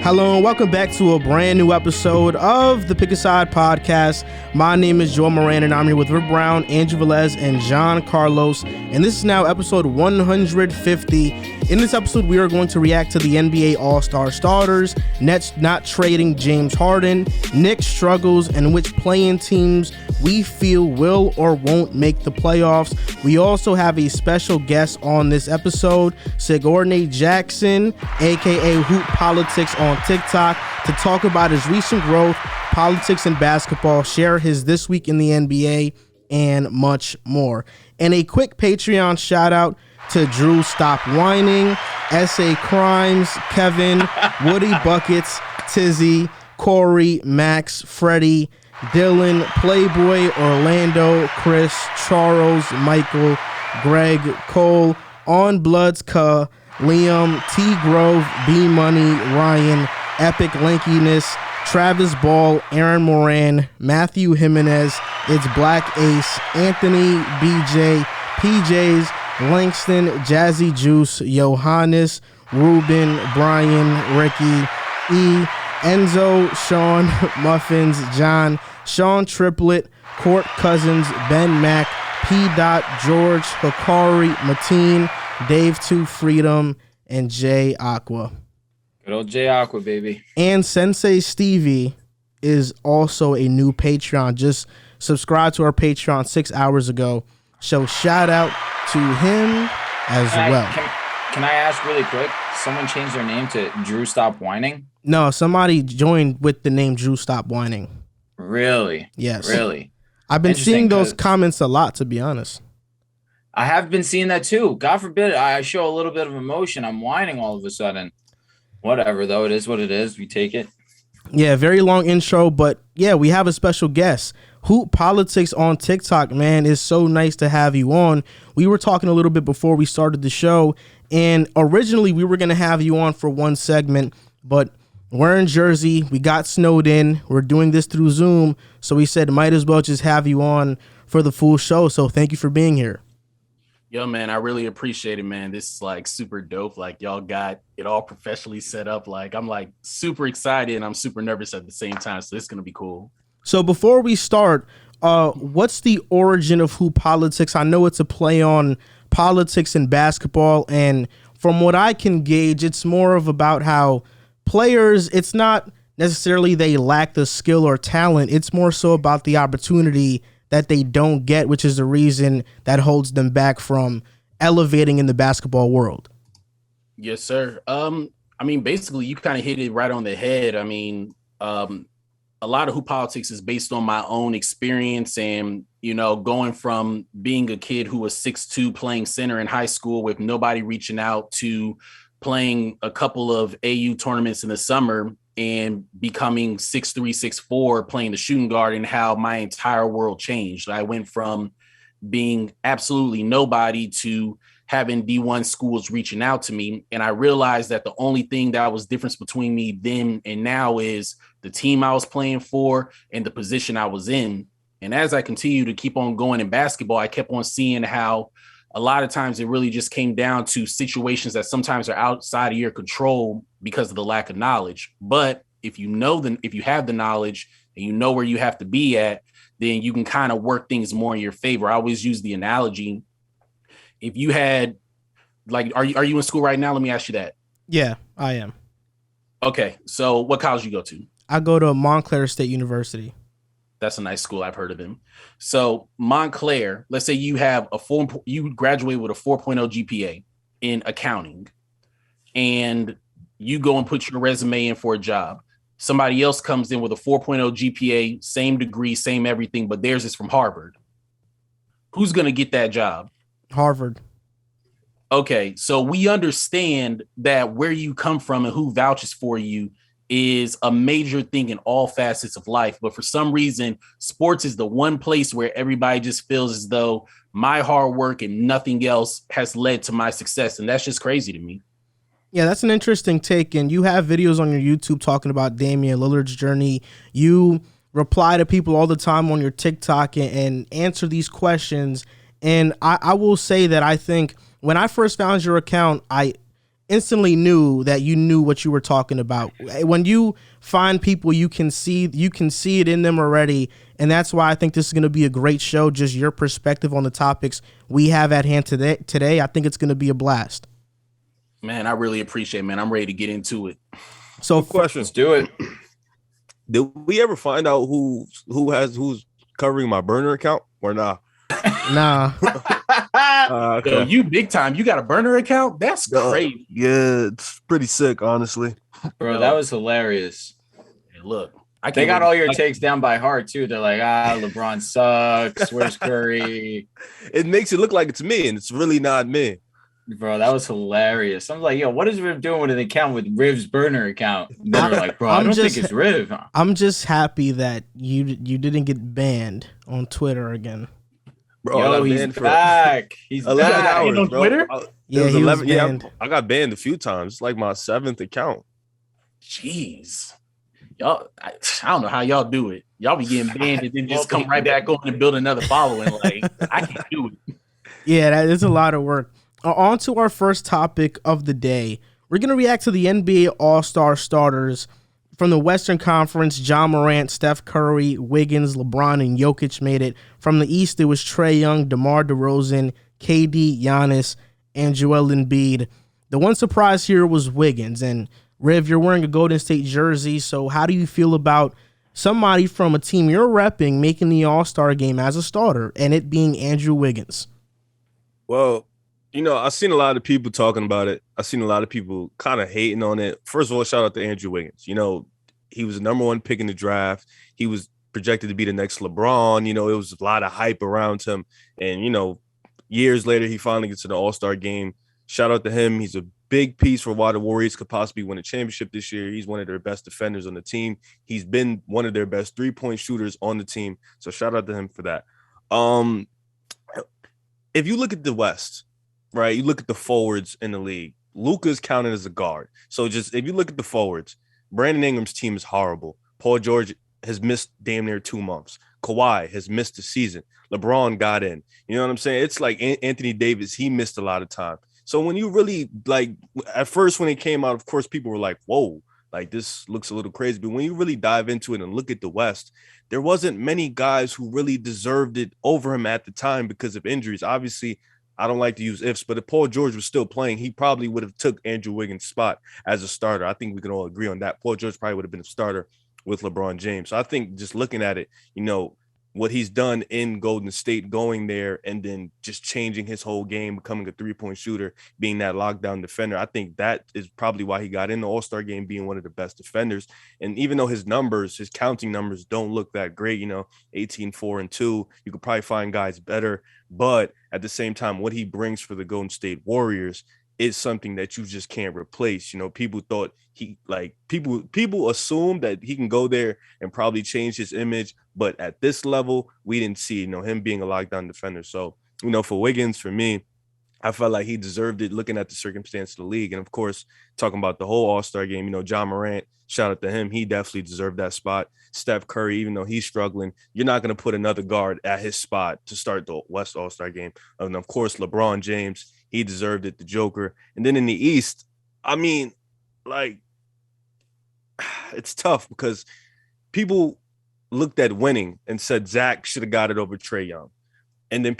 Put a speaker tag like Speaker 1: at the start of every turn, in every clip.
Speaker 1: Hello and welcome back to a brand new episode of the Pick a Side podcast. My name is Joe Moran and I'm here with Rick Brown, Andrew Velez, and John Carlos. And this is now episode 150. In this episode, we are going to react to the NBA All-Star starters, Nets not trading James Harden, Knicks struggles, and which play-in teams we feel will or won't make the playoffs. We also have a special guest on this episode, Sigourney Jackson, aka Hoop Politics on TikTok, to talk about his recent growth, politics and basketball, share his This Week in the NBA, and much more. And a quick Patreon shout out to Drew Stop Whining, S.A. Crimes, Kevin, Woody Buckets, Tizzy, Corey, Max, Freddie, Dylan, Playboy, Orlando, Chris, Charles, Michael, Greg, Cole, On Bloods, Ka, Liam, T Grove, B Money, Ryan, Epic Lankiness, Travis Ball, Aaron Moran, Matthew Jimenez, It's Black Ace, Anthony, BJ, PJs, Langston, Jazzy Juice, Johannes, Ruben, Brian, Ricky, E, Enzo, Sean, Muffins, John, Sean Triplet, Court Cousins, Ben Mack, P. George, Hikari, Mateen, Dave 2 Freedom, and Jay Aqua.
Speaker 2: Good old Jay Aqua, baby.
Speaker 1: And Sensei Stevie is also a new Patreon. Just subscribe to our Patreon 6 hours ago. So shout out to him as well.
Speaker 2: Can I ask really quick? Someone changed their name to Drew Stop Whining?
Speaker 1: No, somebody joined with the name Drew Stop Whining.
Speaker 2: Really?
Speaker 1: Yes.
Speaker 2: Really?
Speaker 1: I've been seeing those comments a lot, to be honest.
Speaker 2: I have been seeing that too. God forbid I show a little bit of emotion. I'm whining all of a sudden. Whatever, though. It is what it is. We take it.
Speaker 1: Yeah, very long intro, but yeah, we have a special guest. Hoop Politics on TikTok, man. It's so nice to have you on. We were talking a little bit before we started the show, and originally we were going to have you on for one segment, but we're in Jersey. We got snowed in. We're doing this through Zoom, so we said might as well just have you on for the full show. So thank you for being here.
Speaker 3: Yo, man, I really appreciate it, man. This is like super dope. Like y'all got it all professionally set up. Like I'm like super excited and I'm super nervous at the same time. So it's going to be cool. So
Speaker 1: before we start, what's the origin of Hoop Politics? I know it's a play on politics and basketball. And from what I can gauge, it's more of about how players, it's not necessarily they lack the skill or talent. It's more so about the opportunity that they don't get, which is the reason that holds them back from elevating in the basketball world.
Speaker 3: Yes, sir. I mean, basically, you kind of hit it right on the head. I mean, a lot of Hoop Politics is based on my own experience and, you know, going from being a kid who was 6'2", playing center in high school with nobody reaching out to playing a couple of AU tournaments in the summer and becoming 6'3", 6'4", playing the shooting guard, and how my entire world changed. I went from being absolutely nobody to having D1 schools reaching out to me. And I realized that the only thing that was difference between me then and now is the team I was playing for and the position I was in. And as I continue to keep on going in basketball, I kept on seeing how a lot of times it really just came down to situations that sometimes are outside of your control because of the lack of knowledge. But if you know if you have the knowledge and you know where you have to be at, then you can kind of work things more in your favor. I always use the analogy. If you had, like, are you in school right now? Let me ask you that.
Speaker 1: Yeah, I am.
Speaker 3: Okay, so what college you go to?
Speaker 1: I go to Montclair State University.
Speaker 3: That's a nice school. I've heard of them. So Montclair, let's say you have you graduate with a 4.0 GPA in accounting, and you go and put your resume in for a job. Somebody else comes in with a 4.0 GPA, same degree, same everything, but theirs is from Harvard. Who's going to get that job?
Speaker 1: Harvard.
Speaker 3: Okay, so we understand that where you come from and who vouches for you is a major thing in all facets of life. But for some reason, sports is the one place where everybody just feels as though my hard work and nothing else has led to my success. And that's just crazy to me.
Speaker 1: Yeah, that's an interesting take. And you have videos on your YouTube talking about Damian Lillard's journey. You reply to people all the time on your TikTok and answer these questions. And I will say that I think when I first found your account, instantly knew that you knew what you were talking about. When you find people, you can see it in them already, and that's why I think this is going to be a great show. Just your perspective on the topics we have at hand today. I think it's going to be a blast.
Speaker 3: Man, I really appreciate it, man. I'm ready to get into it.
Speaker 1: So,
Speaker 2: Let's do it.
Speaker 4: Did we ever find out who's covering my burner account or not?
Speaker 1: Nah.
Speaker 4: Okay.
Speaker 3: Yo, you big time. You got a burner account? That's crazy.
Speaker 4: Yeah, it's pretty sick, honestly.
Speaker 2: Bro, that was hilarious.
Speaker 3: Hey, look,
Speaker 2: They got all your takes down by heart too. They're like, LeBron sucks. Where's Curry?
Speaker 4: It makes it look like it's me, and it's really not me.
Speaker 2: Bro, that was hilarious. I'm like, yo, what is Riv doing with an account with Riv's burner account? And they're like, bro, I don't think it's Riv.
Speaker 1: I'm just happy that you didn't get banned on Twitter again.
Speaker 4: Bro,
Speaker 2: yo, he's back. He's
Speaker 4: 11
Speaker 2: back.
Speaker 4: hours,
Speaker 3: on
Speaker 4: bro.
Speaker 3: Twitter?
Speaker 1: Yeah, he was banned.
Speaker 4: I got banned a few times. It's like my 7th account.
Speaker 3: Jeez. Y'all, I don't know how y'all do it. Y'all be getting banned and then just come right back on and build another following. Like, I can't do it.
Speaker 1: Yeah, that is a lot of work. On to our first topic of the day. We're going to react to the NBA All-Star starters from the Western Conference. Ja Morant, Steph Curry, Wiggins, LeBron, and Jokic made it. From the East, it was Trae Young, DeMar DeRozan, KD, Giannis, and Joel Embiid. The one surprise here was Wiggins. And Riv, you're wearing a Golden State jersey, so how do you feel about somebody from a team you're repping making the All-Star game as a starter, and it being Andrew Wiggins?
Speaker 4: Well, I've seen a lot of people talking about it. I've seen a lot of people kind of hating on it. First of all, shout out to Andrew Wiggins. He was the number 1 pick in the draft. He was projected to be the next LeBron. It was a lot of hype around him. And, years later, he finally gets to the All-Star game. Shout out to him. He's a big piece for why the Warriors could possibly win a championship this year. He's one of their best defenders on the team. He's been one of their best 3-point shooters on the team. So shout out to him for that. If you look at the West, right, you look at the forwards in the league, Luka's counted as a guard. So just if you look at the forwards, Brandon Ingram's team is horrible. Paul George has missed damn near 2 months. Kawhi has missed the season. LeBron got in. You know what I'm saying? It's like Anthony Davis. He missed a lot of time. So when you really, at first when it came out, of course, people were like, whoa, like this looks a little crazy. But when you really dive into it and look at the West, there wasn't many guys who really deserved it over him at the time because of injuries. Obviously, I don't like to use ifs, but if Paul George was still playing, he probably would have took Andrew Wiggins' spot as a starter. I think we can all agree on that. Paul George probably would have been a starter with LeBron James. So I think just looking at it, what he's done in Golden State, going there and then just changing his whole game, becoming a 3-point shooter, being that lockdown defender. I think that is probably why he got in the All-Star game, being one of the best defenders. And even though his counting numbers don't look that great, 18, 4, and 2, you could probably find guys better. But at the same time, what he brings for the Golden State Warriors is something that you just can't replace. People thought people assumed that he can go there and probably change his image. But at this level, we didn't see, him being a lockdown defender. So, for Wiggins, for me, I felt like he deserved it looking at the circumstance of the league. And of course, talking about the whole All-Star game, Ja Morant, shout out to him. He definitely deserved that spot. Steph Curry, even though he's struggling, you're not going to put another guard at his spot to start the West All-Star game. And of course, LeBron James, he deserved it, the Joker. And then in the East, it's tough because people looked at winning and said Zach should have got it over Trae Young. And then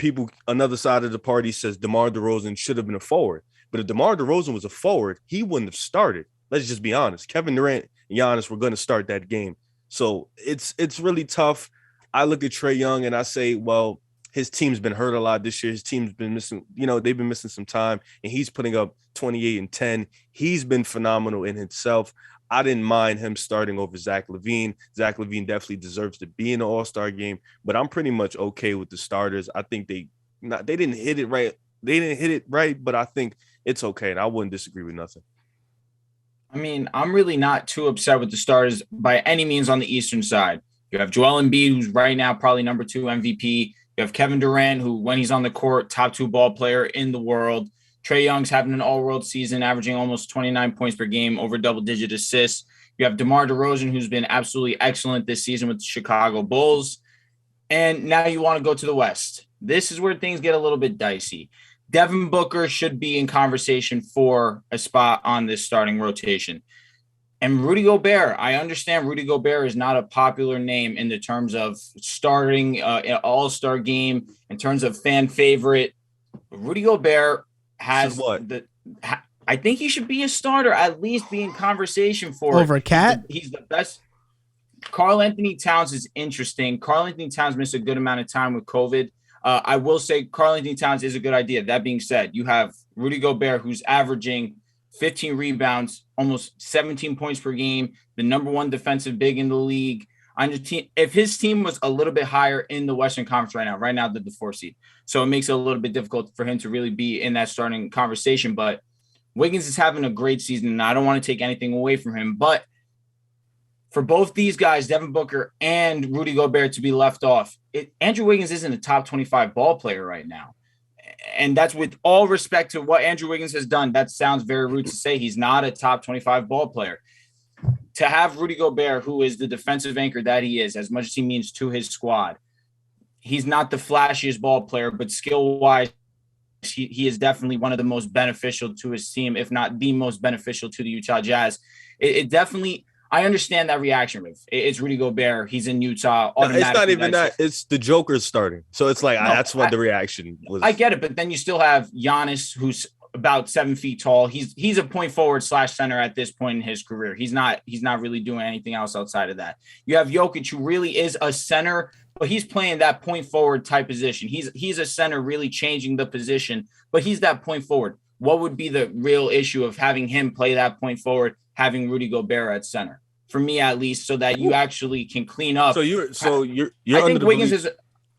Speaker 4: another side of the party says DeMar DeRozan should have been a forward. But if DeMar DeRozan was a forward, he wouldn't have started. Let's just be honest. Kevin Durant and Giannis were going to start that game. So it's really tough. I look at Trae Young and I say, well, his team's been hurt a lot this year. His team's been missing, they've been missing some time, and he's putting up 28 and 10. He's been phenomenal in himself. I didn't mind him starting over Zach LaVine. Zach LaVine definitely deserves to be in the All-Star game, but I'm pretty much okay with the starters. I think they didn't hit it right. They didn't hit it right, but I think it's okay, and I wouldn't disagree with nothing.
Speaker 2: I mean, I'm really not too upset with the starters by any means on the Eastern side. You have Joel Embiid, who's right now probably number 2 MVP. You have Kevin Durant, who, when he's on the court, top 2 ball player in the world. Trae Young's having an all-world season, averaging almost 29 points per game, over double-digit assists. You have DeMar DeRozan, who's been absolutely excellent this season with the Chicago Bulls. And now you want to go to the West. This is where things get a little bit dicey. Devin Booker should be in conversation for a spot on this starting rotation. And Rudy Gobert, I understand Rudy Gobert is not a popular name in the terms of starting an all-star game, in terms of fan favorite. Rudy Gobert has I think he should be a starter, at least be in conversation for
Speaker 1: over Cat.
Speaker 2: He's the best. Karl Anthony Towns is interesting. Karl Anthony Towns missed a good amount of time with COVID. I will say Karl Anthony Towns is a good idea. That being said, you have Rudy Gobert, who's averaging 15 rebounds, almost 17 points per game, the number one defensive big in the league. On your team, if his team was a little bit higher in the Western Conference right now they're the 4th seed. So it makes it a little bit difficult for him to really be in that starting conversation. But Wiggins is having a great season, and I don't want to take anything away from him. But for both these guys, Devin Booker and Rudy Gobert, to be left off, Andrew Wiggins isn't a top 25 ball player right now. And that's with all respect to what Andrew Wiggins has done. That sounds very rude to say. He's not a top 25 ball player. To have Rudy Gobert, who is the defensive anchor that he is, as much as he means to his squad, he's not the flashiest ball player, but skill-wise, he is definitely one of the most beneficial to his team, if not the most beneficial to the Utah Jazz. It definitely – I understand that reaction, Riv. It's Rudy Gobert. He's in Utah.
Speaker 4: It's not even that. It's the Joker's starting. So it's like, that's what the reaction was.
Speaker 2: I get it, but then you still have Giannis, who's about 7 feet tall. He's a point forward / center at this point in his career. He's not really doing anything else outside of that. You have Jokic, who really is a center, but he's playing that point forward type position. He's a center, really changing the position, but he's that point forward. What would be the real issue of having him play that point forward, having Rudy Gobert at center? For me, at least, so that you actually can clean up.
Speaker 4: You're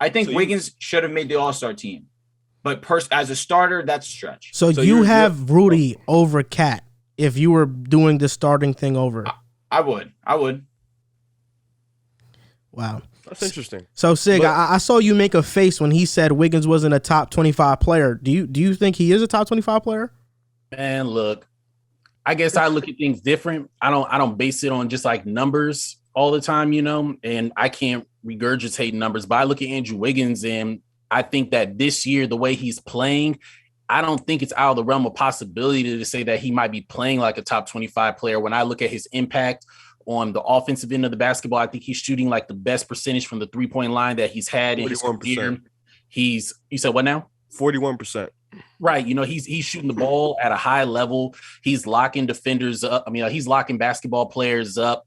Speaker 2: I think Wiggins should have made the All-Star team, but as a starter, that's a stretch.
Speaker 1: So you have Rudy over Cat if you were doing the starting thing over.
Speaker 2: I would.
Speaker 1: Wow,
Speaker 4: that's interesting.
Speaker 1: So Sig, I saw you make a face when he said Wiggins wasn't a top 25 player. Do you think he is a top 25 player?
Speaker 3: Man, look. I guess I look at things different. I don't base it on just like numbers all the time, and I can't regurgitate numbers, but I look at Andrew Wiggins and I think that this year, the way he's playing, I don't think it's out of the realm of possibility to say that he might be playing like a top 25 player. When I look at his impact on the offensive end of the basketball, I think he's shooting like the best percentage from the 3-point line that he's had in his career. You said what now?
Speaker 4: 41%.
Speaker 3: Right. He's shooting the ball at a high level. He's locking defenders up. He's locking basketball players up.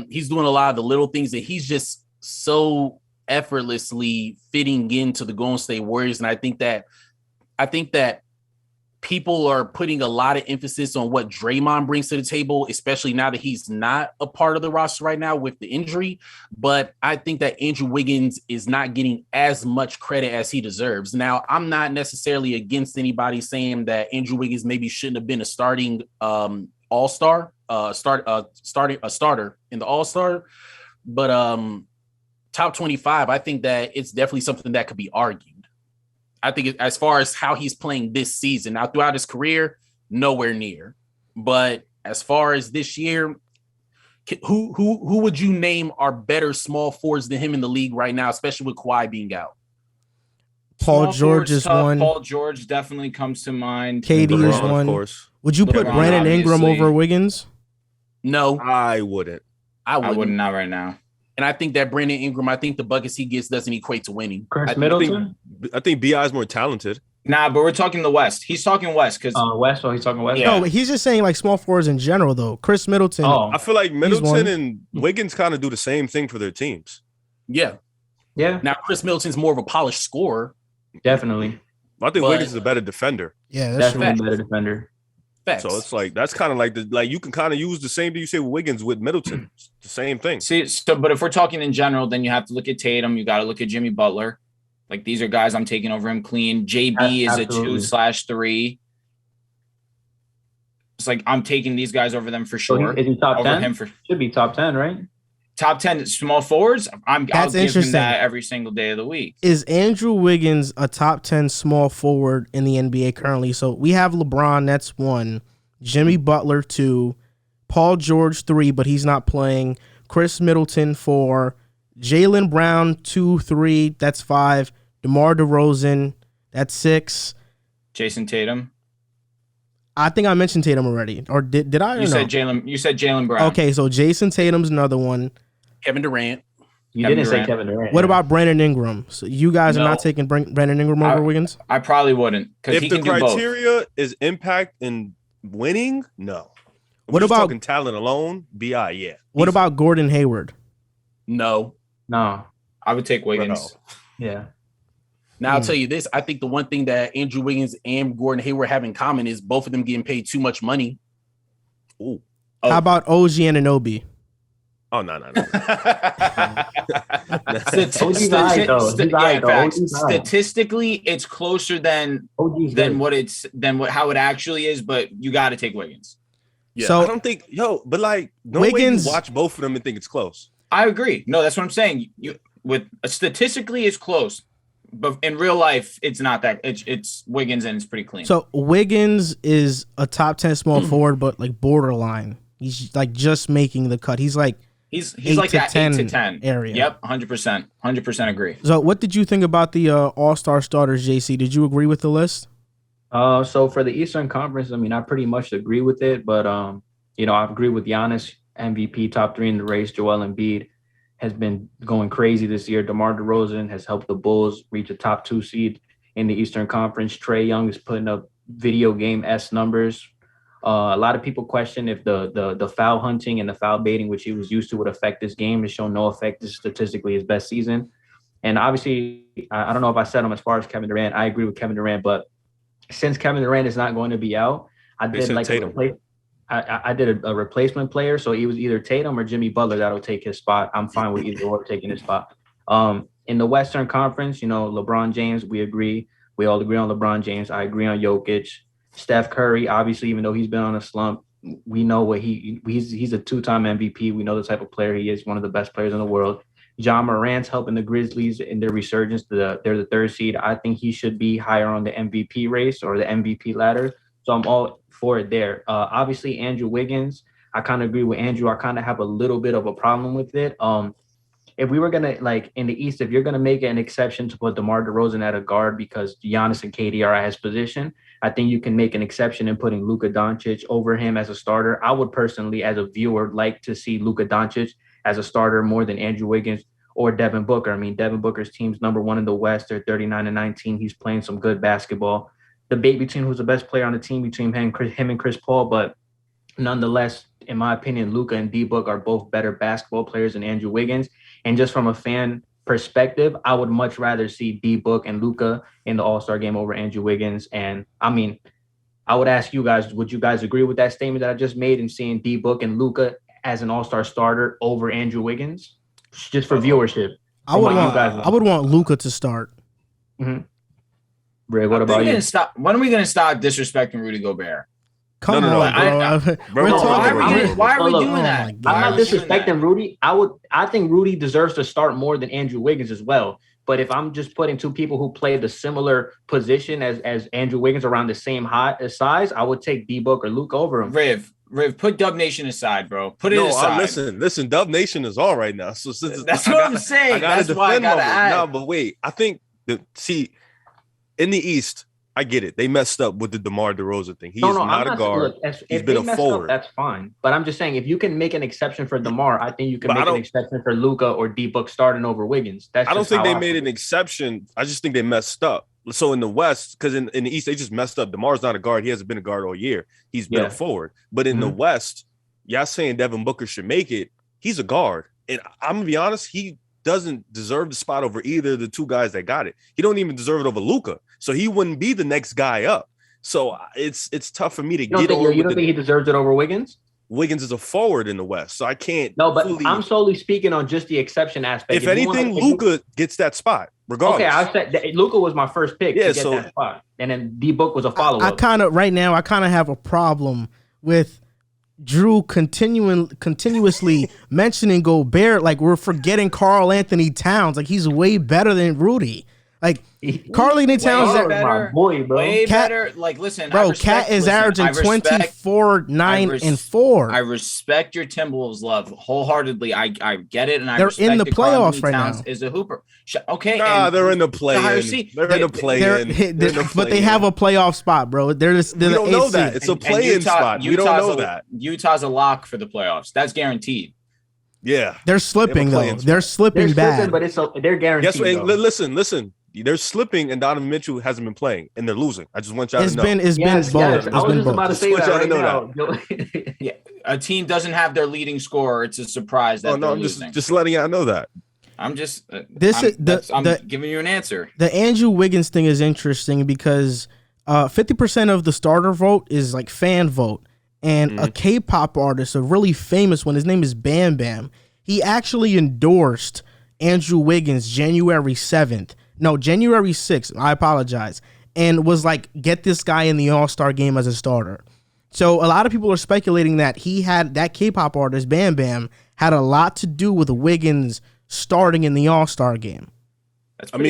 Speaker 3: He's doing a lot of the little things that he's just so effortlessly fitting into the Golden State Warriors. And I think that people are putting a lot of emphasis on what Draymond brings to the table, especially now that he's not a part of the roster right now with the injury. But I think that Andrew Wiggins is not getting as much credit as he deserves. Now, I'm not necessarily against anybody saying that Andrew Wiggins maybe shouldn't have been a starting all-star, starter in the all-star. But top 25, I think that it's definitely something that could be argued. I think as far as how he's playing this season, now throughout his career, nowhere near. But as far as this year, who would you name are better small forwards than him in the league right now, especially with Kawhi being out?
Speaker 1: Paul George is one.
Speaker 2: Paul George definitely comes to mind.
Speaker 1: KD is one. Of course. Would you put Brandon Ingram over Wiggins?
Speaker 3: No,
Speaker 4: I wouldn't.
Speaker 2: I wouldn't not right now.
Speaker 3: And I think that Brandon Ingram, I think the buckets he gets doesn't equate to winning.
Speaker 5: Chris Middleton?
Speaker 4: I think B.I. is more talented.
Speaker 2: Nah, but we're talking the West. He's talking West because
Speaker 5: West. Oh, he's talking West.
Speaker 1: Yeah. No, but he's just saying like small forwards in general, though. Chris Middleton.
Speaker 4: Oh. I feel like Middleton and Wiggins kind of do the same thing for their teams.
Speaker 3: Yeah. Now Chris Middleton's more of a polished scorer.
Speaker 5: Definitely.
Speaker 4: I think Wiggins is a better defender.
Speaker 1: Yeah, that's
Speaker 5: definitely a better defender.
Speaker 3: Facts.
Speaker 4: So it's like that's kind of like you can kind of use the same thing you say with Wiggins with Middleton. It's the same thing.
Speaker 2: But if we're talking in general, then you have to look at Tatum. You got to look at Jimmy Butler. Like these are guys I'm taking over him clean. JB is a 2/3. It's like I'm taking these guys over them for sure.
Speaker 5: Is he top 10? Should be top 10, right?
Speaker 2: Top 10 small forwards. I'll give him that every single day of the week.
Speaker 1: Is Andrew Wiggins a top 10 small forward in the NBA currently? So we have LeBron, that's 1. Jimmy Butler, 2. Paul George, 3, but he's not playing. Chris Middleton, 4. Jaylen Brown, 2, 3, that's 5. DeMar DeRozan, that's 6.
Speaker 2: Jason Tatum.
Speaker 1: I think I mentioned Tatum already, or did I?
Speaker 2: You said Jalen. You said Jalen Brown.
Speaker 1: Okay, so Jason Tatum's another one.
Speaker 3: Kevin Durant.
Speaker 5: You didn't say Kevin Durant.
Speaker 1: What about Brandon Ingram? So you guys are not taking Brandon Ingram over Wiggins?
Speaker 2: I probably wouldn't, because he can do both.
Speaker 4: If the criteria is impact and winning, no.
Speaker 1: What about
Speaker 4: talking talent alone? BI, yeah.
Speaker 1: What about Gordon Hayward?
Speaker 3: No.
Speaker 2: I would take Wiggins.
Speaker 5: Yeah.
Speaker 3: Now, I'll tell you this. I think the one thing that Andrew Wiggins and Gordon Hayward have in common is both of them getting paid too much money.
Speaker 4: Ooh.
Speaker 1: How about OG Anunoby?
Speaker 4: Oh, no.
Speaker 2: Statistically, it's closer than how it actually is, but you got to take Wiggins.
Speaker 3: Yeah.
Speaker 1: So
Speaker 4: I don't think, but like, no Wiggins, way you watch both of them and think it's close.
Speaker 2: I agree. No, that's what I'm saying. Statistically, it's close. But in real life, it's not that. It's Wiggins, and it's pretty clean.
Speaker 1: So Wiggins is a top 10 small forward, but like borderline. He's like just making the cut. He's like
Speaker 2: like that 8 to 10
Speaker 1: area.
Speaker 2: Yep, 100% agree.
Speaker 1: So what did you think about the All-Star starters, JC? Did you agree with the list?
Speaker 5: So for the Eastern Conference, I mean, I pretty much agree with it, but I agree with Giannis, MVP, top 3 in the race. Joel Embiid has been going crazy this year. DeMar DeRozan has helped the Bulls reach a top 2 seed in the Eastern Conference. Trae Young is putting up video game-esque numbers. A lot of people question if the foul hunting and the foul baiting, which he was used to, would affect this game. Has shown no effect. This is statistically his best season. And obviously, I don't know if I said him as far as Kevin Durant. I agree with Kevin Durant, but since Kevin Durant is not going to be out, I did like I did a replacement player. So it was either Tatum or Jimmy Butler that'll take his spot. I'm fine with either or taking his spot. In the Western Conference, LeBron James, we agree. We all agree on LeBron James. I agree on Jokic. Steph Curry, obviously, even though he's been on a slump, we know what he's a 2-time MVP. We know the type of player he is, one of the best players in the world. John Morant's helping the Grizzlies in their resurgence. They're the 3rd seed. I think he should be higher on the MVP race or the MVP ladder. So I'm all for it there. Obviously, Andrew Wiggins, I kind of agree with Andrew. I kind of have a little bit of a problem with it. If we were going to, like, in the East, if you're going to make an exception to put DeMar DeRozan at a guard because Giannis and KD are at his position, I think you can make an exception in putting Luka Doncic over him as a starter. I would personally, as a viewer, like to see Luka Doncic as a starter more than Andrew Wiggins or Devin Booker. I mean, Devin Booker's team's number 1 in the West. They're 39-19. He's playing some good basketball. Debate between who's the best player on the team between him and Chris Paul, but nonetheless, in my opinion, Luka and D-Book are both better basketball players than Andrew Wiggins. And just from a fan perspective, I would much rather see D-Book and Luka in the All-Star game over Andrew Wiggins. And I mean, I would ask you guys, would you guys agree with that statement that I just made in seeing D-Book and Luka as an All-Star starter over Andrew Wiggins? Just for viewership.
Speaker 1: I would want Luka to start.
Speaker 5: Mm-hmm. Ray, what about you?
Speaker 2: When are we going to stop disrespecting Rudy Gobert?
Speaker 1: Come on, bro.
Speaker 2: Why are we doing that?
Speaker 5: I'm not disrespecting Rudy. I think Rudy deserves to start more than Andrew Wiggins as well. But if I'm just putting 2 people who play the similar position as Andrew Wiggins around the same size, I would take D-Book or Luke over him.
Speaker 2: Riv, put Dub Nation aside, bro. Put it aside.
Speaker 4: Listen. Dub Nation is all right now. So
Speaker 2: that's what I'm saying. That's why I gotta add.
Speaker 4: No, but wait. I think in the East, I get it. They messed up with the DeMar DeRozan thing. He's not a guard. He's been a forward.
Speaker 5: That's fine. But I'm just saying, if you can make an exception for DeMar, I think you can make an exception for Luka or D-Book starting over Wiggins. I
Speaker 4: don't think they made an exception. I just think they messed up. So in the West, because in the East, they just messed up. DeMar's not a guard. He hasn't been a guard all year. He's been a forward. But in the West, y'all saying Devin Booker should make it. He's a guard. And I'm going to be honest, he doesn't deserve the spot over either of the 2 guys that got it. He don't even deserve it over Luka. So he wouldn't be the next guy up. So it's tough for me to get on.
Speaker 5: You don't think he deserves it over Wiggins?
Speaker 4: Wiggins is a forward in the West, so I can't.
Speaker 5: No, but I'm solely speaking on just the exception aspect.
Speaker 4: If anything, Luka gets that spot, regardless.
Speaker 5: Okay, I said Luka was my first pick to get that spot, and then D-Book was a follow-up.
Speaker 1: I kind of have a problem with Drew continuously mentioning Gobert. Like, we're forgetting Karl Anthony Towns. Like, he's way better than Rudy. Like Karl-Anthony Towns,
Speaker 2: way better,
Speaker 5: my boy, bro.
Speaker 2: Way
Speaker 1: Cat,
Speaker 2: better. Like, listen,
Speaker 1: bro. Cat is averaging 24, 9, and 4.
Speaker 2: I respect your Timberwolves love wholeheartedly. I get it, and I
Speaker 1: they're
Speaker 2: respect
Speaker 1: in the playoffs right
Speaker 2: Towns
Speaker 1: now.
Speaker 2: Is a hooper. Okay,
Speaker 4: nah, they're in the play-in. They're in the play-in.
Speaker 1: But they have a playoff spot, bro. They're
Speaker 4: we
Speaker 1: the
Speaker 4: don't know
Speaker 1: 8th
Speaker 4: that.
Speaker 1: seed.
Speaker 4: It's a play-in spot. We don't know that.
Speaker 2: Utah's a lock for the playoffs. That's guaranteed.
Speaker 4: Yeah,
Speaker 1: they're slipping though. They're slipping bad.
Speaker 5: But they're guaranteed.
Speaker 4: Yes, listen. They're slipping, and Donovan Mitchell hasn't been playing, and they're losing. I just want y'all to know.
Speaker 1: It's been both.
Speaker 5: I was just about to say that right now.
Speaker 2: Yeah, a team doesn't have their leading scorer. It's a surprise that they're losing.
Speaker 4: just letting y'all know that.
Speaker 2: I'm just I'm giving you an answer.
Speaker 1: The Andrew Wiggins thing is interesting because 50% of the starter vote is like fan vote, and a K-pop artist, a really famous one, his name is Bam Bam. He actually endorsed Andrew Wiggins January 6th. I apologize. And was like, get this guy in the All-Star game as a starter. So a lot of people are speculating that that K-pop artist, Bam Bam, had a lot to do with Wiggins starting in the All-Star game.
Speaker 2: But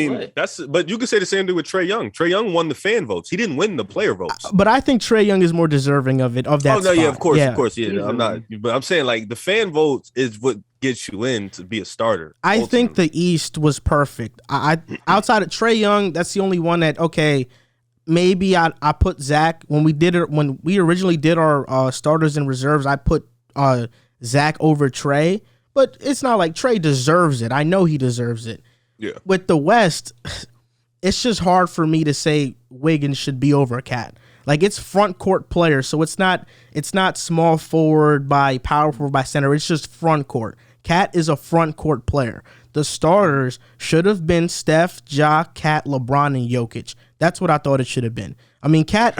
Speaker 4: you could say the same thing with Trae Young. Trae Young won the fan votes. He didn't win the player votes.
Speaker 1: But I think Trae Young is more deserving of that.
Speaker 4: Oh no,
Speaker 1: spot.
Speaker 4: yeah, of course. Yeah, I'm not. But I'm saying like the fan votes is what gets you in to be a starter.
Speaker 1: I think the East was perfect. I outside of Trae Young, that's the only one that maybe I put Zach when we originally did our starters and reserves. I put Zach over Trae, but it's not like Trae deserves it. I know he deserves it.
Speaker 4: Yeah.
Speaker 1: With the West, it's just hard for me to say Wiggins should be over Cat. Like, it's front court player, so it's not small forward by power forward by center. It's just front court. Cat is a front court player. The starters should have been Steph, Ja, Cat, LeBron, and Jokic. That's what I thought it should have been. I mean, Cat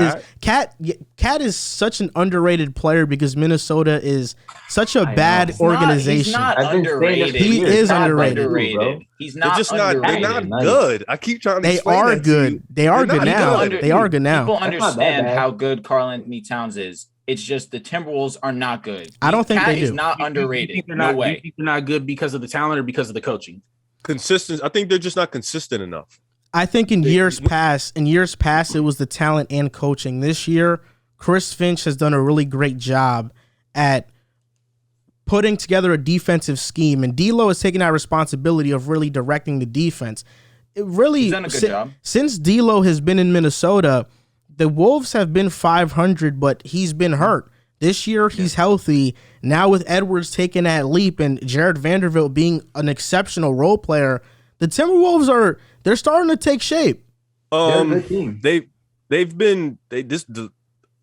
Speaker 1: is such an underrated player because Minnesota is such a bad organization.
Speaker 2: He's not underrated.
Speaker 1: He is underrated.
Speaker 2: He's not.
Speaker 4: They're not good. I keep trying to. They are
Speaker 1: good. They are good now. They are good now.
Speaker 2: People understand how good Karl-Anthony Towns is. It's just the Timberwolves are not good.
Speaker 1: I don't think they do.
Speaker 2: He's not underrated. No way.
Speaker 3: You think they're not good because of the talent or because of the coaching?
Speaker 4: Consistent. I think they're just not consistent enough.
Speaker 1: I think in years past, it was the talent and coaching. This year, Chris Finch has done a really great job at putting together a defensive scheme, and D'Lo has taken that responsibility of really directing the defense. He's done a good job. Since D'Lo has been in Minnesota, the Wolves have been 500, but he's been hurt. This year, he's healthy. Now with Edwards taking that leap and Jared Vanderbilt being an exceptional role player, the Timberwolves they're starting to take shape.
Speaker 5: They're a good team.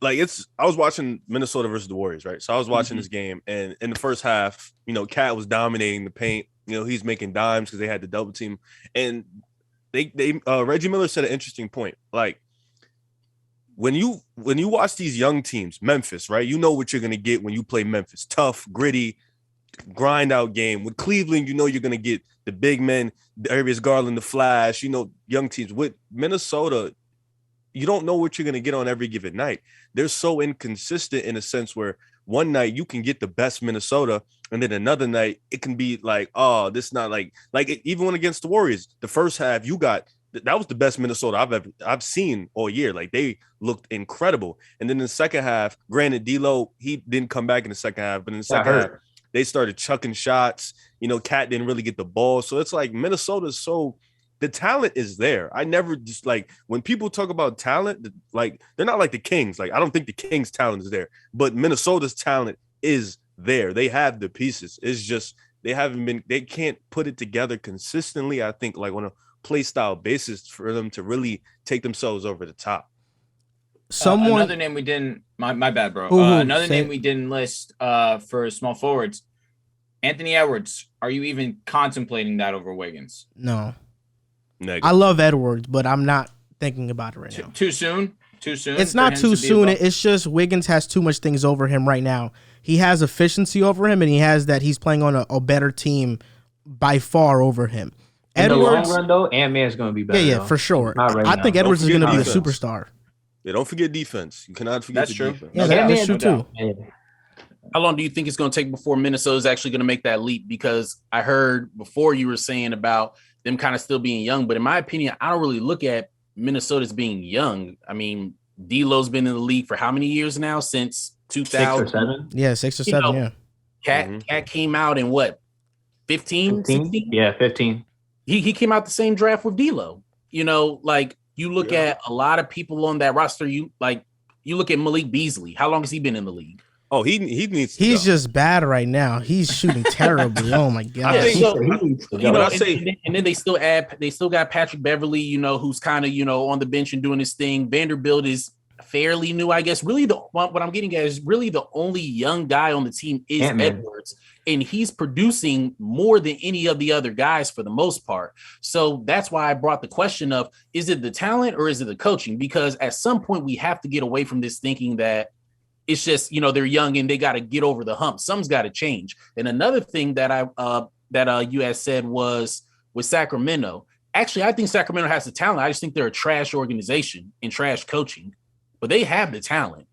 Speaker 4: I was watching Minnesota versus the Warriors, right? So I was watching this game, and in the first half, Cat was dominating the paint. He's making dimes because they had the double team, and Reggie Miller said an interesting point. Like, when you watch these young teams, Memphis, right? You know what you're gonna get when you play Memphis. Tough, gritty, grind out game. With Cleveland, you're gonna get the big men, Darius Garland, the Flash, young teams. With Minnesota, you don't know what you're gonna get on every given night. They're so inconsistent in a sense where one night you can get the best Minnesota, and then another night it can be like, oh, this not like even when against the Warriors, the first half that was the best Minnesota I've seen all year. Like, they looked incredible. And then in the second half, granted, D'Lo, he didn't come back in the second half, but in the second half, they started chucking shots. Cat didn't really get the ball. So it's like Minnesota's the talent is there. I never just when people talk about talent, they're not like the Kings. Like, I don't think the Kings' talent is there, but Minnesota's talent is there. They have the pieces. It's just they can't put it together consistently. I think on a play style basis for them to really take themselves over the top.
Speaker 2: Another name we didn't. My bad, bro. Another name we didn't list for small forwards. Anthony Edwards. Are you even contemplating that over Wiggins?
Speaker 1: No.
Speaker 4: Negative.
Speaker 1: I love Edwards, but I'm not thinking about it right now.
Speaker 2: Too soon?
Speaker 1: It's not too soon. It's just Wiggins has too much things over him right now. He has efficiency over him, and he has that he's playing on a better team by far over him.
Speaker 5: In the long run, though, Ant-Man's going to be better.
Speaker 1: Yeah, for sure. I think Edwards is going to be a superstar.
Speaker 4: Yeah, don't forget defense. You cannot forget the defense.
Speaker 1: Yeah, that's true too.
Speaker 3: How long do you think it's going to take before Minnesota is actually going to make that leap? Because I heard before you were saying about them kind of still being young. But in my opinion, I don't really look at Minnesota as being young. I mean, D'Lo's been in the league for how many years now? Since 2000?
Speaker 5: 6 or 7?
Speaker 1: Yeah, 6 or 7,
Speaker 3: Cat came out in what, 15? 16?
Speaker 5: Yeah, 15.
Speaker 3: He came out the same draft with D'Lo. You know, like you look at a lot of people on that roster. You look at Malik Beasley. How long has he been in the league?
Speaker 4: Oh, he needs to
Speaker 1: He's
Speaker 4: go.
Speaker 1: just bad right now. He's shooting terribly. Oh my god.
Speaker 4: I think,
Speaker 3: And then they still got Patrick Beverly, you know, who's kind of, you know, on the bench and doing his thing. Vanderbilt is fairly new, I guess. Really, what I'm getting at is really the only young guy on the team is
Speaker 5: Ant-Man.
Speaker 3: Edwards, and he's producing more than any of the other guys for the most part. So that's why I brought the question of, is it the talent or is it the coaching? Because at some point we have to get away from this thinking that it's just, you know, they're young and they got to get over the hump. Something's got to change. And another thing that you had said was with Sacramento. Actually, I think Sacramento has the talent. I just think they're a trash organization and trash coaching, but they have the talent.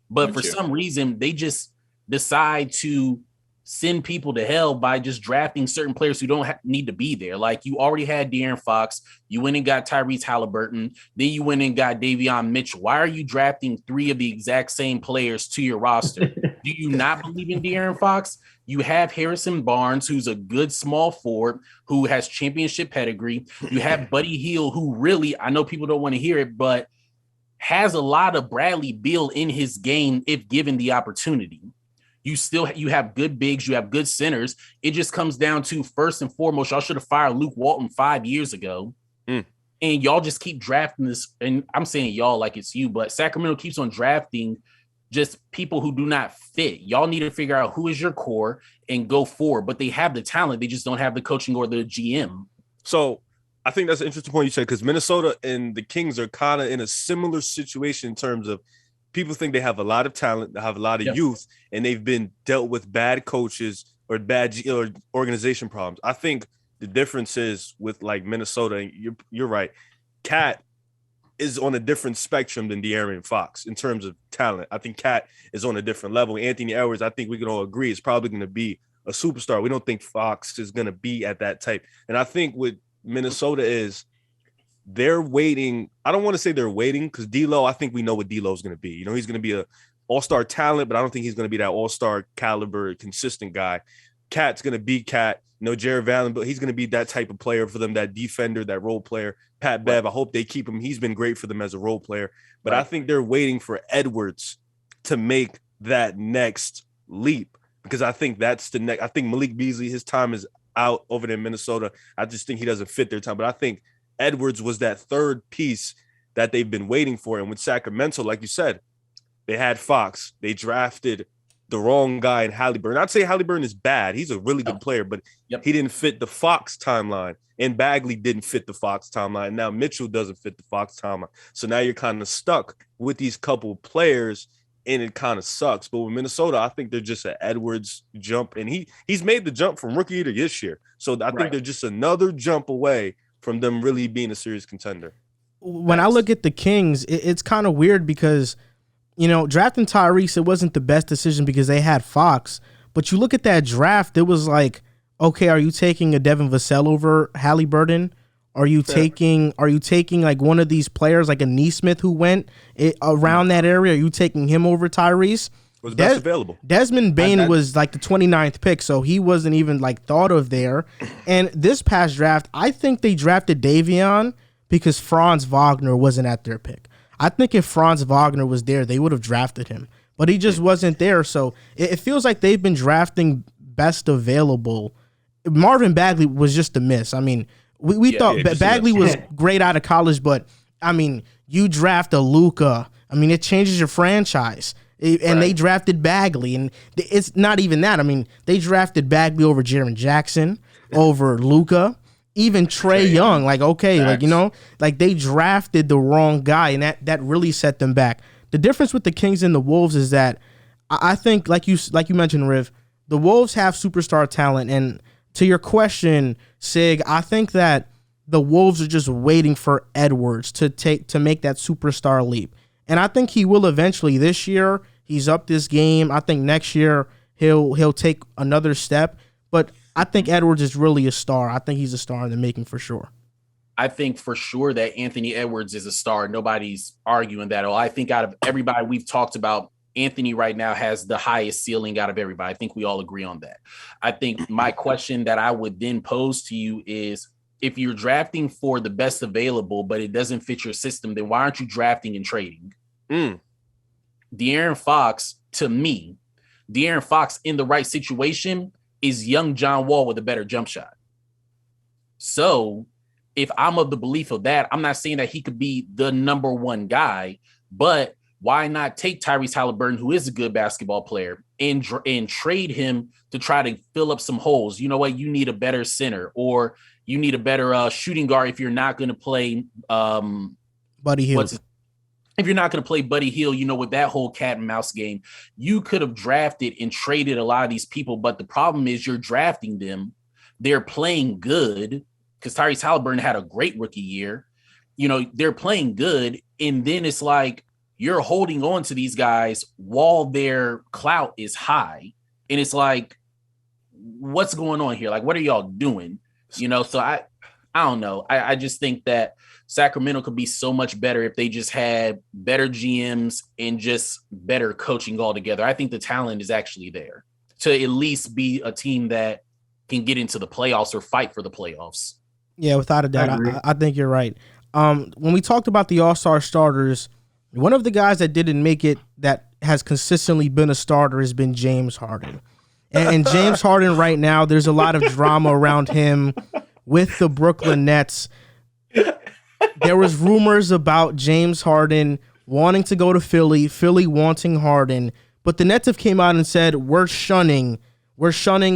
Speaker 3: But for some reason, they just decide to send people to hell by just drafting certain players who don't need to be there. Like, you already had De'Aaron Fox. You went and got Tyrese Halliburton. Then you went and got Davion Mitchell. Why are you drafting 3 of the exact same players to your roster? Do you not believe in De'Aaron Fox? You have Harrison Barnes, who's a good small forward, who has championship pedigree. You have Buddy Hield, who really, I know people don't want to hear it, but has a lot of Bradley Beal in his game if given the opportunity. You have good bigs, you have good centers. It just comes down to, first and foremost, y'all should have fired Luke Walton 5 years ago. And y'all just keep drafting this. And I'm saying y'all like it's you, but Sacramento keeps on drafting just people who do not fit. Y'all need to figure out who is your core and go forward. But they have the talent. They just don't have the coaching or the GM.
Speaker 4: So I think that's an interesting point you said, because Minnesota and the Kings are kind of in a similar situation in terms of people think they have a lot of talent, they have a lot of youth, and they've been dealt with bad coaches or bad or organization problems. I think the difference is with like Minnesota, and you're right, Cat is on a different spectrum than De'Aaron Fox in terms of talent. I think Cat is on a different level. Anthony Edwards, I think we can all agree, is probably going to be a superstar. We don't think Fox is going to be at that type. And I think with Minnesota is they're waiting. I don't want to say they're waiting, because D'Lo, I think we know what D'Lo is going to be. You know, he's going to be a all-star talent, but I don't think he's going to be that all-star caliber, consistent guy. Cat's going to be Cat. You know, Jared Allen, but he's going to be that type of player for them, that defender, that role player. Pat Bev, I hope they keep him. He's been great for them as a role player. But I think they're waiting for Edwards to make that next leap, because I think that's the next. I think Malik Beasley, his time is out over there in Minnesota. I just think he doesn't fit their time. But I think Edwards was that third piece that they've been waiting for. And with Sacramento, like you said, they had Fox. They drafted the wrong guy in Halliburton. I'd say Halliburton is bad. He's a really good player, but he didn't fit the Fox timeline. And Bagley didn't fit the Fox timeline. Now Mitchell doesn't fit the Fox timeline. So now you're kind of stuck with these couple of players, and it kind of sucks. But with Minnesota, I think they're just an Edwards jump. And he's made the jump from rookie to this year. So I think they're just another jump away from them really being a serious contender.
Speaker 1: When I look at the Kings, it's kind of weird because, you know, drafting Tyrese, it wasn't the best decision because they had Fox. But you look at that draft, it was like, okay, are you taking a Devin Vassell over Halliburton? Are you taking like one of these players like a Neesmith who went around that area? Are you taking him over Tyrese?
Speaker 4: Was best available.
Speaker 1: Desmond Bane was like the 29th pick, so he wasn't even like thought of there. And this past draft, I think they drafted Davion because Franz Wagner wasn't at their pick. I think if Franz Wagner was there, they would have drafted him, but he just wasn't there. So it feels like they've been drafting best available. Marvin Bagley was just a miss. I mean, we thought Bagley was great out of college, but I mean, you draft a Luka. I mean, it changes your franchise. And they drafted Bagley, and it's not even that. I mean, they drafted Bagley over Jaren Jackson, over Luka, even Trae Young. Like, okay, like, you know, like they drafted the wrong guy, and that really set them back. The difference with the Kings and the Wolves is that I think, like you mentioned, Riv, the Wolves have superstar talent, and to your question, Sig, I think that the Wolves are just waiting for Edwards to make that superstar leap. And I think he will eventually. This year, he's up this game. I think next year he'll take another step. But I think Edwards is really a star. I think he's a star in the making for sure.
Speaker 3: I think for sure that Anthony Edwards is a star. Nobody's arguing that. I think out of everybody we've talked about, Anthony right now has the highest ceiling out of everybody. I think we all agree on that. I think my question that I would then pose to you is, if you're drafting for the best available, but it doesn't fit your system, then why aren't you drafting and trading? De'Aaron Fox, to me, De'Aaron Fox in the right situation is young John Wall with a better jump shot. So if I'm of the belief of that, I'm not saying that he could be the number one guy, but why not take Tyrese Halliburton, who is a good basketball player, and trade him to try to fill up some holes? You know what? You need a better center, or you need a better shooting guard if you're not going to play
Speaker 1: Buddy Hield.
Speaker 3: If you're not going to play Buddy Hield, you know, with that whole cat and mouse game, you could have drafted and traded a lot of these people. But the problem is you're drafting them. They're playing good because Tyrese Halliburton had a great rookie year. You know, they're playing good. And then it's like, you're holding on to these guys while their clout is high. And it's like, what's going on here? Like, what are y'all doing? You know, so I don't know. I just think that Sacramento could be so much better if they just had better GMs and just better coaching altogether. I think the talent is actually there to at least be a team that can get into the playoffs or fight for the playoffs.
Speaker 1: Yeah, without a doubt. I think you're right. When we talked about the All-Star starters, one of the guys that didn't make it that has consistently been a starter has been James Harden. And James Harden right now, there's a lot of drama around him with the Brooklyn Nets. There was rumors about James Harden wanting to go to Philly, Philly wanting Harden, but the Nets have came out and said, we're shunning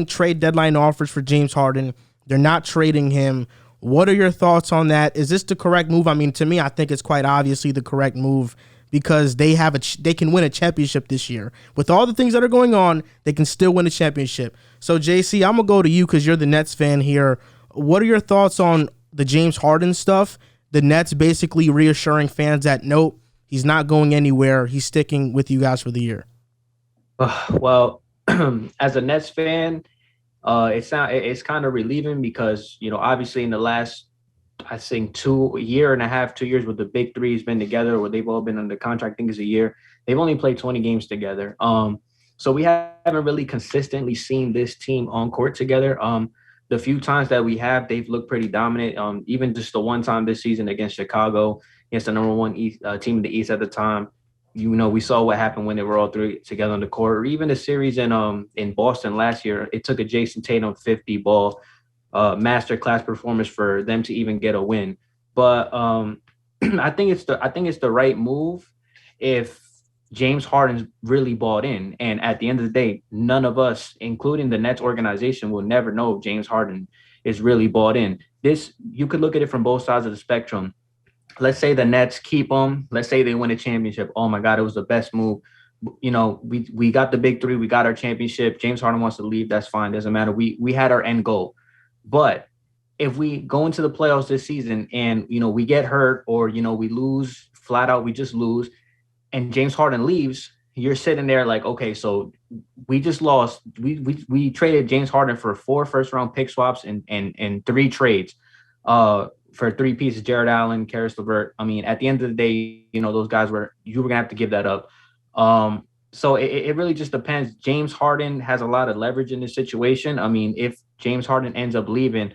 Speaker 1: trade deadline offers for James Harden. They're not trading him. What are your thoughts on that? Is this the correct move? I mean, to me, I think it's quite obviously the correct move because they can win a championship this year. With all the things that are going on, they can still win a championship. So, JC, I'm going to go to you because you're the Nets fan here. What are your thoughts on the James Harden stuff? The Nets basically reassuring fans that, nope, he's not going anywhere. He's sticking with you guys for the year.
Speaker 5: Well, as a Nets fan, it's kind of relieving because, you know, obviously in the last, I think 2 years with the big three has been together, where they've all been under contract. I think it's a year. They've only played 20 games together. So we haven't really consistently seen this team on court together. The few times that we have, they've looked pretty dominant. Even just the one time this season against Chicago, against the number one team in the East at the time. You know, we saw what happened when they were all three together on the court. Or even the series in Boston last year, it took a Jason Tatum 50 ball masterclass performance for them to even get a win. But I think it's the right move if James Harden's really bought in. And at the end of the day, none of us, including the Nets organization, will never know if James Harden is really bought in. You could look at it from both sides of the spectrum. Let's say the Nets keep him. Let's say they win a championship. Oh my God, it was the best move. You know, we got the big three. We got our championship. James Harden wants to leave. That's fine. Doesn't matter. We had our end goal. But if we go into the playoffs this season and, you know, we get hurt or, you know, we lose flat out, we just lose, and James Harden leaves, you're sitting there like, okay, so we just lost. We traded James Harden for 4 first-round pick swaps and 3 trades for 3 pieces, Jared Allen, Karis LeVert. I mean, at the end of the day, you know, those guys you were going to have to give that up. So it really just depends. James Harden has a lot of leverage in this situation. I mean, if James Harden ends up leaving,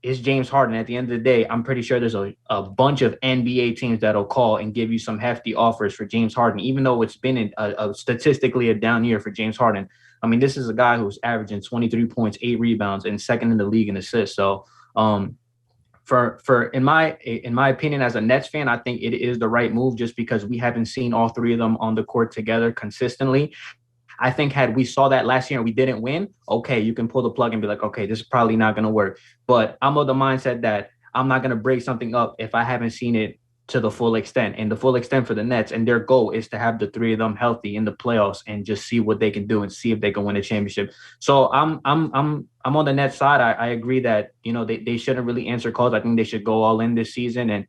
Speaker 5: it's James Harden. At the end of the day, I'm pretty sure there's a bunch of NBA teams that'll call and give you some hefty offers for James Harden, even though it's been statistically a down year for James Harden. I mean, this is a guy who's averaging 23 points, 8 rebounds, and second in the league in assists. So in my opinion, as a Nets fan, I think it is the right move just because we haven't seen all 3 of them on the court together consistently. I think had we saw that last year and we didn't win, okay, you can pull the plug and be like, okay, this is probably not going to work. But I'm of the mindset that I'm not going to break something up if I haven't seen it to the full extent. And the full extent for the Nets and their goal is to have the 3 of them healthy in the playoffs and just see what they can do and see if they can win a championship. So I'm on the Nets side. I agree that, you know, they shouldn't really answer calls. I think they should go all in this season. And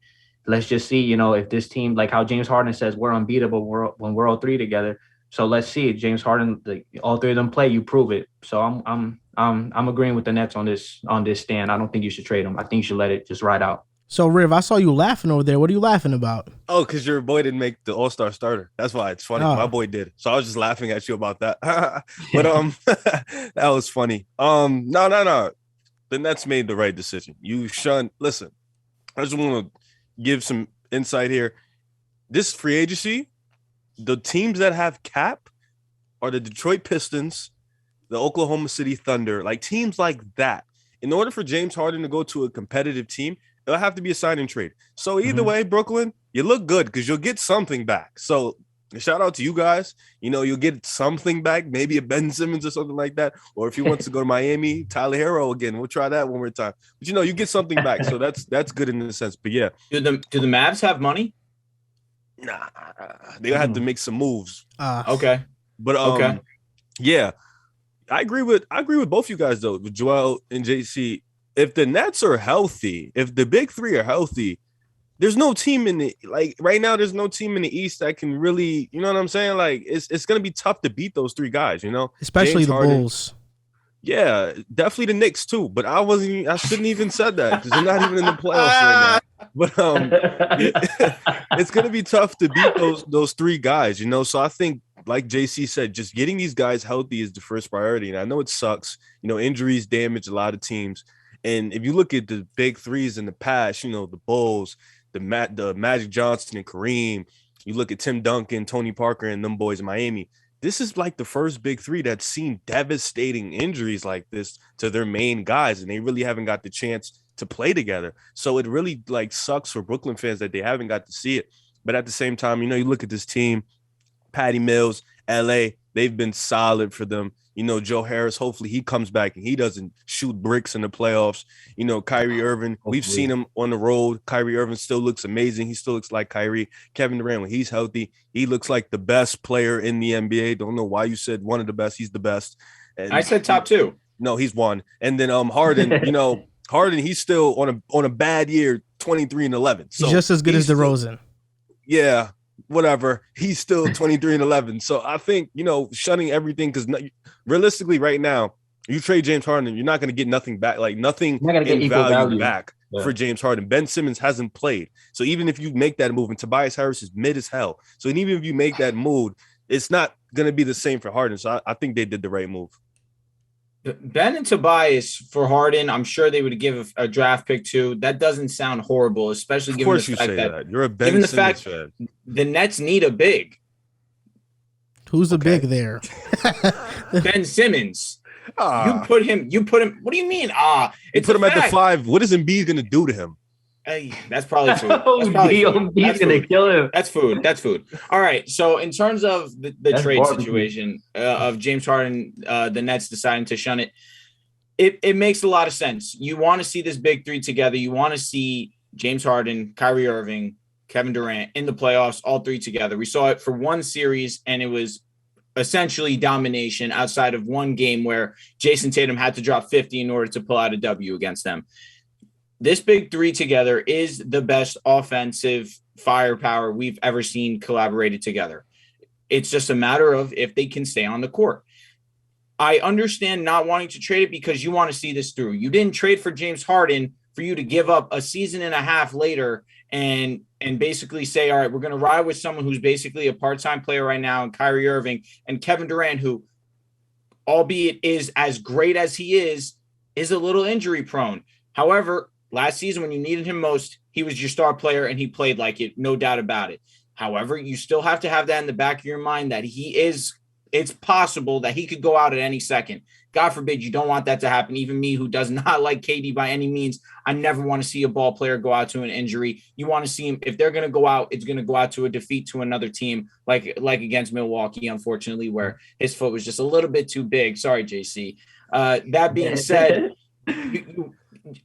Speaker 5: let's just see, you know, if this team, like how James Harden says, we're unbeatable when we're all 3 together. So let's see, James Harden, all 3 of them play, you prove it. So I'm I'm agreeing with the Nets on this stand. I don't think you should trade him. I think you should let it just ride out.
Speaker 1: So, Riv, I saw you laughing over there. What are you laughing about?
Speaker 4: Oh, because your boy didn't make the All-Star starter. That's why it's funny.
Speaker 1: Oh.
Speaker 4: My boy did. So I was just laughing at you about that. But that was funny. No. The Nets made the right decision. You shun. Listen, I just want to give some insight here. This free agency, the teams that have cap are the Detroit Pistons, the Oklahoma City Thunder, like teams like that. In order for James Harden to go to a competitive team, it'll have to be a sign and trade. So either way, Brooklyn, you look good because you'll get something back. So shout out to you guys. You'll get something back, maybe a Ben Simmons or something like that. Or if he wants to go to Miami, Tyler Hero again. We'll try that one more time. But you get something back. So that's good in a sense. But yeah.
Speaker 2: Do the Mavs have money?
Speaker 4: Nah, they'll have to make some moves.
Speaker 2: Okay.
Speaker 4: But
Speaker 2: okay.
Speaker 4: Yeah. I agree with both you guys though, with Joel and JC. If the Nets are healthy, if the big three are healthy, there's no team in the right now. There's no team in the East that can really, you know what I'm saying? Like it's gonna be tough to beat those three guys,
Speaker 1: especially
Speaker 4: James
Speaker 1: the
Speaker 4: Harden,
Speaker 1: Bulls.
Speaker 4: Yeah, definitely the Knicks too. But I shouldn't even said that because they're not even in the playoffs right now. But it's gonna be tough to beat those three guys, So I think, like JC said, just getting these guys healthy is the first priority. And I know it sucks. Injuries damage a lot of teams. And if you look at the big threes in the past, the Bulls, the Magic Johnson and Kareem, you look at Tim Duncan, Tony Parker, and them boys in Miami. This is like the first big three that's seen devastating injuries like this to their main guys, and they really haven't got the chance to play together. So it really sucks for Brooklyn fans that they haven't got to see it. But at the same time, you look at this team, Patty Mills, LA, they've been solid for them. Joe Harris, hopefully he comes back and he doesn't shoot bricks in the playoffs. Kyrie Irving, we've seen him on the road. Kyrie Irving still looks amazing. He still looks like Kyrie. Kevin Durant, when he's healthy, he looks like the best player in the NBA. Don't know why you said one of the best. He's the best. And
Speaker 2: I said top two.
Speaker 4: No, he's one. And then Harden, Harden, he's still on a bad year, 23-11. So
Speaker 1: he's just as good as DeRozan.
Speaker 4: Yeah. Whatever, he's still 23-11. So I think, shunning everything, because realistically right now, you trade James Harden, you're not going to get nothing back, nothing in value back for James Harden. Ben Simmons hasn't played. So even if you make that move, and Tobias Harris is mid as hell. So even if you make that move, it's not going to be the same for Harden. So I think they did the right move.
Speaker 2: Ben and Tobias for Harden, I'm sure they would give a draft pick too. That doesn't sound horrible, especially given the fact that
Speaker 4: you're a Ben Simmons fan.
Speaker 2: The Nets need a big.
Speaker 1: Who's the big there?
Speaker 2: Ben Simmons. You put him. What do you mean?
Speaker 4: It's put him at the 5. What is Embiid going to do to him?
Speaker 2: Hey, that's probably food.
Speaker 5: He's going to kill him.
Speaker 2: That's food. All right. So in terms of the trade situation of James Harden, the Nets deciding to shun it makes a lot of sense. You want to see this big three together. You want to see James Harden, Kyrie Irving, Kevin Durant in the playoffs, all three together. We saw it for one series, and it was essentially domination outside of one game where Jason Tatum had to drop 50 in order to pull out a W against them. This big three together is the best offensive firepower we've ever seen collaborated together. It's just a matter of if they can stay on the court. I understand not wanting to trade it because you want to see this through. You didn't trade for James Harden for you to give up a season and a half later and basically say, all right, we're going to ride with someone who's basically a part-time player right now, and Kyrie Irving and Kevin Durant, who, albeit is as great as he is a little injury prone. However, last season, when you needed him most, he was your star player and he played like it, no doubt about it. However, you still have to have that in the back of your mind that it's possible that he could go out at any second. God forbid you don't want that to happen. Even me, who does not like KD by any means, I never want to see a ball player go out to an injury. You want to see him, if they're going to go out, it's going to go out to a defeat to another team, like against Milwaukee, unfortunately, where his foot was just a little bit too big. Sorry, JC. That being said,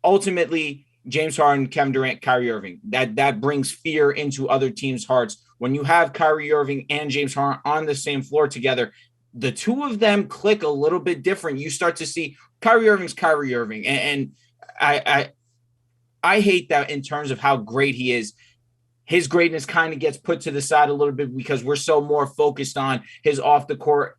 Speaker 2: ultimately, James Harden, Kevin Durant, Kyrie Irving, that brings fear into other teams' hearts. When you have Kyrie Irving and James Harden on the same floor together, the two of them click a little bit different. You start to see Kyrie Irving's Kyrie Irving. And I hate that in terms of how great he is. His greatness kind of gets put to the side a little bit because we're so more focused on his off the court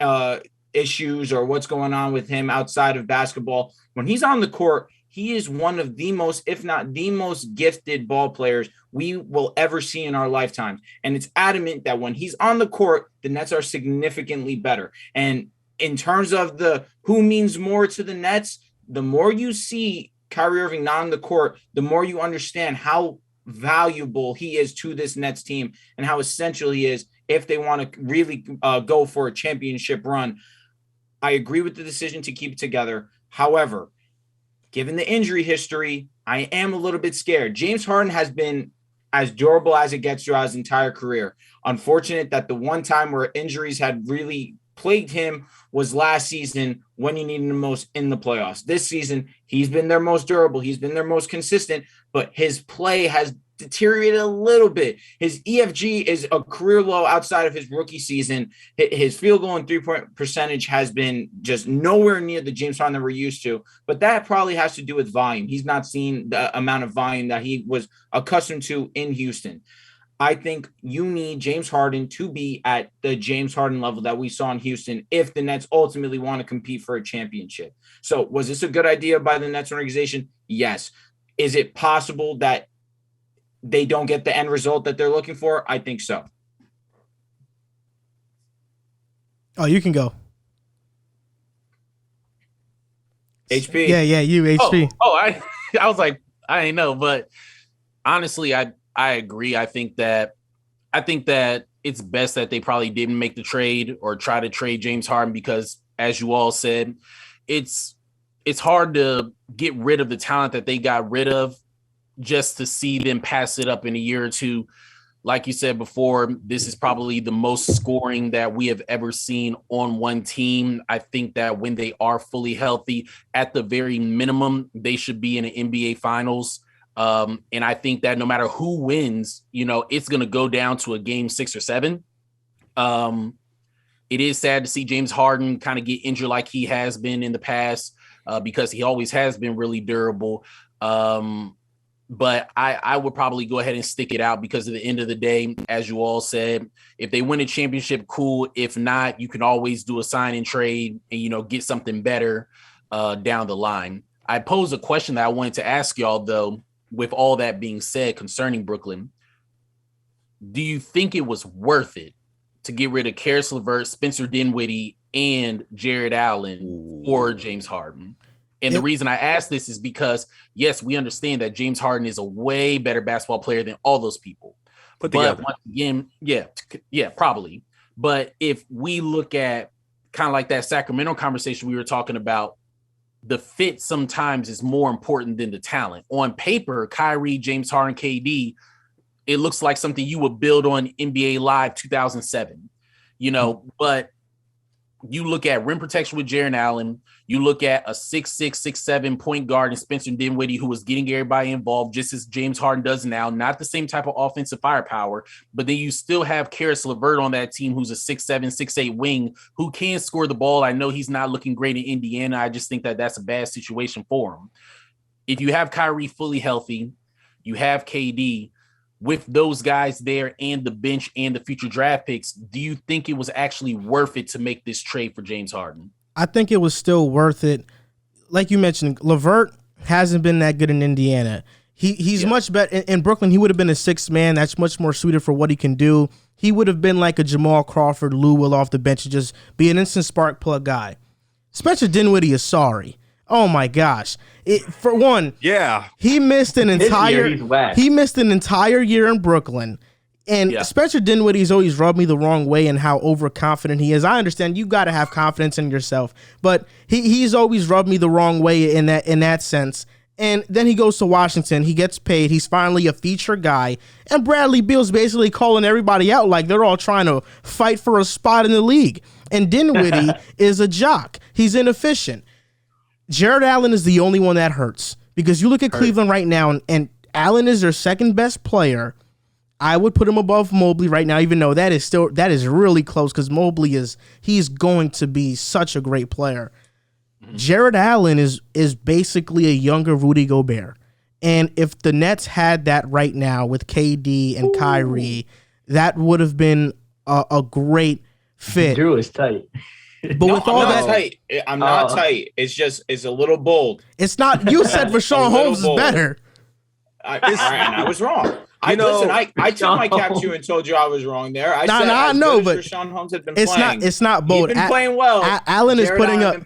Speaker 2: issues or what's going on with him outside of basketball. When he's on the court, he is one of the most, if not the most gifted ball players we will ever see in our lifetime. And it's adamant that when he's on the court, the Nets are significantly better. And in terms of the who means more to the Nets, the more you see Kyrie Irving not on the court, the more you understand how valuable he is to this Nets team and how essential he is if they want to really go for a championship run. I agree with the decision to keep it together. However, given the injury history, I am a little bit scared. James Harden has been as durable as it gets throughout his entire career. Unfortunate that the one time where injuries had really plagued him was last season when he needed him most in the playoffs. This season, he's been their most durable. He's been their most consistent, but his play has deteriorated a little bit. His EFG is a career low outside of his rookie season. His field goal and three-point percentage has been just nowhere near the James Harden that we're used to, but that probably has to do with volume. He's not seen the amount of volume that he was accustomed to in Houston. I think you need James Harden to be at the James Harden level that we saw in Houston if the Nets ultimately want to compete for a championship. So was this a good idea by the Nets organization? Yes. Is it possible that they don't get the end result that they're looking for? I think so.
Speaker 1: Oh, you can go.
Speaker 2: HP.
Speaker 1: Yeah, you, HP.
Speaker 3: I was like, I ain't know, but honestly, I agree. I think that it's best that they probably didn't make the trade or try to trade James Harden because, as you all said, it's hard to get rid of the talent that they got rid of just to see them pass it up in a year or two. Like you said before, this is probably the most scoring that we have ever seen on one team. I think that when they are fully healthy, at the very minimum, they should be in an NBA Finals. And I think that no matter who wins, it's going to go down to a game 6 or 7. It is sad to see James Harden kind of get injured like he has been in the past because he always has been really durable. But I would probably go ahead and stick it out because at the end of the day, as you all said, if they win a championship, cool. If not, you can always do a sign and trade and, get something better down the line. I posed a question that I wanted to ask y'all, though, with all that being said concerning Brooklyn. Do you think it was worth it to get rid of Karis LeVert, Spencer Dinwiddie, and Jared Allen for James Harden? And the reason I ask this is because, yes, we understand that James Harden is a way better basketball player than all those people. But once again, yeah, probably. But if we look at kind of like that Sacramento conversation we were talking about, the fit sometimes is more important than the talent. On paper, Kyrie, James Harden, KD, it looks like something you would build on NBA Live 2007, but you look at rim protection with Jared Allen, you look at a 6'6", 6'7" point guard in Spencer Dinwiddie who was getting everybody involved just as James Harden does now, not the same type of offensive firepower, but then you still have Karis LeVert on that team who's a 6'7", 6'8" wing who can score the ball. I know he's not looking great in Indiana. I just think that that's a bad situation for him. If you have Kyrie fully healthy, you have KD, with those guys there and the bench and the future draft picks, do you think it was actually worth it to make this trade for James Harden?
Speaker 1: I think it was still worth it. Like you mentioned, LeVert hasn't been that good in Indiana. He's much better in Brooklyn. He would have been a sixth man. That's much more suited for what he can do. He would have been like a Jamal Crawford, Lou Will off the bench and just be an instant spark plug guy. Spencer Dinwiddie is sorry. Oh my gosh! For one, he missed an entire year in Brooklyn, and Spencer Dinwiddie's always rubbed me the wrong way in how overconfident he is. I understand you got to have confidence in yourself, but he's always rubbed me the wrong way in that sense. And then he goes to Washington. He gets paid. He's finally a feature guy, and Bradley Beal's basically calling everybody out like they're all trying to fight for a spot in the league. And Dinwiddie is a jock. He's inefficient. Jared Allen is the only one that hurts because you look at Cleveland right now and Allen is their second best player. I would put him above Mobley right now, even though that is really close because Mobley he's going to be such a great player. Mm-hmm. Jared Allen is basically a younger Rudy Gobert. And if the Nets had that right now with KD and Kyrie, that would have been a great fit.
Speaker 5: Drew is tight.
Speaker 1: But
Speaker 2: No,
Speaker 1: with
Speaker 2: I'm
Speaker 1: all
Speaker 2: not
Speaker 1: that,
Speaker 2: tight. I'm not tight. It's a little bold.
Speaker 1: it's not. You said Rashawn Holmes is
Speaker 2: bold.
Speaker 1: better.
Speaker 2: All right, and I was wrong. I took my cap to you and told you I was wrong there. I said
Speaker 1: I know, but
Speaker 2: Rashawn Holmes had been
Speaker 1: it's
Speaker 2: playing.
Speaker 1: It's not bold.
Speaker 2: He's been playing well.
Speaker 1: Allen is putting up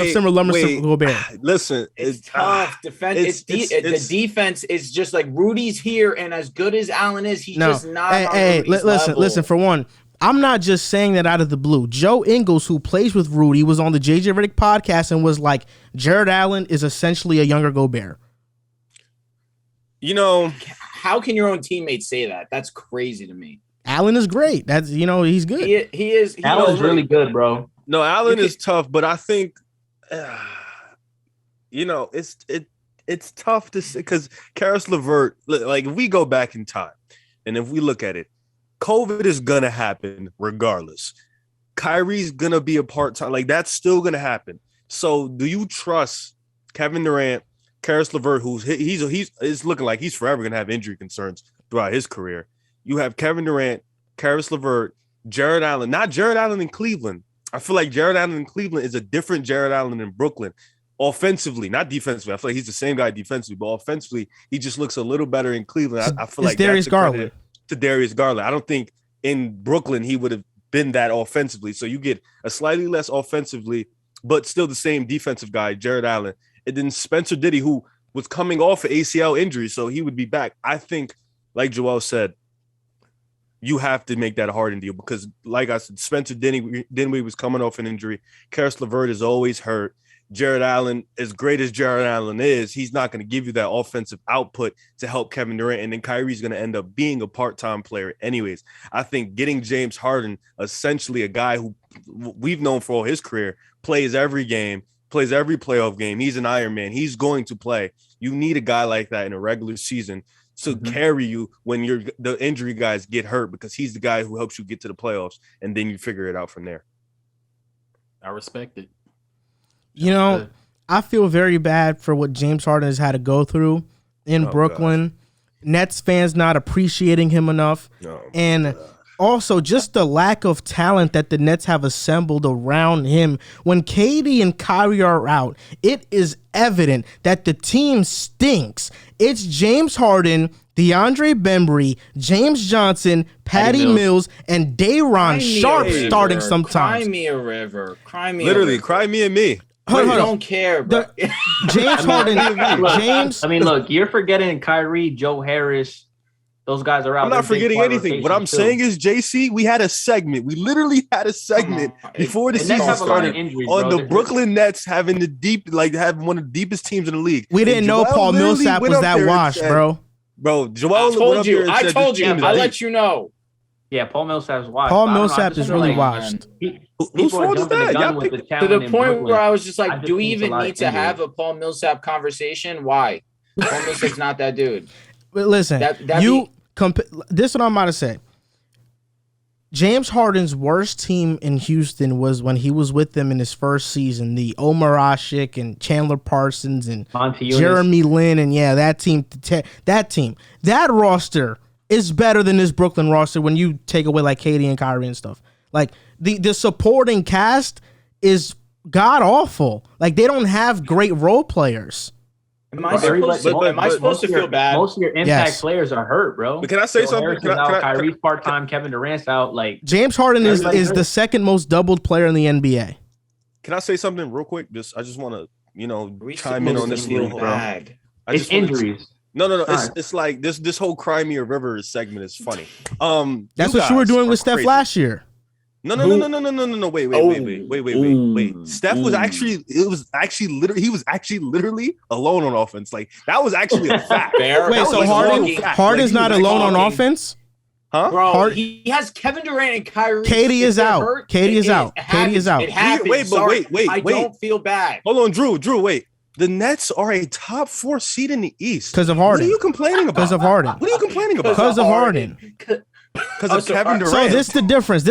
Speaker 1: similar numbers to Gobert.
Speaker 4: Listen,
Speaker 2: it's tough. Defense. The defense is just like Rudy's here, and as good as Allen is, he's just not.
Speaker 1: Hey, listen. For one, I'm not just saying that out of the blue. Joe Ingles, who plays with Rudy, was on the JJ Redick podcast and was like, Jared Allen is essentially a younger Gobert.
Speaker 4: You know,
Speaker 2: how can your own teammates say that? That's crazy to me.
Speaker 1: Allen is great. That's he's good.
Speaker 2: He is.
Speaker 5: Allen's really good, bro.
Speaker 4: No, Allen is tough, but I think, it's tough to say because Karis LeVert. Like if we go back in time, and if we look at it, COVID is gonna happen regardless. Kyrie's gonna be a part-time. Like that's still gonna happen. So do you trust Kevin Durant? Karis LeVert, it's looking like he's forever gonna have injury concerns throughout his career. You have Kevin Durant, Karis LeVert, Jared Allen, not Jared Allen in Cleveland. I feel like Jared Allen in Cleveland is a different Jared Allen in Brooklyn. Offensively, not defensively. I feel like he's the same guy defensively, but offensively, he just looks a little better in Cleveland. I feel like
Speaker 1: Darius Garland.
Speaker 4: To Darius Garland. I don't think in Brooklyn he would have been that offensively. So you get a slightly less offensively, but still the same defensive guy, Jared Allen. And then Spencer Dinwiddie, who was coming off an ACL injury, so he would be back. I think, like Joel said, you have to make that Harden deal because, like I said, Spencer Dinwiddie was coming off an injury. Karis LeVert is always hurt. Jared Allen, as great as Jared Allen is, he's not going to give you that offensive output to help Kevin Durant. And then Kyrie's going to end up being a part-time player anyways. I think getting James Harden, essentially a guy who we've known for all his career, plays every game, plays every playoff game. He's an Iron Man. He's going to play. You need a guy like that in a regular season to carry you when the injury guys get hurt because he's the guy who helps you get to the playoffs, and then you figure it out from there.
Speaker 3: I respect it.
Speaker 1: I feel very bad for what James Harden has had to go through in Brooklyn. God. Nets fans not appreciating him enough. And also just the lack of talent that the Nets have assembled around him. When KD and Kyrie are out, it is evident that the team stinks. It's James Harden, DeAndre Bembry, James Johnson, Patty Mills, and Day'Ron Sharpe starting sometimes.
Speaker 2: Cry me a river. Cry me
Speaker 4: Literally,
Speaker 2: a river.
Speaker 4: cry me and me.
Speaker 2: I don't care, bro.
Speaker 1: James Harden. James.
Speaker 5: I mean, look, you're forgetting Kyrie, Joe Harris. Those guys are out.
Speaker 4: I'm not forgetting anything. What I'm saying is, JC, we had a segment. We literally had a segment before the season started on the Brooklyn Nets having having one of the deepest teams in the league.
Speaker 1: We didn't know Paul Millsap was that washed, bro.
Speaker 4: Bro, Joel,
Speaker 2: I told you. I let you know.
Speaker 5: Yeah, Paul Millsap's washed.
Speaker 1: Paul Millsap is really washed.
Speaker 4: Whose fault is that?
Speaker 2: To the point where I was just like, do we even need to have a Paul Millsap conversation? Why? Paul Millsap's not that dude.
Speaker 1: But listen, this is what I'm about to say. James Harden's worst team in Houston was when he was with them in his first season. The Omar Ashik and Chandler Parsons and Jeremy Lin and that team. That roster is better than this Brooklyn roster when you take away like KD and Kyrie and stuff. Like the supporting cast is god awful. Like they don't have great role players.
Speaker 2: Am I supposed to feel bad?
Speaker 5: Most of your impact players are hurt, bro.
Speaker 4: But can I say something?
Speaker 5: Kyrie's part-time, Kevin Durant's out. Like
Speaker 1: James Harden is the second most doubled player in the NBA.
Speaker 4: Can I say something real quick? I just want to chime in on this little
Speaker 5: bag. It's injuries.
Speaker 4: No. It's like this whole Cry Me a River segment is funny.
Speaker 1: That's what you were doing with Steph last year.
Speaker 4: No. Wait. Steph was he was actually literally alone on offense. Like that was actually a fact.
Speaker 1: Wait, so Harden's not alone on offense?
Speaker 2: Huh? Bro, he has Kevin Durant and Kyrie.
Speaker 1: KD is out. KD is out.
Speaker 2: It happens. Wait. I don't feel bad.
Speaker 4: Hold on, Drew, wait. The Nets are a top 4 seed in the East.
Speaker 1: Because of Harden.
Speaker 4: What are you complaining about?
Speaker 1: Because of Harden.
Speaker 4: What are you complaining about?
Speaker 1: Because of Harden.
Speaker 4: Because of Kevin Durant.
Speaker 1: So this is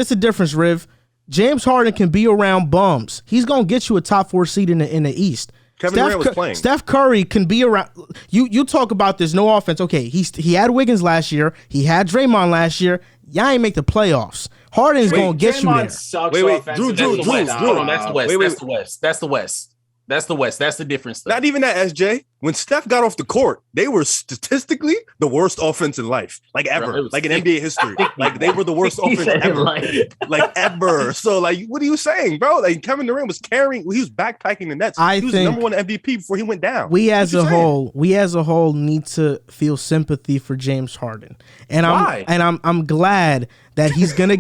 Speaker 1: the difference, Riv. James Harden can be around bums. He's gonna get you a top 4 seed in the East.
Speaker 4: Kevin Durant was playing.
Speaker 1: Steph Curry can be around. You talk about this no offense. Okay, he had Wiggins last year. He had Draymond last year. Y'all ain't make the playoffs. Harden's gonna get you
Speaker 2: Draymond
Speaker 1: there.
Speaker 2: sucks
Speaker 4: Wait,
Speaker 2: offensively.
Speaker 4: Drew,
Speaker 3: Hold on, that's the West.
Speaker 4: Wait.
Speaker 3: That's the West. That's the West. That's the West. That's the difference.
Speaker 4: Not even that, SJ. When Steph got off the court, they were statistically the worst offense in life, like ever,
Speaker 3: Bro,
Speaker 4: like in NBA history. Like they were the worst offense ever, like ever. So, like, what are you saying, bro? Like Kevin Durant was carrying, he was backpacking the Nets. He was the number one MVP before he went down.
Speaker 1: We as a whole need to feel sympathy for James Harden, and I'm glad that he's gonna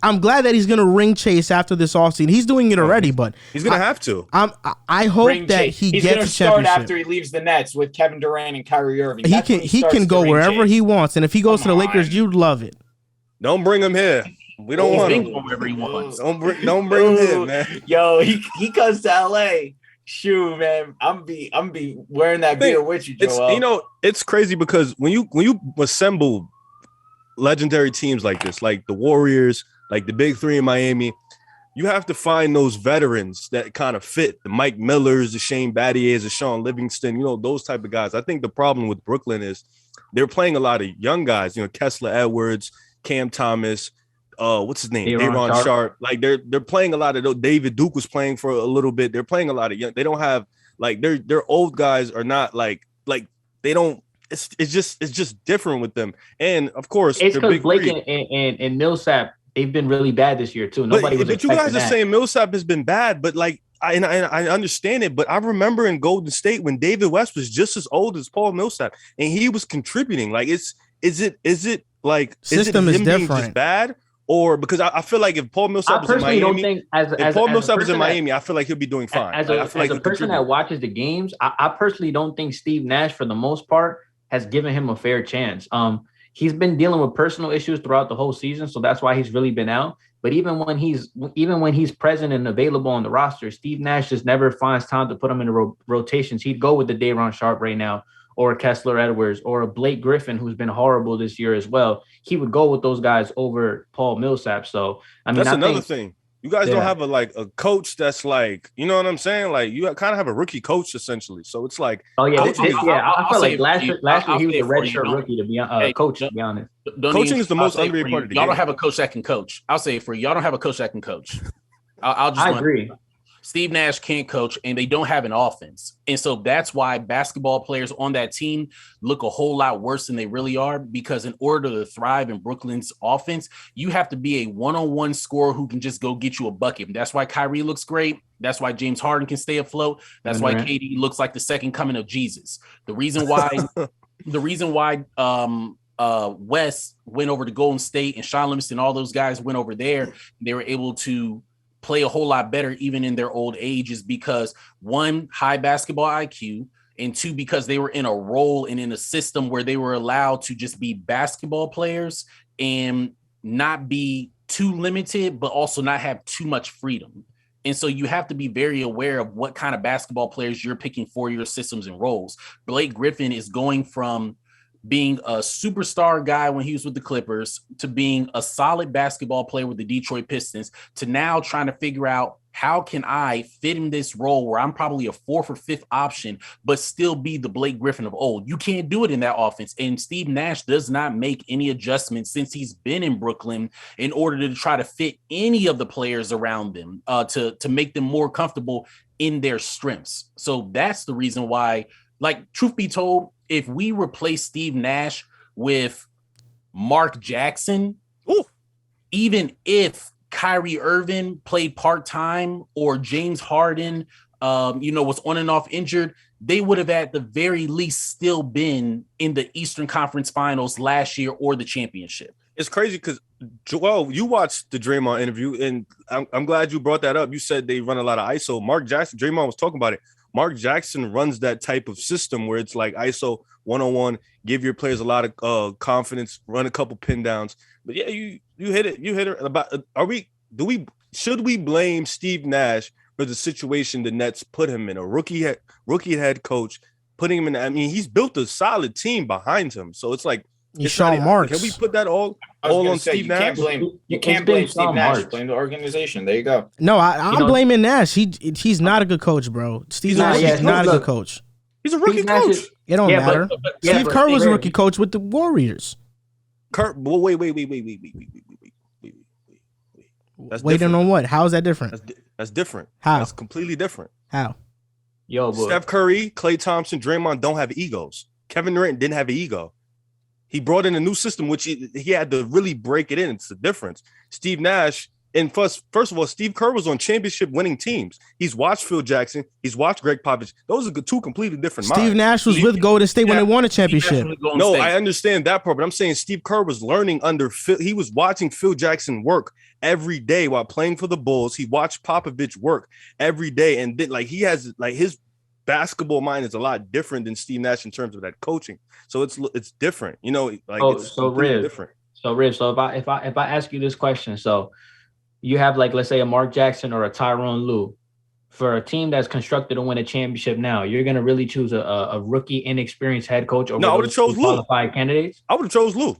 Speaker 1: I'm glad that he's gonna ring chase after this offseason. He's doing it already, but
Speaker 4: he's gonna have to.
Speaker 1: I hope that he
Speaker 2: he's
Speaker 1: gets
Speaker 2: gonna
Speaker 1: a
Speaker 2: start
Speaker 1: championship
Speaker 2: after he leaves the Nets with Kevin Durant and Kyrie Irving.
Speaker 1: He can go wherever he wants, and if he goes to the Lakers, you'd love it.
Speaker 4: Don't bring him here. We don't want him.
Speaker 3: Wherever he wants.
Speaker 4: Don't bring him here, man.
Speaker 2: Yo, he comes to LA. Shoot, man, I'm be wearing that beer with you, Joel.
Speaker 4: It's crazy because when you assemble legendary teams like this, like the Warriors, like the Big Three in Miami, you have to find those veterans that kind of fit the Mike Millers, the Shane Battiers, the Sean Livingston, those type of guys. I think the problem with Brooklyn is they're playing a lot of young guys, Kessler Edwards, Cam Thomas, what's his name? Daron Sharp. Like they're playing a lot of those. David Duke was playing for a little bit. They're playing a lot of young. They don't have like their old guys are not like they don't. It's just different with them. And of course,
Speaker 5: it's because Blake and Millsap, they've been really bad this year too. Nobody was.
Speaker 4: But you guys are saying Millsap has been bad, but like I understand it. But I remember in Golden State when David West was just as old as Paul Millsap, and he was contributing. Like is it like
Speaker 1: system is different?
Speaker 4: Just bad? Or because I feel like if Paul Millsap was in Miami, if Paul Millsap was in Miami, I feel like he'll be doing fine.
Speaker 5: As a person that watches the games, I personally don't think Steve Nash, for the most part, has given him a fair chance. He's been dealing with personal issues throughout the whole season, so that's why he's really been out. But even when he's present and available on the roster, Steve Nash just never finds time to put him in the rotations. He'd go with the Daron Sharp right now, or Kessler Edwards, or a Blake Griffin, who's been horrible this year as well. He would go with those guys over Paul Millsap. So, I mean,
Speaker 4: that's another thing. You guys don't have a coach that's like, you know what I'm saying? Like you kind of have a rookie coach essentially. So it's like,
Speaker 5: I feel like last year he was a redshirt rookie to be coach. To be honest,
Speaker 4: coaching is the most underrated part of the game.
Speaker 3: Y'all don't have a coach that can coach. I'll say it for you. Y'all don't have a coach that can coach.
Speaker 5: I agree.
Speaker 3: Steve Nash can't coach, and they don't have an offense. And so that's why basketball players on that team look a whole lot worse than they really are, because in order to thrive in Brooklyn's offense, you have to be a one-on-one scorer who can just go get you a bucket. That's why Kyrie looks great. That's why James Harden can stay afloat. That's why KD looks like the second coming of Jesus. The reason why West went over to Golden State and Sean Livingston, all those guys went over there, they were able to play a whole lot better even in their old age, is because one, high basketball IQ, and two, because they were in a role and in a system where they were allowed to just be basketball players and not be too limited, but also not have too much freedom. And so you have to be very aware of what kind of basketball players you're picking for your systems and roles. Blake Griffin is going from being a superstar guy when he was with the Clippers to being a solid basketball player with the Detroit Pistons to now trying to figure out, how can I fit in this role where I'm probably a fourth or fifth option, but still be the Blake Griffin of old? You can't do it in that offense. And Steve Nash does not make any adjustments since he's been in Brooklyn in order to try to fit any of the players around them to make them more comfortable in their strengths. So that's the reason why, like, truth be told, if we replace Steve Nash with Mark Jackson, even if Kyrie Irving played part-time or James Harden, was on and off injured, they would have at the very least still been in the Eastern Conference Finals last year or the championship.
Speaker 4: It's crazy because, Joel, you watched the Draymond interview, and I'm glad you brought that up. You said they run a lot of ISO. Mark Jackson, Draymond was talking about it. Mark Jackson runs that type of system where it's like ISO one-on-one, give your players a lot of confidence, run a couple pin downs. But yeah, you hit it. You hit it about. Should we blame Steve Nash for the situation the Nets put him in? A rookie head coach, putting him in. I mean, he's built a solid team behind him. So it's like,
Speaker 1: Sean Marks.
Speaker 4: Can we put that all on Steve Nash?
Speaker 2: You can't blame Steve Nash. Blame the organization. There you go.
Speaker 1: No, I'm blaming Nash. He's not a good coach, bro. Steve Nash is not a good coach.
Speaker 4: He's a rookie coach.
Speaker 1: It don't matter. Steve Kerr was a rookie coach with the Warriors.
Speaker 4: Kerr, wait. That's
Speaker 1: Waiting
Speaker 4: different.
Speaker 1: on what? How is that different?
Speaker 4: That's different.
Speaker 1: How?
Speaker 4: That's completely different.
Speaker 1: How?
Speaker 5: Yo, but
Speaker 4: Steph Curry, Klay Thompson, Draymond don't have egos. Kevin Durant didn't have an ego. He brought in a new system, which he had to really break it in. It's the difference. Steve Nash, and first of all, Steve Kerr was on championship winning teams. He's watched Phil Jackson. He's watched Greg Popovich. Those are two completely different minds.
Speaker 1: Steve Nash was with Golden State when they won a championship.
Speaker 4: No, I understand that part, but I'm saying Steve Kerr was learning under Phil. He was watching Phil Jackson work every day while playing for the Bulls. He watched Popovich work every day, and then he has his basketball mind is a lot different than Steve Nash in terms of that coaching. So it's different, it's
Speaker 5: Riz,
Speaker 4: different.
Speaker 5: So Riz, so if I ask you this question, so you have let's say a Mark Jackson or a Tyronn Lue for a team that's constructed to win a championship now, you're gonna really choose a rookie, inexperienced head coach over
Speaker 4: I would have chose Lue.
Speaker 5: Qualified candidates?
Speaker 4: I would have chose Lue.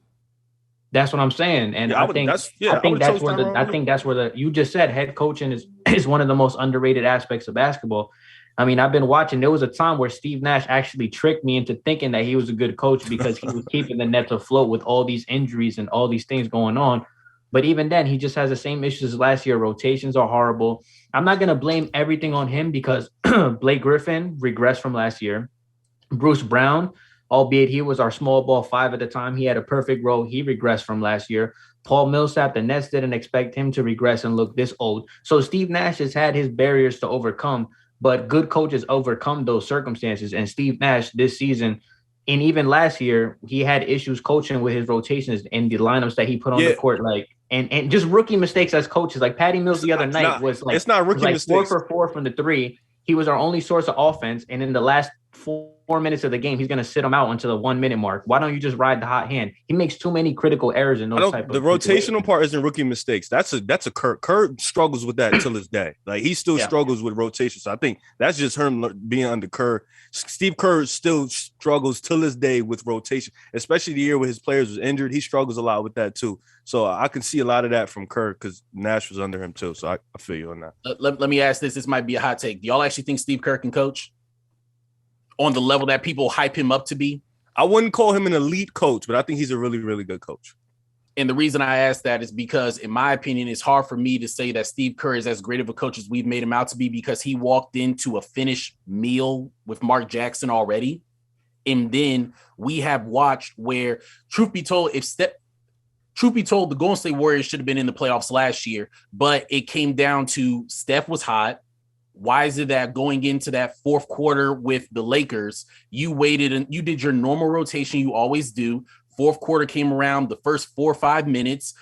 Speaker 5: That's what I'm saying, and I think that's where you just said head coaching is one of the most underrated aspects of basketball. I mean, I've been watching. There was a time where Steve Nash actually tricked me into thinking that he was a good coach because he was keeping the Nets afloat with all these injuries and all these things going on. But even then, he just has the same issues as last year. Rotations are horrible. I'm not going to blame everything on him because Blake Griffin regressed from last year. Bruce Brown, albeit he was our small ball 5 at the time, he had a perfect role. He regressed from last year. Paul Millsap, the Nets didn't expect him to regress and look this old. So Steve Nash has had his barriers to overcome. But good coaches overcome those circumstances. And Steve Nash this season, and even last year, he had issues coaching with his rotations and the lineups that he put on the court. And just rookie mistakes as coaches. Like Patty Mills the other night was like,
Speaker 4: it's not rookie mistakes.
Speaker 5: 4 for 4 from the 3. He was our only source of offense. And in the last 4 minutes of the game, he's going to sit him out until the 1 minute mark. Why don't you just ride the hot hand? He makes too many critical errors in those type of
Speaker 4: rotational part isn't rookie mistakes. That's a Kerr. Kerr struggles with that till this day. He still struggles with rotation. So I think that's just him being under Kerr. Steve Kerr still struggles till this day with rotation, especially the year where his players was injured. He struggles a lot with that too. So I can see a lot of that from Kerr because Nash was under him too. So I feel you on that.
Speaker 3: Let me ask this. This might be a hot take. Do y'all actually think Steve Kerr can coach on the level that people hype him up to be?
Speaker 4: I wouldn't call him an elite coach, but I think he's a really, really good coach.
Speaker 3: And the reason I ask that is because, in my opinion, it's hard for me to say that Steve Kerr is as great of a coach as we've made him out to be because he walked into a finished meal with Mark Jackson already. And then we have watched where, truth be told, the Golden State Warriors should have been in the playoffs last year, but it came down to Steph was hot. Why is it that going into that fourth quarter with the Lakers, you waited and you did your normal rotation you always do. Fourth quarter came around, the first 4 or 5 minutes.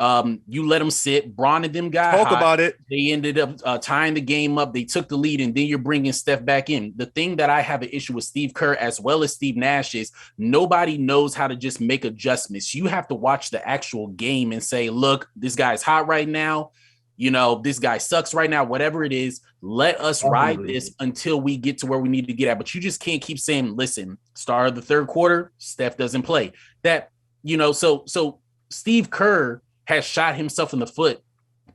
Speaker 3: You let them sit. Bron and them got
Speaker 4: talk
Speaker 3: hot.
Speaker 4: About it.
Speaker 3: They ended up tying the game up. They took the lead, and then you're bringing Steph back in. The thing that I have an issue with Steve Kerr as well as Steve Nash is nobody knows how to just make adjustments. You have to watch the actual game and say, look, this guy's hot right now. This guy sucks right now, whatever it is, let us ride this until we get to where we need to get at. But you just can't keep saying, listen, start of the third quarter, Steph doesn't play. So Steve Kerr has shot himself in the foot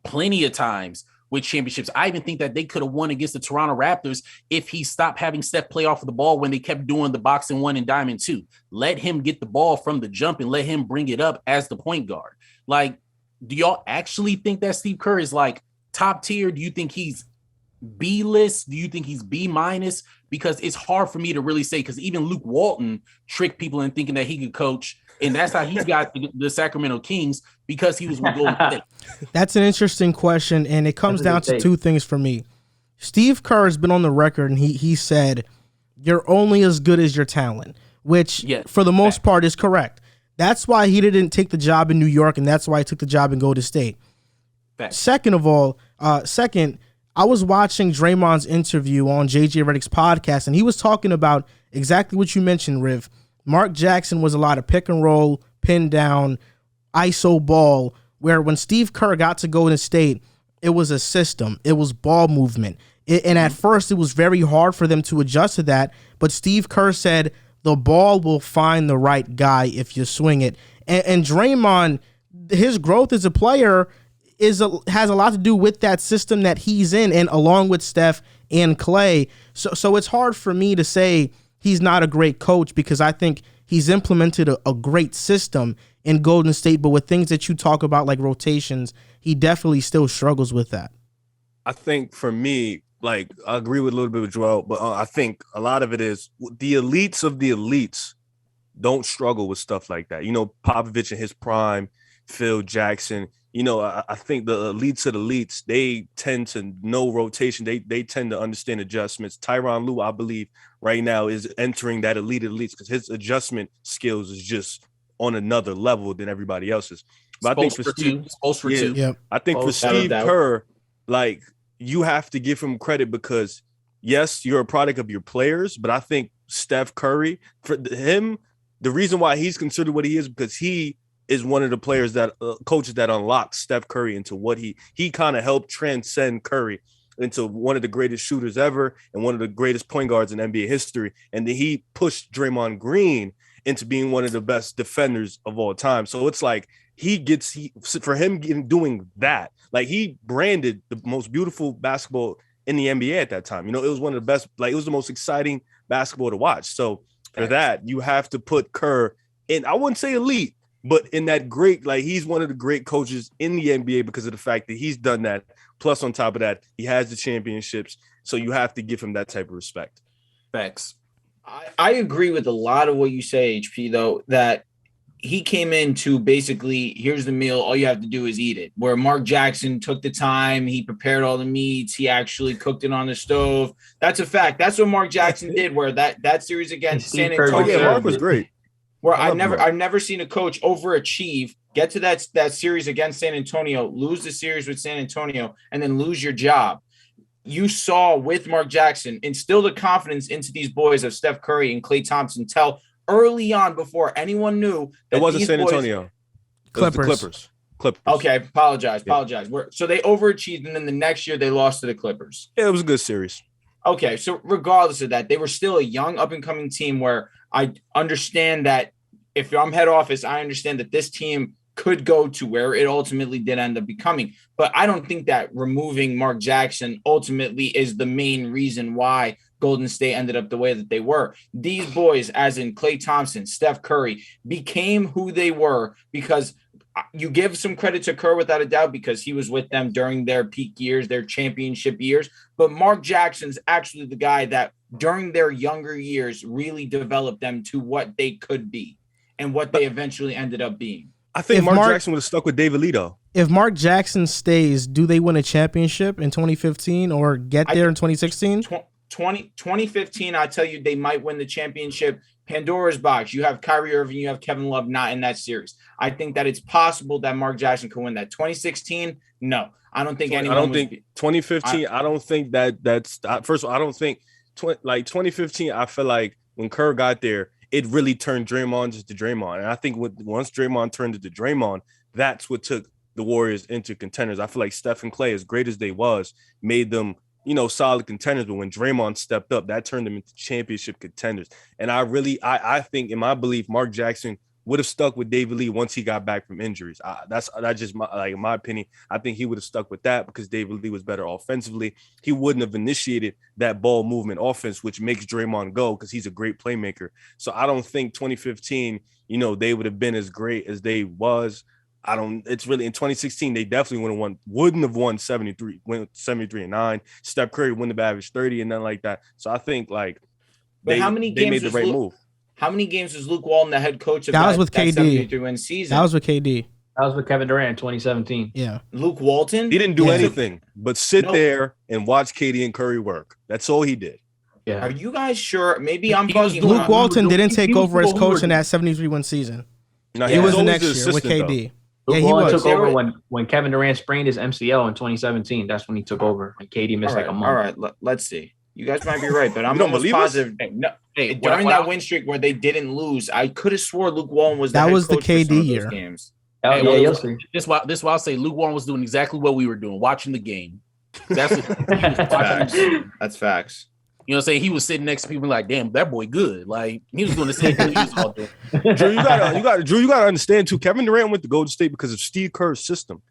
Speaker 3: plenty of times with championships. I even think that they could have won against the Toronto Raptors if he stopped having Steph play off of the ball when they kept doing the boxing 1 and diamond 2. Let him get the ball from the jump and let him bring it up as the point guard. Do y'all actually think that Steve Kerr is top tier? Do you think he's B list? Do you think he's B minus? Because it's hard for me to really say, because even Luke Walton tricked people in thinking that he could coach. And that's how he got the Sacramento Kings, because he was with Golden State.
Speaker 1: That's an interesting question. And it comes down to 2 things for me. Steve Kerr has been on the record and he said, you're only as good as your talent, which for the most part is correct. That's why he didn't take the job in New York, and that's why he took the job in Golden State.
Speaker 3: Fact.
Speaker 1: Second, I was watching Draymond's interview on JJ Redick's podcast, and he was talking about exactly what you mentioned, Riv. Mark Jackson was a lot of pick and roll, pin down, ISO ball, where when Steve Kerr got to Golden State, it was a system. It was ball movement. And at first, it was very hard for them to adjust to that, but Steve Kerr said, the ball will find the right guy if you swing it. And Draymond, his growth as a player has a lot to do with that system that he's in, and along with Steph and Klay. So it's hard for me to say he's not a great coach, because I think he's implemented a great system in Golden State, but with things that you talk about like rotations, he definitely still struggles with that.
Speaker 4: I think for me, like, I agree with a little bit with Joel, but I think a lot of it is the elites of the elites don't struggle with stuff like that. You know, Popovich in his prime, Phil Jackson. You know, I think the elites of the elites, they tend to know rotation. They tend to understand adjustments. Tyronn Lue, I believe, right now is entering that elite of elites because his adjustment skills is just on another level than everybody else's. But I think for Steve, I think for Steve Kerr, like, you have to give him credit because, yes, you're a product of your players, but I think Steph Curry, for him, the reason why he's considered what he is because he is one of the players that coaches that unlocked Steph Curry into what he kind of helped transcend Curry into one of the greatest shooters ever and one of the greatest point guards in NBA history. And then he pushed Draymond Green into being one of the best defenders of all time. So it's like for him doing that, like, he branded the most beautiful basketball in the NBA at that time. You know, it was one of the best, like, it was the most exciting basketball to watch. So for that, you have to put Kerr in, I wouldn't say elite, but in that great, like, he's one of the great coaches in the NBA because of the fact that he's done that. Plus, on top of that, he has the championships. So you have to give him that type of respect.
Speaker 3: Facts.
Speaker 2: I agree with a lot of what you say, HP, though, that he came in to basically, here's the meal, all you have to do is eat it. Where Mark Jackson took the time, he prepared all the meats, he actually cooked it on the stove. That's a fact. That's what Mark Jackson did, where that series against San Antonio.
Speaker 4: Oh, yeah, Mark was great.
Speaker 2: Where I've never seen a coach overachieve, get to that series against San Antonio, lose the series with San Antonio, and then lose your job. You saw with Mark Jackson instill the confidence into these boys of Steph Curry and Klay Thompson. Tell early on, before anyone knew that
Speaker 4: it wasn't San Antonio.
Speaker 1: Clippers.
Speaker 2: Okay, apologize. So they overachieved, and then the next year they lost to the Clippers.
Speaker 4: Yeah, it was a good series.
Speaker 2: Okay, so regardless of that, they were still a young up-and-coming team where I understand that if I'm head office, I understand that this team could go to where it ultimately did end up becoming. But I don't think that removing Mark Jackson ultimately is the main reason why Golden State ended up the way that they were. These boys, as in Klay Thompson, Steph Curry, became who they were because you give some credit to Kerr without a doubt because he was with them during their peak years, their championship years. But Mark Jackson's actually the guy that during their younger years really developed them to what they could be and what they eventually ended up being.
Speaker 4: I think Mark Jackson would have stuck with David Lee, though.
Speaker 1: If Mark Jackson stays, do they win a championship in 2015 or get there in 2016?
Speaker 2: 2015, I tell you, they might win the championship. Pandora's box. You have Kyrie Irving, you have Kevin Love not in that series. I think that it's possible that Mark Jackson can win that. 2016, no. I don't think anyone.
Speaker 4: 2015. I don't think that's first of all. I don't think 2015. I feel like when Kerr got there, it really turned Draymond into Draymond, and I think once Draymond turned into Draymond, that's what took the Warriors into contenders. I feel like Steph and Klay, as great as they was, made them, you know, solid contenders. But when Draymond stepped up, that turned them into championship contenders. And I think, in my belief, Mark Jackson would have stuck with David Lee once he got back from injuries. That's just in my opinion. I think he would have stuck with that because David Lee was better offensively. He wouldn't have initiated that ball movement offense, which makes Draymond go because he's a great playmaker. So I don't think 2015, you know, they would have been as great as they was. It's really in 2016, they definitely wouldn't have won 73-9. Steph Curry wouldn't have averaged 30 and nothing like that. So I think they made the right move.
Speaker 2: How many games was Luke Walton the head coach of
Speaker 1: that was with KD.
Speaker 2: 73-win season?
Speaker 1: That was with KD.
Speaker 5: That was with Kevin Durant in 2017.
Speaker 1: Yeah.
Speaker 2: Luke Walton?
Speaker 4: He didn't do anything but sit there and watch KD and Curry work. That's all he did.
Speaker 5: Yeah.
Speaker 2: Are you guys sure? Maybe I'm bugging.
Speaker 1: Luke Walton didn't take over as coach in that 73-win season.
Speaker 4: No,
Speaker 1: he was the next year with KD.
Speaker 5: Luke Walton took over when Kevin Durant sprained his MCL in 2017. That's when he took over. When KD missed a month.
Speaker 2: All right, let's see. You guys might be right, but I'm almost positive. During that win streak where they didn't lose, I could have swore Luke Walton was the head coach
Speaker 1: the KD year.
Speaker 2: Games.
Speaker 5: You'll see.
Speaker 3: This why I'll say Luke Walton was doing exactly what we were doing, watching the game. That's
Speaker 2: That's facts.
Speaker 3: You know what I'm saying? He was sitting next to people like, damn, that boy good. Like, he was doing the same thing he was all doing.
Speaker 4: Drew, you gotta understand too. Kevin Durant went to Golden State because of Steve Kerr's system.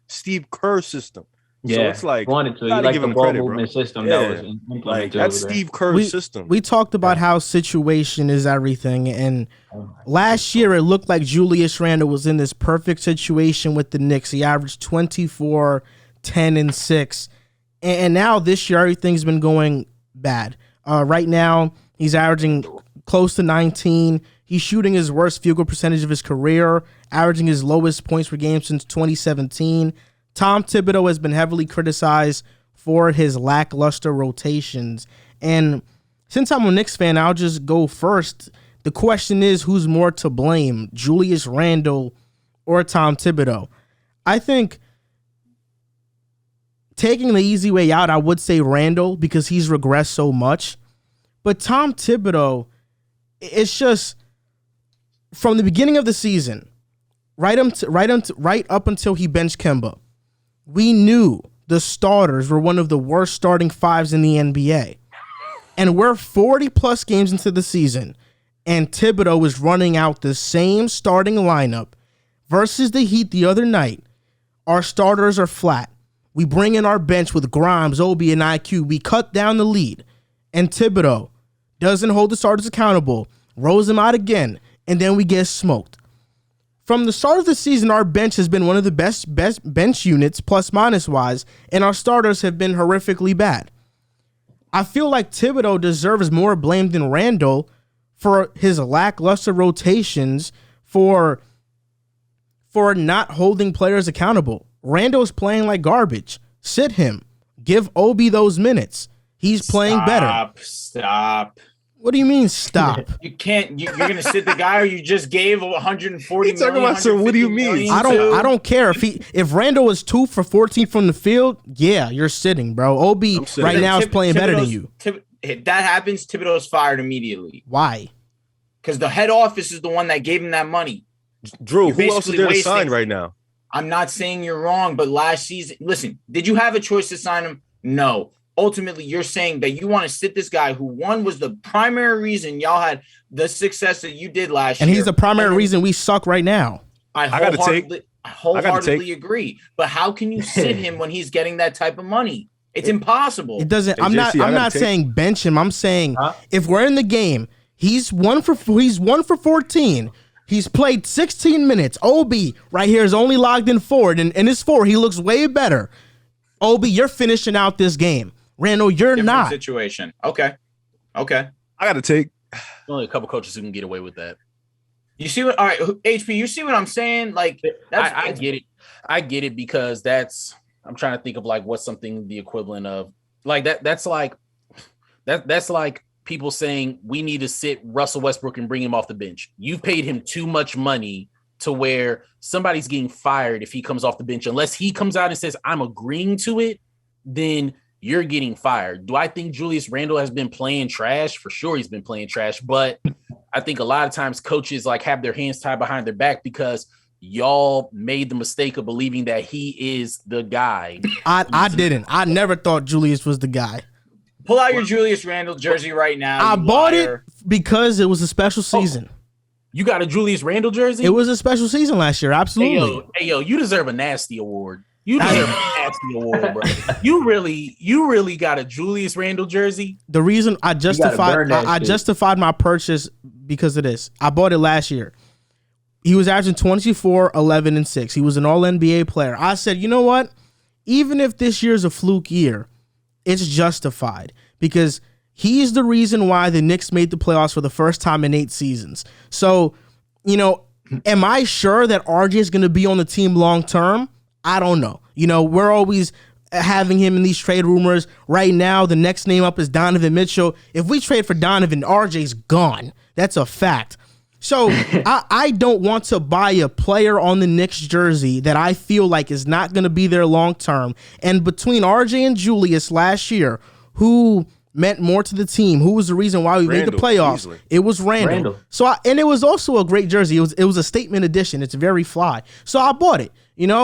Speaker 5: Yeah,
Speaker 4: So it's like,
Speaker 5: wanted to. You
Speaker 4: gotta
Speaker 5: like
Speaker 4: give
Speaker 5: the
Speaker 4: him
Speaker 5: ball
Speaker 4: credit, bro.
Speaker 5: movement system
Speaker 4: Yeah.
Speaker 5: that was implemented
Speaker 4: Like,
Speaker 5: over
Speaker 4: that's
Speaker 5: there.
Speaker 4: Steve Kerr's system.
Speaker 1: We talked about how situation is everything, and last year it looked like Julius Randle was in this perfect situation with the Knicks. He averaged 24, 10, and 6. And now this year everything's been going bad. Right now he's averaging close to 19. He's shooting his worst field goal percentage of his career, averaging his lowest points per game since 2017. Tom Thibodeau has been heavily criticized for his lackluster rotations. And since I'm a Knicks fan, I'll just go first. The question is, who's more to blame, Julius Randle or Tom Thibodeau? I think taking the easy way out, I would say Randle because he's regressed so much. But Tom Thibodeau, it's just from the beginning of the season, right up until he benched Kemba, we knew the starters were one of the worst starting fives in the NBA. And we're 40-plus games into the season, and Thibodeau is running out the same starting lineup versus the Heat the other night. Our starters are flat. We bring in our bench with Grimes, Obi, and IQ. We cut down the lead. And Thibodeau doesn't hold the starters accountable, rolls them out again, and then we get smoked. From the start of the season, our bench has been one of the best bench units, plus-minus wise, and our starters have been horrifically bad. I feel like Thibodeau deserves more blame than Randle for his lackluster rotations, for not holding players accountable. Randle's playing like garbage. Sit him. Give Obi those minutes. He's playing better.
Speaker 2: Stop.
Speaker 1: What do you mean stop?
Speaker 2: You can't. You're gonna sit the guy, or you just gave 140
Speaker 4: talking
Speaker 2: million.
Speaker 4: about, so what do you mean?
Speaker 2: $150 million
Speaker 1: I don't care if Randle is 2 for 14 from the field. Yeah, you're sitting, bro. Obi right now is playing better than you.
Speaker 2: If that happens, Thibodeau's fired immediately.
Speaker 1: Why?
Speaker 2: Because the head office is the one that gave him that money.
Speaker 4: Drew, who else is there to sign right now?
Speaker 2: I'm not saying you're wrong, but last season, listen, did you have a choice to sign him? No. Ultimately, you're saying that you want to sit this guy who, one, was the primary reason y'all had the success that you did last year.
Speaker 1: And he's the primary reason we suck right now.
Speaker 2: I wholeheartedly agree. But how can you sit him when he's getting that type of money? It's impossible.
Speaker 1: It doesn't.
Speaker 4: Hey,
Speaker 1: I'm not saying bench him. I'm saying if we're in the game, he's 1 for 14. He's played 16 minutes. Obi right here is only logged in forward, and in his 4, he looks way better. Obi, you're finishing out this game. Randle, you're
Speaker 2: Different
Speaker 1: not.
Speaker 2: Situation. Okay.
Speaker 4: I got to take.
Speaker 3: Only a couple coaches who can get away with that.
Speaker 2: You see what? All right, HP. You see what I'm saying? Like,
Speaker 3: I get it. I get it because I'm trying to think of like what's something the equivalent of like that. That's like people saying we need to sit Russell Westbrook and bring him off the bench. You've paid him too much money to where somebody's getting fired if he comes off the bench. Unless he comes out and says, I'm agreeing to it, then you're getting fired. Do I think Julius Randle has been playing trash? For sure he's been playing trash, but I think a lot of times coaches like have their hands tied behind their back because y'all made the mistake of believing that he is the guy.
Speaker 1: I didn't. I never thought Julius was the guy.
Speaker 2: Pull out your Julius Randle jersey right now.
Speaker 1: I bought it because it was a special season.
Speaker 3: You got a Julius Randle jersey?
Speaker 1: It was a special season last year. Absolutely.
Speaker 3: Hey, yo, you deserve a nasty award. You deserve a nasty award, bro. You really got a Julius Randle jersey.
Speaker 1: The reason I justified my purchase because of this. I bought it last year. He was averaging 24, 11, and 6. He was an all-NBA player. I said, you know what? Even if this year's a fluke year, it's justified because he's the reason why the Knicks made the playoffs for the first time in 8 seasons. So, am I sure that RJ is going to be on the team long term? I don't know. We're always having him in these trade rumors. Right now, the next name up is Donovan Mitchell. If we trade for Donovan, RJ's gone. That's a fact. So I don't want to buy a player on the Knicks jersey that I feel like is not going to be there long term. And between RJ and Julius last year, who meant more to the team, who was the reason why we made the playoffs, easily. It was Randle. So and it was also a great jersey. It was a statement edition. It's very fly. So I bought it,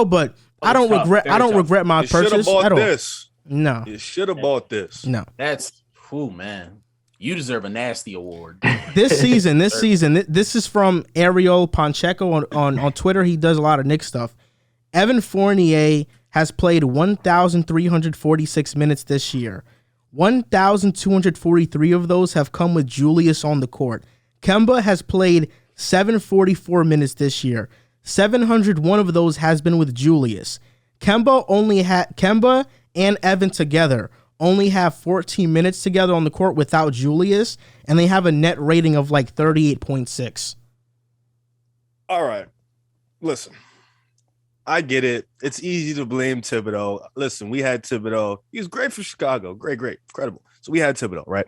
Speaker 1: but I don't regret my purchase at all. No.
Speaker 4: You should have bought this.
Speaker 1: No.
Speaker 3: That's man. You deserve a nasty award.
Speaker 1: This season, this is from Ariel Pacheco on Twitter. He does a lot of Knicks stuff. Evan Fournier has played 1,346 minutes this year. 1,243 of those have come with Julius on the court. Kemba has played 744 minutes this year. 701 of those has been with Julius. Kemba and Evan together only have 14 minutes together on the court without Julius, and they have a net rating of like 38.6.
Speaker 4: All right. Listen, I get it. It's easy to blame Thibodeau. Listen, we had Thibodeau. He was great for Chicago. Great, incredible. So we had Thibodeau, right?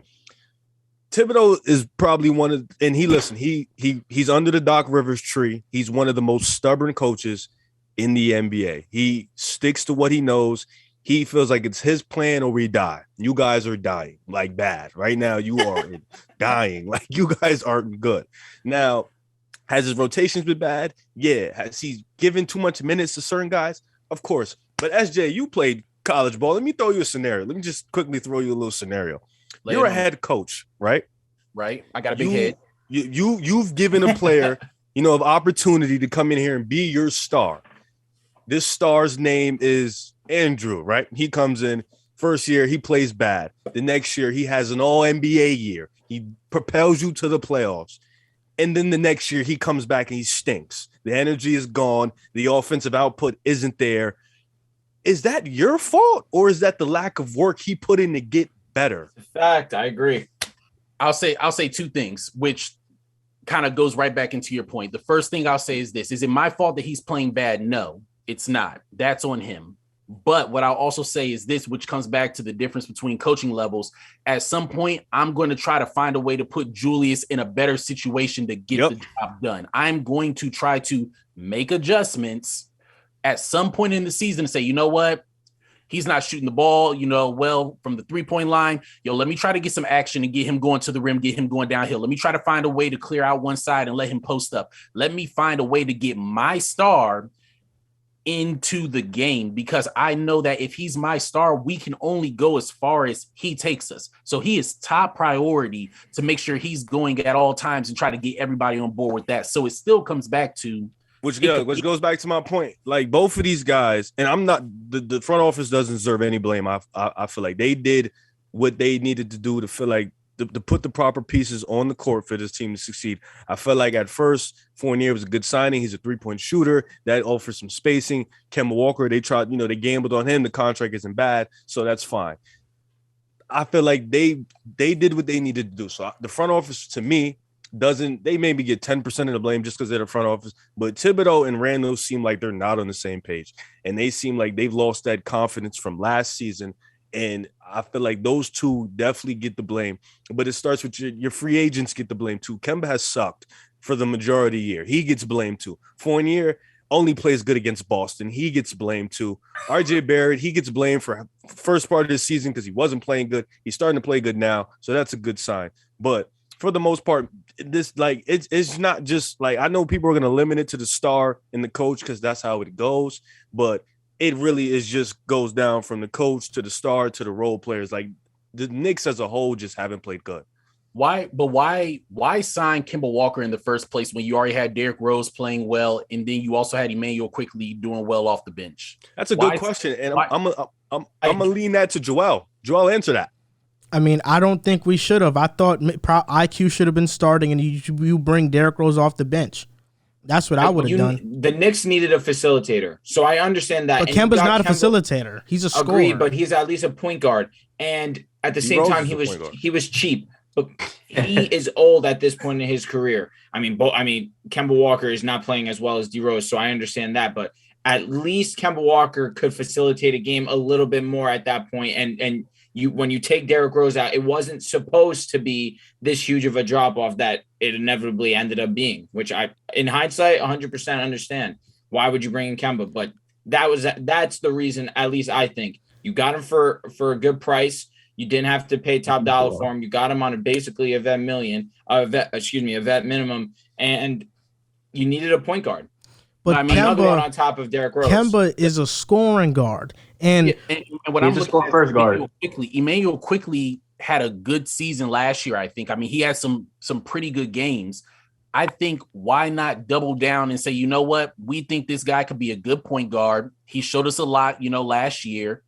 Speaker 4: Thibodeau is probably one of, and he's under the Doc Rivers tree. He's one of the most stubborn coaches in the NBA. He sticks to what he knows. He feels like it's his plan or we die. You guys are dying, like bad. Right now, you are dying. Like you guys aren't good. Now, has his rotations been bad? Yeah. Has he given too much minutes to certain guys? Of course. But SJ, you played college ball. Let me throw you a scenario. Let me just quickly throw you a little scenario. You're a head coach, right?
Speaker 3: Right. I got a big head.
Speaker 4: You've given a player, an opportunity to come in here and be your star. This star's name is Andrew, right? He comes in first year, he plays bad. The next year, he has an all-NBA year. He propels you to the playoffs. And then the next year, he comes back and he stinks. The energy is gone. The offensive output isn't there. Is that your fault, or is that the lack of work he put in to get better?
Speaker 2: In fact, I agree.
Speaker 3: I'll say two things, which kind of goes right back into your point. The first thing I'll say is this. Is it my fault that he's playing bad? No, it's not. That's on him. But what I'll also say is this, which comes back to the difference between coaching levels. At some point, I'm going to try to find a way to put Julius in a better situation to get the job done. I'm going to try to make adjustments at some point in the season and say, you know what? He's not shooting the ball, well from the 3-point line. Let me try to get some action and get him going to the rim, get him going downhill. Let me try to find a way to clear out one side and let him post up. Let me find a way to get my star into the game, because I know that if he's my star, we can only go as far as he takes us. So he is top priority to make sure he's going at all times and try to get everybody on board with that. So it still comes back to
Speaker 4: Which goes back to my point. Like both of these guys, and I'm not the front office doesn't deserve any blame. I feel like they did what they needed to do to feel like to put the proper pieces on the court for this team to succeed. I felt like at first Fournier was a good signing. He's a 3-point shooter that offers some spacing. Kemba Walker, they tried, they gambled on him. The contract isn't bad, so that's fine. I feel like they did what they needed to do. So the front office, to me, they maybe get 10% of the blame just because they're the front office, but Thibodeau and Randall seem like they're not on the same page, and they seem like they've lost that confidence from last season. And I feel like those two definitely get the blame, but it starts with your free agents get the blame too. Kemba has sucked for the majority of the year. He gets blamed too. Fournier only plays good against Boston. He gets blamed too. RJ Barrett, he gets blamed for first part of the season because he wasn't playing good. He's starting to play good now, so that's a good sign. But for the most part, it's not just like, I know people are going to limit it to the star and the coach because that's how it goes, but it really is just goes down from the coach to the star to the role players. Like the Knicks as a whole just haven't played good.
Speaker 3: Why sign Kemba Walker in the first place when you already had Derrick Rose playing well, and then you also had Emmanuel Quickly doing well off the bench?
Speaker 4: That's a good question, and I'm gonna lean that to Joel. Joel, answer that.
Speaker 1: I mean, I don't think we should have. I thought IQ should have been starting, and you bring Derrick Rose off the bench. That's what I would have done.
Speaker 2: The Knicks needed a facilitator, so I understand that.
Speaker 1: But Kemba's not a facilitator; he's a scorer.
Speaker 2: Agreed, but he's at least a point guard, and at the same time, he was cheap. But he is old at this point in his career. I mean, Kemba Walker is not playing as well as D Rose, so I understand that. But at least Kemba Walker could facilitate a game a little bit more at that point, and when you take Derrick Rose out, it wasn't supposed to be this huge of a drop off that it inevitably ended up being, which I, in hindsight, 100% understand. Why would you bring in Kemba? But that's the reason, at least I think. You got him for a good price. You didn't have to pay top dollar for him. You got him on basically a vet minimum, and you needed a point guard.
Speaker 1: But
Speaker 2: another one on top of Derrick Rose.
Speaker 1: Kemba is a scoring guard, and
Speaker 3: what I'm looking at first guard. Emmanuel Quickly had a good season last year. I think. I mean, he had some pretty good games. I think why not double down and say, you know what? We think this guy could be a good point guard. He showed us a lot, last year.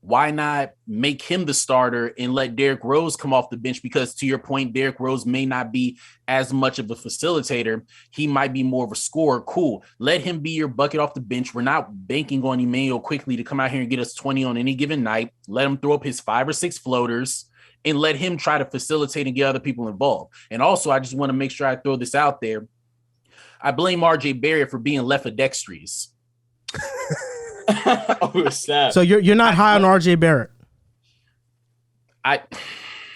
Speaker 3: Why not make him the starter and let Derrick Rose come off the bench? Because to your point, Derrick Rose may not be as much of a facilitator. He might be more of a scorer. Cool. Let him be your bucket off the bench. We're not banking on Emmanuel quickly to come out here and get us 20 on any given night. Let him throw up his 5 or 6 floaters and let him try to facilitate and get other people involved. And also, I just want to make sure I throw this out there. I blame RJ Barrett for being left-dexterous.
Speaker 2: Oh, snap.
Speaker 1: So you're not high on RJ Barrett.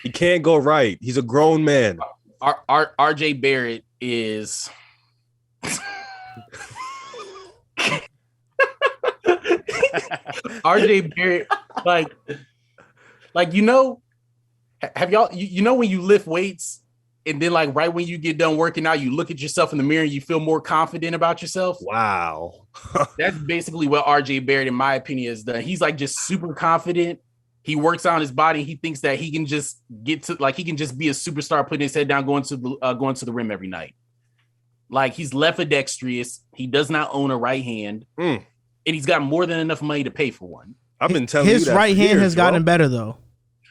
Speaker 4: He can't go right. He's a grown man.
Speaker 3: RJ Barrett is RJ Barrett, have y'all when you lift weights and then right when you get done working out, you look at yourself in the mirror and you feel more confident about yourself?
Speaker 4: Wow.
Speaker 3: That's basically what RJ Barrett, in my opinion, has done. He's just super confident. He works on his body. He thinks that he can just get to he can just be a superstar, putting his head down, going to the rim every night. He's left-dexterous. He does not own a right hand, and he's got more than enough money to pay for one.
Speaker 4: I've been telling you
Speaker 1: his right hand has gotten better though.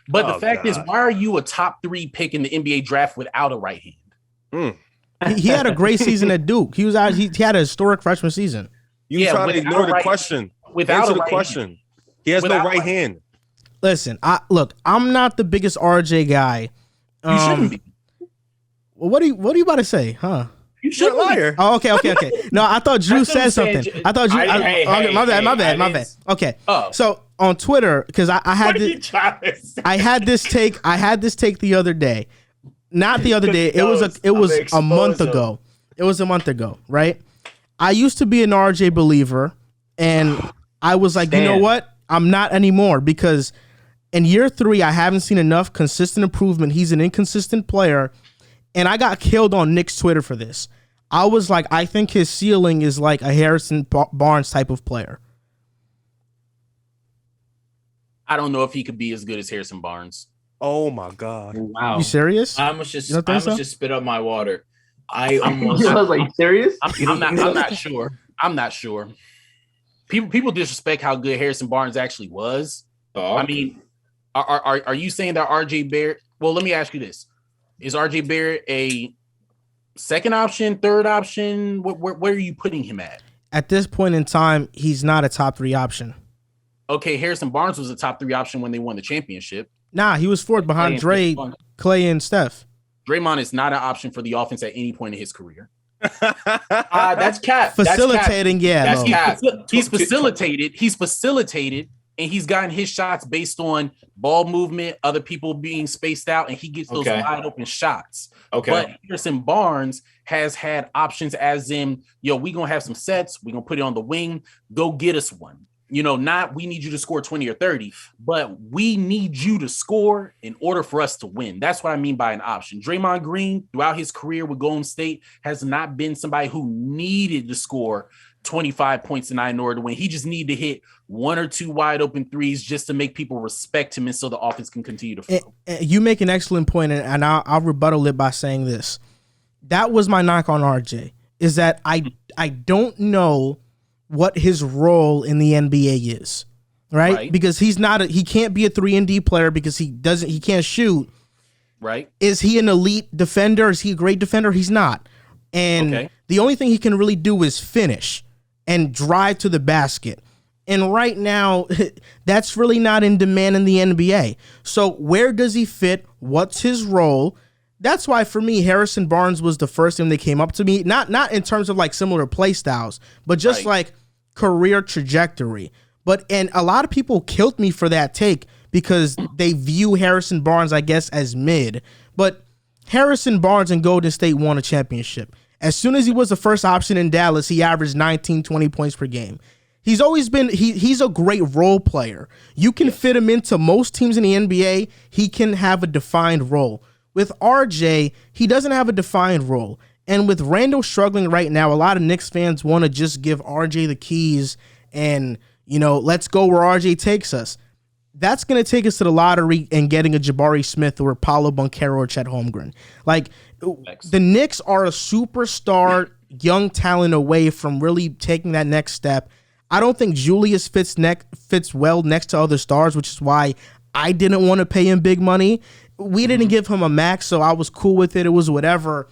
Speaker 3: But the fact is, why are you a top 3 pick in the NBA draft without a right hand?
Speaker 1: He had a great season at Duke. He had a historic freshman season.
Speaker 4: You trying to ignore the question. Answer the question. He has no right hand.
Speaker 1: Listen, I'm not the biggest RJ guy.
Speaker 3: You shouldn't be.
Speaker 1: Well, what are you about to say, huh?
Speaker 3: You're a liar.
Speaker 1: Oh, okay. No, I thought Drew said something. I thought Drew. My bad. Okay. Oh. So on Twitter, because I had this take the other day. Not the other day. It was a month ago. It was a month ago, right? I used to be an RJ believer, and I was like, you know what? I'm not anymore, because in year 3, I haven't seen enough consistent improvement. He's an inconsistent player, and I got killed on Knicks Twitter for this. I was like, I think his ceiling is like a Harrison Barnes type of player.
Speaker 3: I don't know if he could be as good as Harrison Barnes.
Speaker 4: Oh my God!
Speaker 2: Wow,
Speaker 1: you serious?
Speaker 2: I almost just spit up my water. I
Speaker 5: was like, serious?
Speaker 3: I'm not sure. I'm not sure. People disrespect how good Harrison Barnes actually was. I mean, are you saying that RJ Barrett? Well, let me ask you this: is RJ Barrett a second option, third option? Where are you putting him at?
Speaker 1: At this point in time, he's not a top 3 option.
Speaker 3: Okay, Harrison Barnes was a top 3 option when they won the championship.
Speaker 1: Nah, he was 4th behind Dre, Clay, and Steph.
Speaker 3: Draymond is not an option for the offense at any point in his career.
Speaker 2: That's cap.
Speaker 1: Facilitating,
Speaker 2: that's cap.
Speaker 3: He's facilitated. He's facilitated, and he's gotten his shots based on ball movement, other people being spaced out, and he gets those wide open shots.
Speaker 2: Okay.
Speaker 3: But Harrison Barnes has had options as in, we gonna have some sets. We're gonna put it on the wing. Go get us one. Not we need you to score 20 or 30, but we need you to score in order for us to win. That's what I mean by an option. Draymond Green, throughout his career with Golden State, has not been somebody who needed to score 25 points a night in order to win. He just needed to hit 1 or 2 wide open threes just to make people respect him and so the offense can continue to flow.
Speaker 1: You make an excellent point, and I'll rebuttal it by saying this. That was my knock on RJ, is that I don't know what his role in the NBA is, right? Because he can't be a 3-and-D player because he can't shoot.
Speaker 3: Right.
Speaker 1: Is he an elite defender? Is he a great defender? He's not. And the only thing he can really do is finish and drive to the basket. And right now, that's really not in demand in the NBA. So where does he fit? What's his role? That's why, for me, Harrison Barnes was the first thing that came up to me. Not in terms of similar play styles, but just career trajectory. And a lot of people killed me for that take because they view Harrison Barnes, I guess, as mid. But Harrison Barnes and Golden State won a championship. As soon as he was the first option in Dallas, he averaged 19, 20 points per game. He's always been, he's a great role player. You can fit him into most teams in the NBA. He can have a defined role. With RJ, he doesn't have a defined role. And with Randall struggling right now, a lot of Knicks fans want to just give RJ the keys and, let's go where RJ takes us. That's going to take us to the lottery and getting a Jabari Smith or Paulo Banchero or Chet Holmgren. the Knicks are a superstar young talent away from really taking that next step. I don't think Julius fits well next to other stars, which is why I didn't want to pay him big money. We didn't give him a max, so I was cool with it. It was whatever.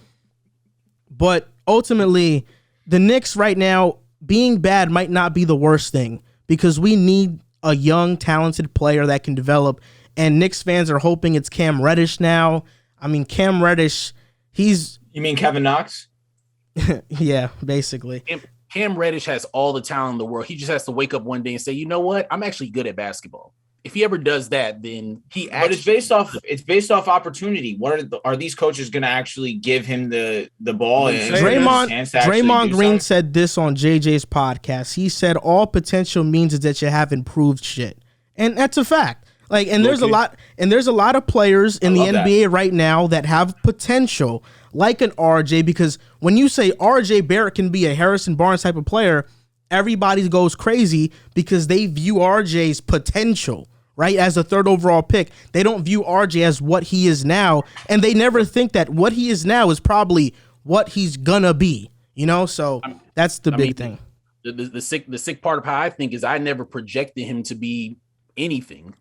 Speaker 1: But ultimately, the Knicks right now, being bad might not be the worst thing because we need a young, talented player that can develop. And Knicks fans are hoping it's Cam Reddish now. I mean, Cam Reddish, he's...
Speaker 2: You mean Kevin Knox?
Speaker 1: Yeah, basically.
Speaker 3: Cam Reddish has all the talent in the world. He just has to wake up one day and say, you know what? I'm actually good at basketball. If he ever does that, then he actually...
Speaker 2: But it's based off opportunity. What are these coaches going to actually give him the ball?
Speaker 1: Draymond Green said this on JJ's podcast. He said all potential means is that you have improved shit. And that's a fact. Like, and there's a lot of players in the NBA right now that have potential, like an RJ, because when you say RJ Barrett can be a Harrison Barnes type of player, everybody goes crazy because they view RJ's potential, right, as a third overall pick. They don't view RJ as what he is now, and they never think that what he is now is probably what he's gonna be, you know? So that's the big thing.
Speaker 3: The sick part of how I think is I never projected him to be anything.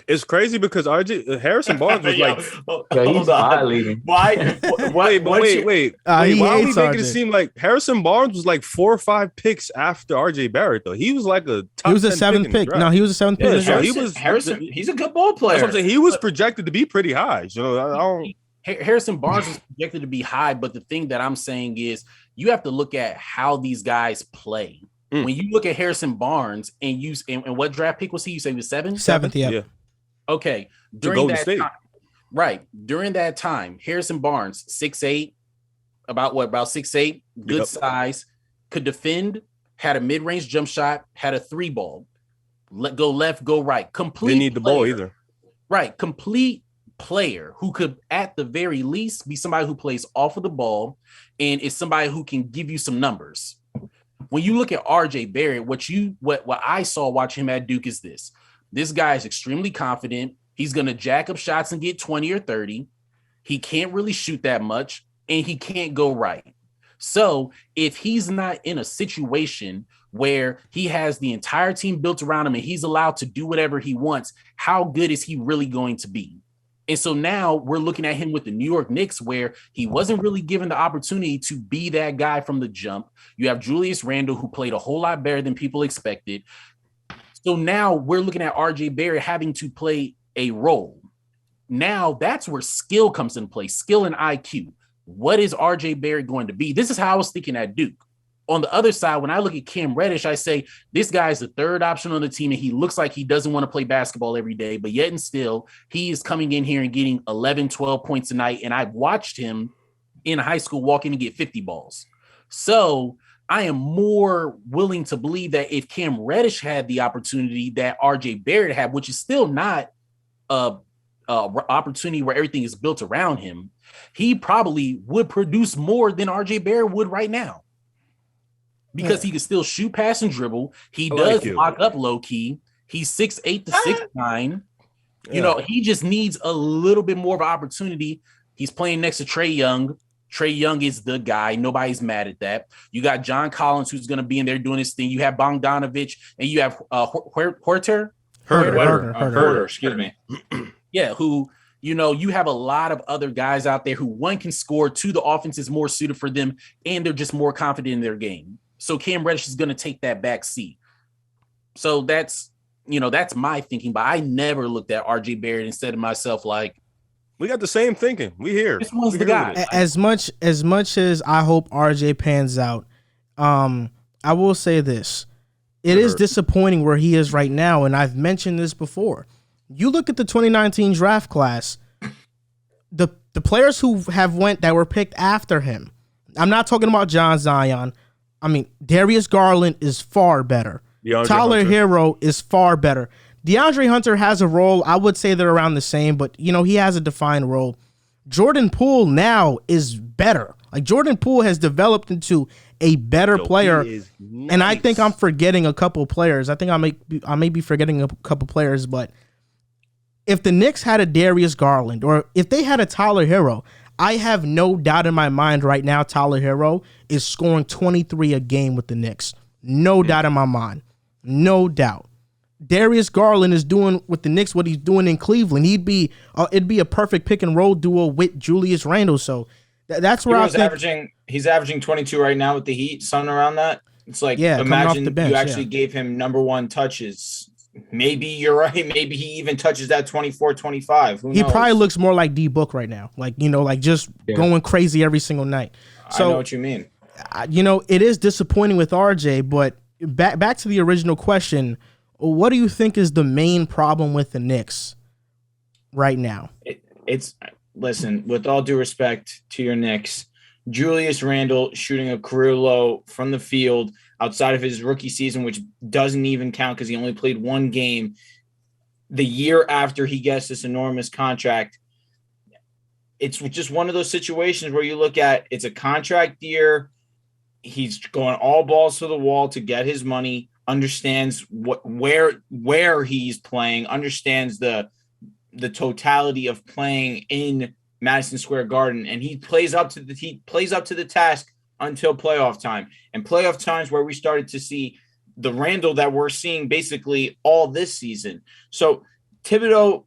Speaker 4: It's crazy because Harrison Barnes was like,
Speaker 5: he's violating.
Speaker 2: Why?
Speaker 4: Wait. Why are we making it
Speaker 1: RJ.
Speaker 4: seem like Harrison Barnes was like 4 or 5 picks after RJ Barrett though? He was like a top.
Speaker 1: He was a
Speaker 4: 10
Speaker 1: 7th pick. No, he was a 7th pick.
Speaker 4: Yeah,
Speaker 2: So Harrison. He's a good ball player.
Speaker 4: That's what I'm saying. He was projected to be pretty high. So I don't.
Speaker 3: Harrison Barnes is projected to be high, but the thing that I'm saying is you have to look at how these guys play. When you look at Harrison Barnes and what draft pick was he? You say he was 7?
Speaker 1: 7th, yeah.
Speaker 3: Okay. During that time, Harrison Barnes, 6'8", about 6'8", good size, could defend, had a mid-range jump shot, had a 3-ball, go left, go right. Complete.
Speaker 4: Didn't need the ball either.
Speaker 3: Right. Complete player who could, at the very least, be somebody who plays off of the ball and is somebody who can give you some numbers. When you look at RJ Barrett, what I saw watching him at Duke is this. This guy is extremely confident. He's going to jack up shots and get 20 or 30. He can't really shoot that much, and he can't go right. So if he's not in a situation where he has the entire team built around him and he's allowed to do whatever he wants, how good is he really going to be? And so now we're looking at him with the New York Knicks where he wasn't really given the opportunity to be that guy from the jump. You have Julius Randle, who played a whole lot better than people expected. So now we're looking at RJ Barrett having to play a role. Now that's where skill comes into play, skill and IQ. What is RJ Barrett going to be? This is how I was thinking at Duke. On the other side, when I look at Cam Reddish, I say, this guy is the third option on the team, and he looks like he doesn't want to play basketball every day, but yet and still, he is coming in here and getting 11, 12 points a night, and I've watched him in high school walk in and get 50 balls. So I am more willing to believe that if Cam Reddish had the opportunity that RJ Barrett had, which is still not a opportunity where everything is built around him, he probably would produce more than RJ Barrett would right now. Because he can still shoot, pass, and dribble. He does lock up low key. He's 6'8" to 6'9". You know, he just needs a little bit more of an opportunity. He's playing next to Trae Young. Trae Young is the guy. Nobody's mad at that. You got John Collins, who's going to be in there doing his thing. You have Bogdanovich, and you have Herter,
Speaker 2: excuse me.
Speaker 3: Yeah, who, you know, you have a lot of other guys out there who, one, can score, two, the offense is more suited for them, and they're just more confident in their game. So Cam Reddish is going to take that back seat. So that's my thinking. But I never looked at RJ Barrett and said to myself, like,
Speaker 4: we got the same thinking. We here.
Speaker 3: This one's the guy.
Speaker 1: As much as I hope RJ pans out, I will say this. It is disappointing where he is right now, and I've mentioned this before. You look at the 2019 draft class, the players who that were picked after him. I'm not talking about John Zion. I mean, Darius Garland is far better. Tyler Hero is far better. DeAndre Hunter has a role. I would say they're around the same, but, you know, he has a defined role. Jordan Poole now is better. Like, Jordan Poole has developed into a better player, nice. And I think I'm forgetting a couple players. I think I may be forgetting a couple players, but if the Knicks had a Darius Garland or if they had a Tyler Hero, I have no doubt in my mind right now Tyler Hero is scoring 23 a game with the Knicks. No doubt in my mind. No doubt. Darius Garland is doing with the Knicks what he's doing in Cleveland. It'd be a perfect pick and roll duo with Julius Randle. So that's where
Speaker 2: he's averaging 22 right now with the Heat, something around that. It's like, imagine the bench, you actually gave him number one touches. Maybe you're right. Maybe he even touches that 24, 25. Who knows?
Speaker 1: He probably looks more like D Book right now. Like, just going crazy every single night. So,
Speaker 2: I know what you mean.
Speaker 1: It is disappointing with RJ, but back to the original question, what do you think is the main problem with the Knicks right now?
Speaker 2: Listen, with all due respect to your Knicks, Julius Randle shooting a career low from the field outside of his rookie season, which doesn't even count because he only played one game the year after he gets this enormous contract. It's just one of those situations where you look at, it's a contract year. He's going all balls to the wall to get his money, understands where he's playing, understands the totality of playing in Madison Square Garden, and he plays up to the task until playoff time. And playoff times where we started to see the Randle that we're seeing basically all this season. So Thibodeau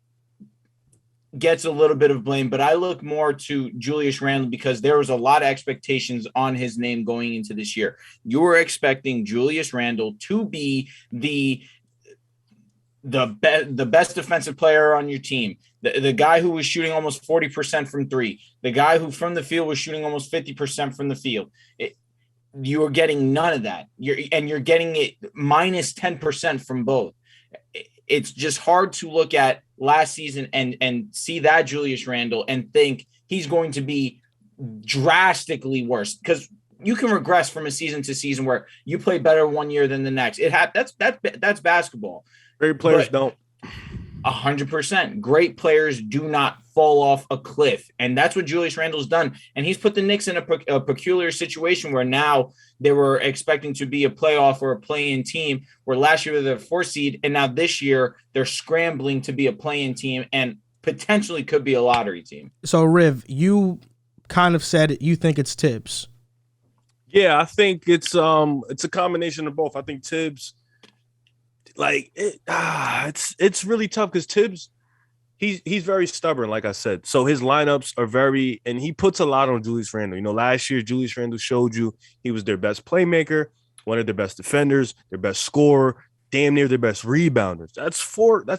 Speaker 2: gets a little bit of blame, but I look more to Julius Randle because there was a lot of expectations on his name going into this year. You were expecting Julius Randle to be the best defensive player on your team, the guy who was shooting almost 40% from three, the guy who from the field was shooting almost 50% from the field. You are getting none of that. You're getting it minus 10% from both. It's just hard to look at last season and see that Julius Randle and think he's going to be drastically worse, because you can regress from a season to season where you play better one year than the next. That's basketball.
Speaker 4: Great players don't.
Speaker 2: 100%. Great players do not fall off a cliff. And that's what Julius Randle's done. And he's put the Knicks in a peculiar situation where now they were expecting to be a playoff or a play-in team, where last year they were the 4th seed. And now this year they're scrambling to be a play-in team and potentially could be a lottery team.
Speaker 1: So Riv, you kind of said you think it's Tibbs.
Speaker 4: Yeah, I think it's a combination of both. I think Tibbs, it's really tough because Tibbs, he's very stubborn, like I said. So his lineups are and he puts a lot on Julius Randle. Last year Julius Randle showed you he was their best playmaker, one of their best defenders, their best scorer, damn near their best rebounders. That's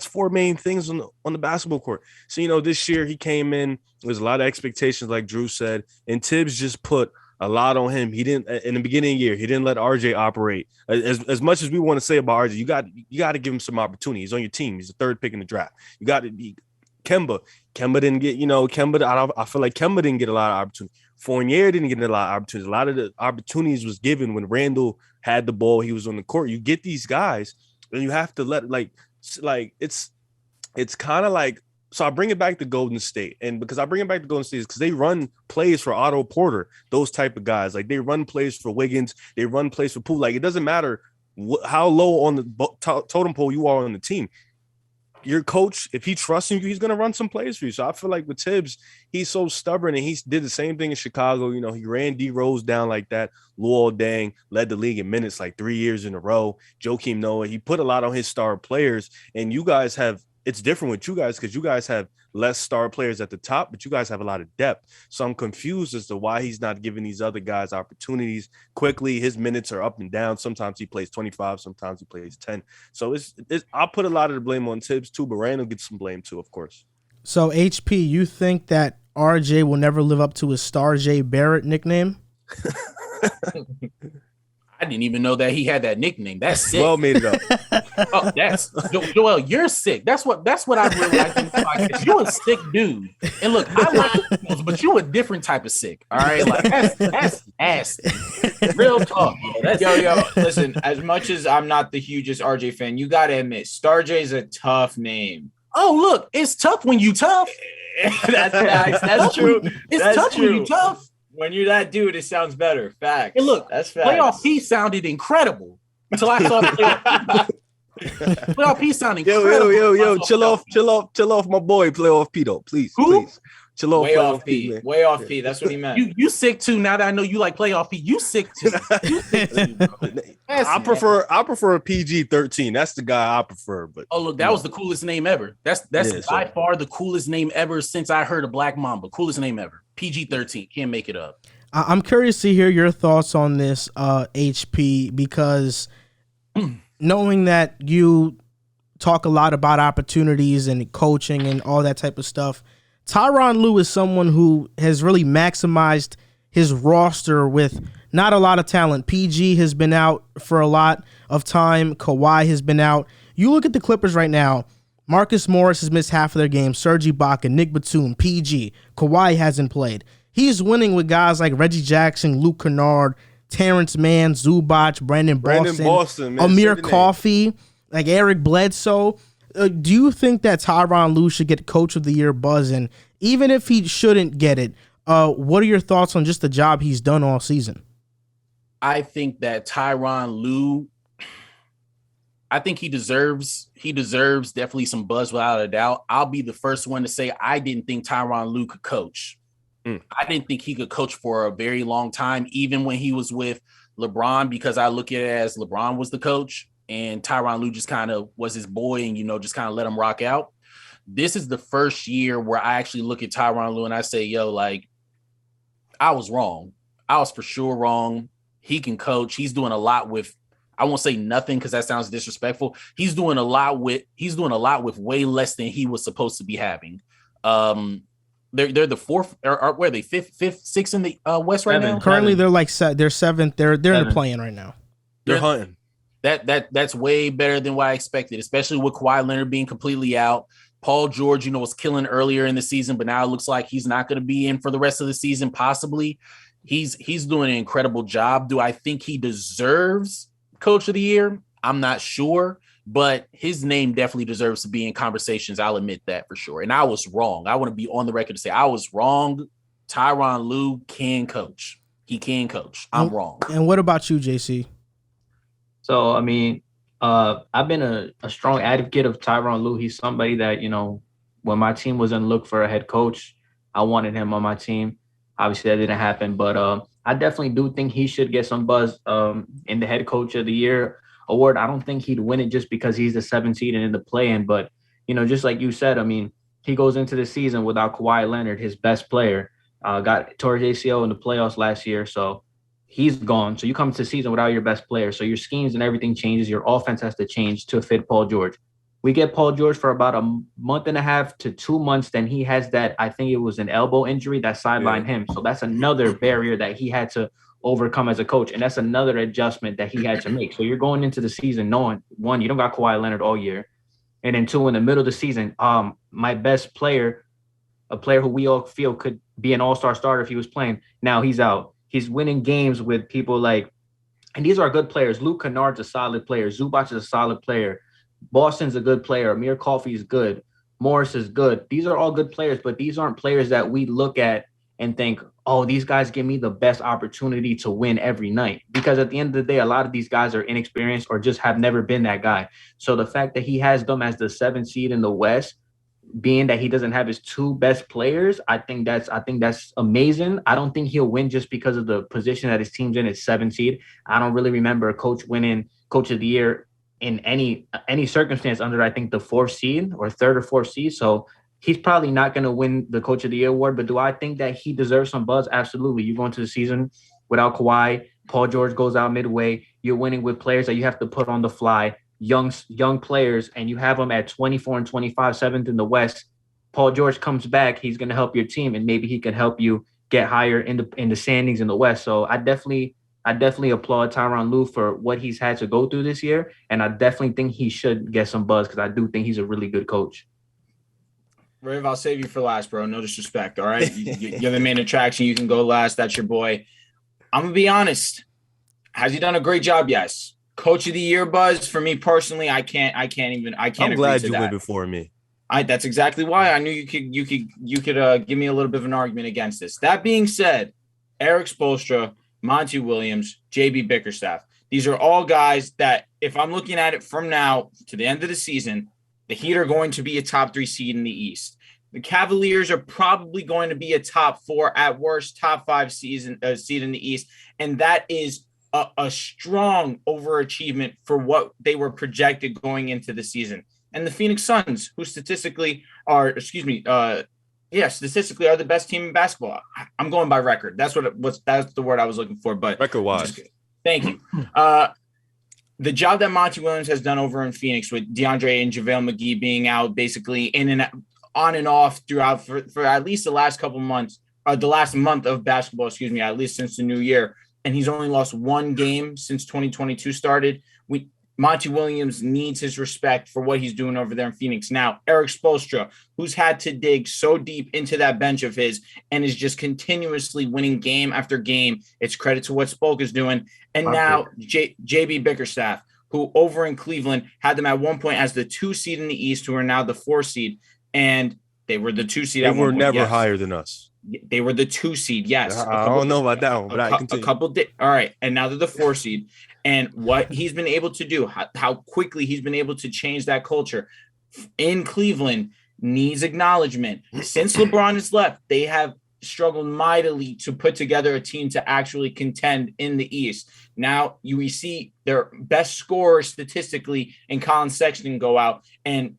Speaker 4: four main things on the basketball court. So this year he came in, there's a lot of expectations, like Drew said, and Tibbs just put a lot on him. He didn't, in the beginning of the year, he didn't let RJ operate. As much as we want to say about RJ, you got to give him some opportunity. He's on your team. He's the 3rd pick in the draft. You got to be Kemba. Kemba didn't get, I feel like Kemba didn't get a lot of opportunity. Fournier didn't get a lot of opportunities. A lot of the opportunities was given when Randle had the ball. He was on the court. You get these guys, and you have to let it's kind of like. So I bring it back to Golden State, and because I bring it back to Golden State is because they run plays for Otto Porter, those type of guys. Like they run plays for Wiggins, they run plays for Poole. Like it doesn't matter how low on the totem pole you are on the team. Your coach, if he trusts you, he's gonna run some plays for you. So I feel like with Tibbs, he's so stubborn, and he did the same thing in Chicago. He ran D Rose down like that. Luol Deng led the league in minutes like 3 years in a row. Joakim Noah, he put a lot on his star players, and you guys have. It's different with you guys because you guys have less star players at the top, but you guys have a lot of depth. So I'm confused as to why he's not giving these other guys opportunities quickly. His minutes are up and down. Sometimes he plays 25, sometimes he plays 10. So I'll put a lot of the blame on Tibbs too, but Randle gets some blame too, of course.
Speaker 1: So HP, you think that RJ will never live up to his Star J Barrett nickname?
Speaker 3: I didn't even know that he had that nickname. That's sick.
Speaker 4: Well made it up.
Speaker 3: Oh, that's Joel. You're sick. That's what I realized. Like, you a sick dude. And look, I like those, but you a different type of sick. All right, like that's nasty. Real talk.
Speaker 2: Yo. Listen, as much as I'm not the hugest RJ fan, you gotta admit, Star J is a tough name.
Speaker 3: Oh, look, it's tough when you tough.
Speaker 2: That's nice. That's true.
Speaker 3: It's tough when you tough.
Speaker 2: When you're that dude, it sounds better. Facts.
Speaker 3: And look,
Speaker 2: that's facts.
Speaker 3: Playoff P sounded incredible until I saw Playoff P sounded incredible.
Speaker 4: Yo, chill off, my boy. Playoff P though, please.
Speaker 3: Who?
Speaker 4: Please. Chill little
Speaker 2: Way
Speaker 4: playoff
Speaker 2: off P.
Speaker 4: man.
Speaker 2: Way off P. That's what he meant.
Speaker 3: You sick too. Now that I know you like playoff P, you sick too. You sick too, bro.
Speaker 4: I prefer a PG-13. That's the guy I prefer. But
Speaker 3: oh look, that was the coolest name ever. That's by far the coolest name ever since I heard of Black Mamba. Coolest name ever. PG-13. Can't make it up.
Speaker 1: I'm curious to hear your thoughts on this, HP, because knowing that you talk a lot about opportunities and coaching and all that type of stuff, Tyronn Lue is someone who has really maximized his roster with not a lot of talent. PG has been out for a lot of time. Kawhi has been out. You look at the Clippers right now. Marcus Morris has missed half of their game. Serge Ibaka, Nick Batum, PG. Kawhi hasn't played. He's winning with guys like Reggie Jackson, Luke Kennard, Terrence Mann, Zubac, Brandon Boston, Amir Coffey, like Eric Bledsoe. Do you think that Tyronn Lue should get Coach of the Year buzz? And even if he shouldn't get it, what are your thoughts on just the job he's done all season?
Speaker 3: I think that Tyronn Lue, I think he deserves definitely some buzz without a doubt. I'll be the first one to say I didn't think Tyronn Lue could coach. I didn't think he could coach for a very long time, even when he was with LeBron, because I look at it as LeBron was the coach and Tyronn Lue just kind of was his boy and, just kind of let him rock out. This is the first year where I actually look at Tyronn Lue and I say, yo, like, I was wrong. I was for sure wrong. He can coach. He's doing a lot with, I won't say nothing because that sounds disrespectful. He's doing a lot with way less than he was supposed to be having. They're the fourth, or where are they? Fifth, sixth in the West right now.
Speaker 1: Currently, they're seventh. They're in the play-in right now.
Speaker 4: They're hunting.
Speaker 3: That's way better than what I expected, especially with Kawhi Leonard being completely out. Paul George, was killing earlier in the season, but now it looks like he's not going to be in for the rest of the season. Possibly, he's doing an incredible job. Do I think he deserves Coach of the Year? I'm not sure. But his name definitely deserves to be in conversations. I'll admit that for sure. And I was wrong. I want to be on the record to say I was wrong. Tyronn Lue can coach. He can coach. I'm wrong.
Speaker 1: And what about you, JC?
Speaker 5: So, I mean, I've been a strong advocate of Tyronn Lue. He's somebody that, when my team was on look for a head coach, I wanted him on my team. Obviously, that didn't happen. But I definitely do think he should get some buzz in the head coach of the year award. I don't think he'd win it just because he's the 7th seed and in the play-in, but just like you said, I mean, he goes into the season without Kawhi Leonard, his best player, got tore his ACL in the playoffs last year, so he's gone. So you come to the season without your best player, so your schemes and everything changes. Your offense has to change to fit Paul George. We get Paul George for about a month and a half to 2 months, then he has that, I think it was an elbow injury that sidelined him. So that's another barrier that he had to overcome as a coach. And that's another adjustment that he had to make. So you're going into the season knowing, one, you don't got Kawhi Leonard all year. And then two, in the middle of the season, my best player, a player who we all feel could be an all-star starter if he was playing, now he's out. He's winning games with people like, and these are good players. Luke Kennard's a solid player. Zubac is a solid player. Boston's a good player. Amir Coffey is good. Morris is good. These are all good players, but these aren't players that we look at and think, oh, these guys give me the best opportunity to win every night. Because at the end of the day, a lot of these guys are inexperienced or just have never been that guy. So the fact that he has them as the 7th seed in the West, being that he doesn't have his 2 best players, I think that's amazing. I don't think he'll win just because of the position that his team's in, his 7th seed. I don't really remember a coach winning Coach of the Year in any circumstance under, I think, the 4th seed or 3rd or 4th seed. So he's probably not going to win the Coach of the Year award, but do I think that he deserves some buzz? Absolutely. You go into the season without Kawhi, Paul George goes out midway, you're winning with players that you have to put on the fly, young players, and you have them at 24 and 25, 7th in the West. Paul George comes back, he's going to help your team, and maybe he can help you get higher in the standings in the West. So I definitely applaud Tyronn Lue for what he's had to go through this year, and I definitely think he should get some buzz because I do think he's a really good coach.
Speaker 2: Riv, I'll save you for last, bro. No disrespect, all right? You're the main attraction. You can go last. That's your boy. I'm going to be honest. Has he done a great job? Yes. Coach of the Year buzz, for me personally, I can't
Speaker 4: I'm
Speaker 2: agree
Speaker 4: glad
Speaker 2: to
Speaker 4: you
Speaker 2: that.
Speaker 4: went before me.
Speaker 2: That's exactly why I knew you could give me a little bit of an argument against this. That being said, Eric Spoelstra, Monty Williams, JB Bickerstaff, these are all guys that if I'm looking at it from now to the end of the season, the Heat are going to be a top 3 seed in the East. The Cavaliers are probably going to be a top 4, at worst top 5 seed in the East, and that is a strong overachievement for what they were projected going into the season. And the Phoenix Suns, who statistically are the best team in basketball. I'm going by record. That's the word I was looking for. But
Speaker 4: record-wise,
Speaker 2: thank you. The job that Monty Williams has done over in Phoenix with DeAndre and JaVale McGee being out basically in and on and off throughout for at least the last couple months, the last month of basketball, at least since the new year. And he's only lost 1 game since 2022 started. Monty Williams needs his respect for what he's doing over there in Phoenix. Now, Eric Spoelstra, who's had to dig so deep into that bench of his and is just continuously winning game after game. It's credit to what Spoke is doing. And now JB Bickerstaff, who over in Cleveland had them at one point as the 2 seed in the East, who are now the 4 seed. And they were the 2 seed.
Speaker 4: They were never higher than us.
Speaker 2: They were the 2 seed. Yes.
Speaker 4: I don't know about that one, but I continue.
Speaker 2: All right. And now they're the 4 seed. And what he's been able to do, how quickly he's been able to change that culture in Cleveland needs acknowledgement. Since LeBron has left, they have struggled mightily to put together a team to actually contend in the East. Now you see their best scorer statistically in Colin Sexton go out, and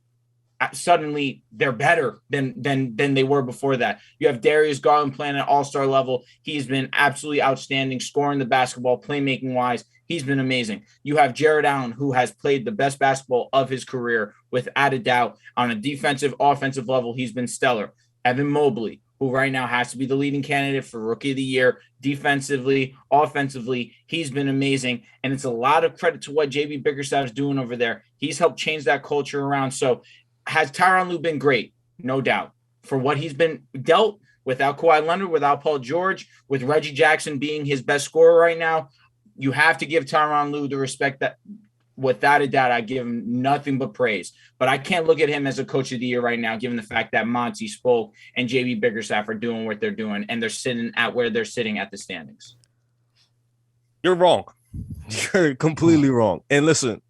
Speaker 2: suddenly they're better than they were before that. You have Darius Garland playing at all-star level. He's been absolutely outstanding, scoring the basketball, playmaking wise. He's been amazing. You have Jared Allen, who has played the best basketball of his career without a doubt. On a defensive, offensive level, he's been stellar. Evan Mobley, who right now has to be the leading candidate for Rookie of the Year, defensively, offensively, he's been amazing. And it's a lot of credit to what JB Bickerstaff is doing over there. He's helped change that culture around. So has Tyronn Lue been great? No doubt. For what he's been dealt without Kawhi Leonard, without Paul George, with Reggie Jackson being his best scorer right now, you have to give Tyronn Lue the respect that, without a doubt, I give him nothing but praise. But I can't look at him as a coach of the year right now, given the fact that Monty Spoke and JB Bickerstaff are doing what they're doing, and they're sitting at where they're sitting at the standings.
Speaker 4: You're wrong. You're completely wrong. And listen,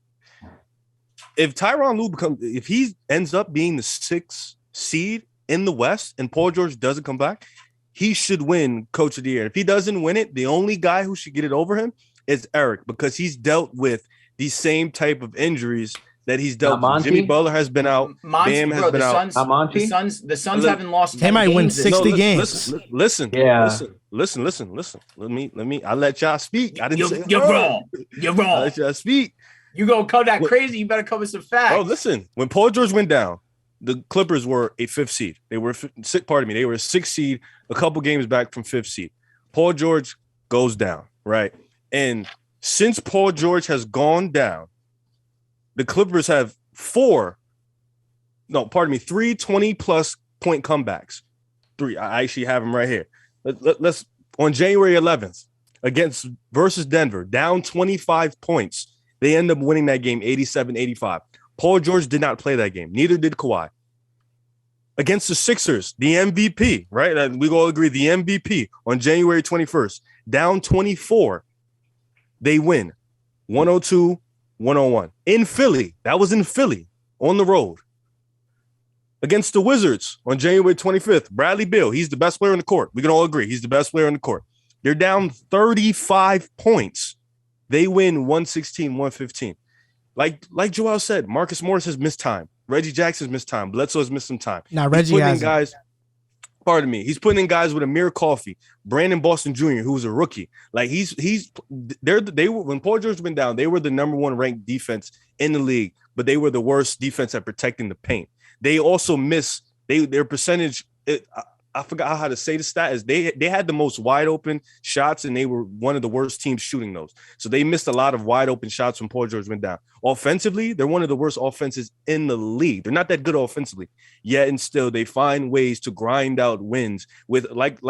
Speaker 4: if Tyronn Lue if he ends up being the 6th seed in the West and Paul George doesn't come back, he should win Coach of the Year. If he doesn't win it, the only guy who should get it over him is Eric, because he's dealt with these same type of injuries that he's dealt with. Jimmy Butler has been out. Bam has been out.
Speaker 2: The Suns haven't lost.
Speaker 1: They might win 60 games.
Speaker 4: Listen. Let me. I let y'all speak. I didn't say
Speaker 2: you're wrong. You're wrong.
Speaker 4: I let y'all speak.
Speaker 2: You gonna come that crazy? You better come with some facts.
Speaker 4: Oh, listen. When Paul George went down, the Clippers were a 5th seed. They were a 6th seed, a couple games back from 5th seed. Paul George goes down, right? And since Paul George has gone down, the Clippers have 3 20-plus point comebacks. 3. I actually have them right here. Let's on January 11th versus Denver, down 25 points. They end up winning that game 87-85. Paul George did not play that game. Neither did Kawhi. Against the Sixers, the MVP, right? We all agree, the MVP on January 21st, down 24. They win 102-101 in Philly. That was in Philly on the road. Against the Wizards on January 25th, Bradley Beal, he's the best player on the court. We can all agree he's the best player on the court. They're down 35 points. They win 116-115. Like Joel said, Marcus Morris has missed time. Reggie Jackson's missed time. Bledsoe has missed some time.
Speaker 1: Now Reggie has
Speaker 4: guys. Pardon me. He's putting in guys with Amir Coffey, Brandon Boston Jr., who was a rookie. Like they were when Paul George went down, they were the number 1 ranked defense in the league, but they were the worst defense at protecting the paint. They also their percentage. I forgot how to say the stat is they had the most wide open shots, and they were one of the worst teams shooting those. So they missed a lot of wide open shots when Paul George went down. Offensively, they're one of the worst offenses in the league. They're not that good offensively, yet and still they find ways to grind out wins with like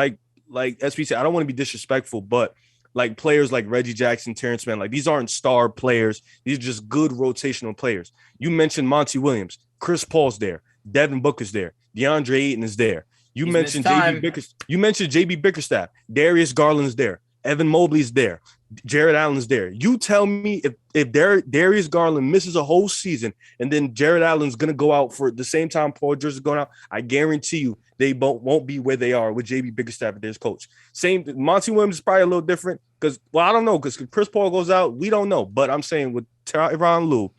Speaker 4: SPC. I don't want to be disrespectful, but like players like Reggie Jackson, Terrence Mann, like these aren't star players. These are just good rotational players. You mentioned Monty Williams, Chris Paul's there, Devin Booker's there, DeAndre Ayton is there. You mentioned JB Bickerstaff, Darius Garland's there, Evan Mobley's there, Jared Allen's there. You tell me if Darius Garland misses a whole season and then Jared Allen's going to go out for the same time Paul George is going out, I guarantee you they won't be where they are with JB Bickerstaff as coach. Same, Monty Williams is probably a little different because, well, I don't know, because Chris Paul goes out, we don't know. But I'm saying with Tyronn Lue,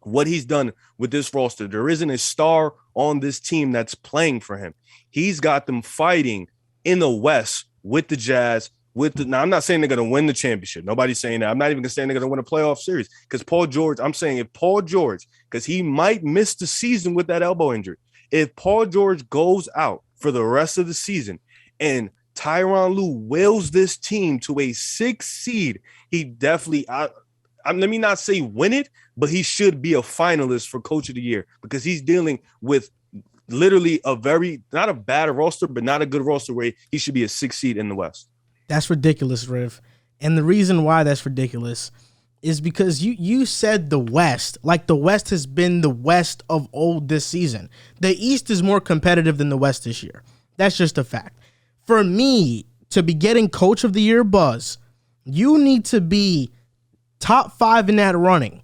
Speaker 4: what he's done with this roster, there isn't a star on this team that's playing for him. He's got them fighting in the West with the Jazz. Now, I'm not saying they're going to win the championship. Nobody's saying that. I'm not even saying they're going to win a playoff series because Paul George, I'm saying if Paul George, because he might miss the season with that elbow injury, if Paul George goes out for the rest of the season and Tyronn Lue wills this team to a 6 seed, he definitely, let me not say win it, but he should be a finalist for Coach of the Year because he's dealing with literally not a bad roster, but not a good roster where he should be a 6 seed in the West.
Speaker 1: That's ridiculous, Riv. And the reason why that's ridiculous is because you said the West. Like, the West has been the West of old this season. The East is more competitive than the West this year. That's just a fact. For me to be getting Coach of the Year buzz, you need to be top 5 in that running.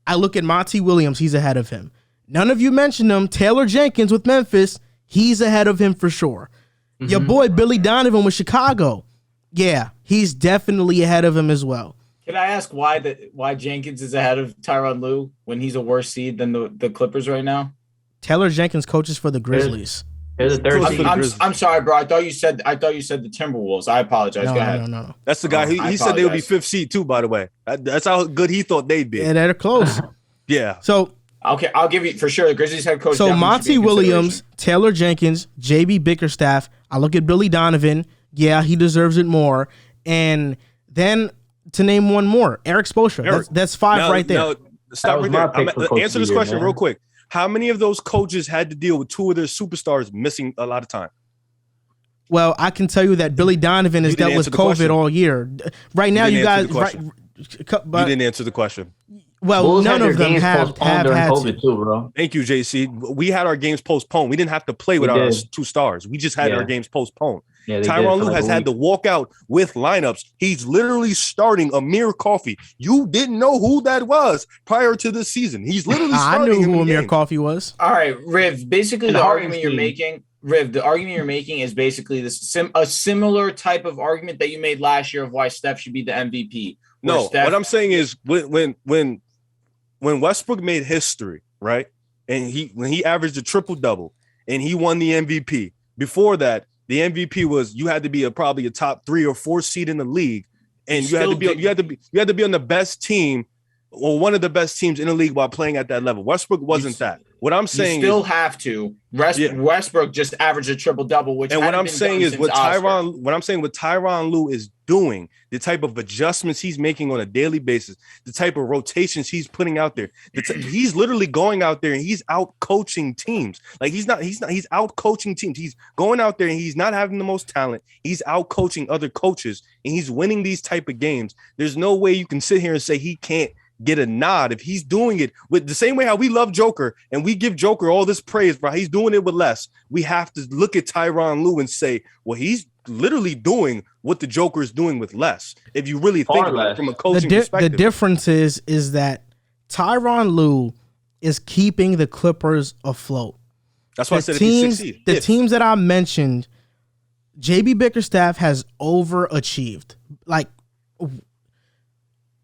Speaker 1: I look at Monty Williams, he's ahead of him. None of you mentioned him. Taylor Jenkins with Memphis, he's ahead of him for sure. Mm-hmm. Your boy Billy Donovan with Chicago, yeah, he's definitely ahead of him as well.
Speaker 2: Can I ask why Jenkins is ahead of Tyronn Lue when he's a worse seed than the Clippers right now?
Speaker 1: Taylor Jenkins coaches for the Grizzlies.
Speaker 5: They're the third seed.
Speaker 2: I'm sorry, bro. I thought you said the Timberwolves. I apologize. Go ahead.
Speaker 1: No.
Speaker 4: That's the guy. He said they would be 5th seed too. By the way, that's how good he thought they'd be.
Speaker 1: Yeah, they're close.
Speaker 4: Yeah.
Speaker 1: So
Speaker 2: okay, I'll give you for sure. The Grizzlies head coach.
Speaker 1: So Monty Williams, Taylor Jenkins, JB Bickerstaff. I look at Billy Donovan. Yeah, he deserves it more. And then to name one more, Eric Spoelstra. That's 5 right there.
Speaker 4: No, stop right there. Answer this question real quick. How many of those coaches had to deal with 2 of their superstars missing a lot of time?
Speaker 1: Well, I can tell you that Billy Donovan has dealt with COVID all year. Right now, you guys.
Speaker 4: You didn't answer the question.
Speaker 1: Well,
Speaker 5: Bulls
Speaker 1: none of them have had
Speaker 5: COVID too, bro.
Speaker 4: Thank you, JC. We had our games postponed. We didn't have to play with our 2 stars. We just had our games postponed. Yeah, Tyronn Lue has had to walk out with lineups. He's literally starting Amir Coffey. You didn't know who that was prior to this season. He's literally starting.
Speaker 1: I knew who Amir Coffey was.
Speaker 2: All right, Riv. Basically, the argument you're making, is basically a similar type of argument that you made last year of why Steph should be the MVP.
Speaker 4: No, what I'm saying is when Westbrook made history, right, and when he averaged a triple-double and he won the MVP. Before that, the MVP was you had to be probably a top 3 or 4 seed in the league, and you had to be on the best team or one of the best teams in the league while playing at that level. Westbrook wasn't that. What I'm saying
Speaker 2: you still have to. Westbrook just averaged a triple-double, which
Speaker 4: what I'm saying is what Tyronn Lue is doing, the type of adjustmts he's making on a daily basis, the type of rotations he's putting out there. He's literally going out there and he's out coaching teams. Like he's out coaching teams. He's going out there and he's not having the most talent. He's out coaching other coaches and he's winning these type of games. There's no way you can sit here and say he can't get a nod if he's doing it with the same way how we love Joker and we give Joker all this praise, bro. He's doing it with less. We have to look at Tyronn Lue and say, well, he's literally doing what the Joker is doing with less. If you really think about it from a coaching perspective,
Speaker 1: the difference is that Tyronn Lue is keeping the Clippers afloat.
Speaker 4: That's why I said the
Speaker 1: teams that I mentioned, JB Bickerstaff has overachieved. Like,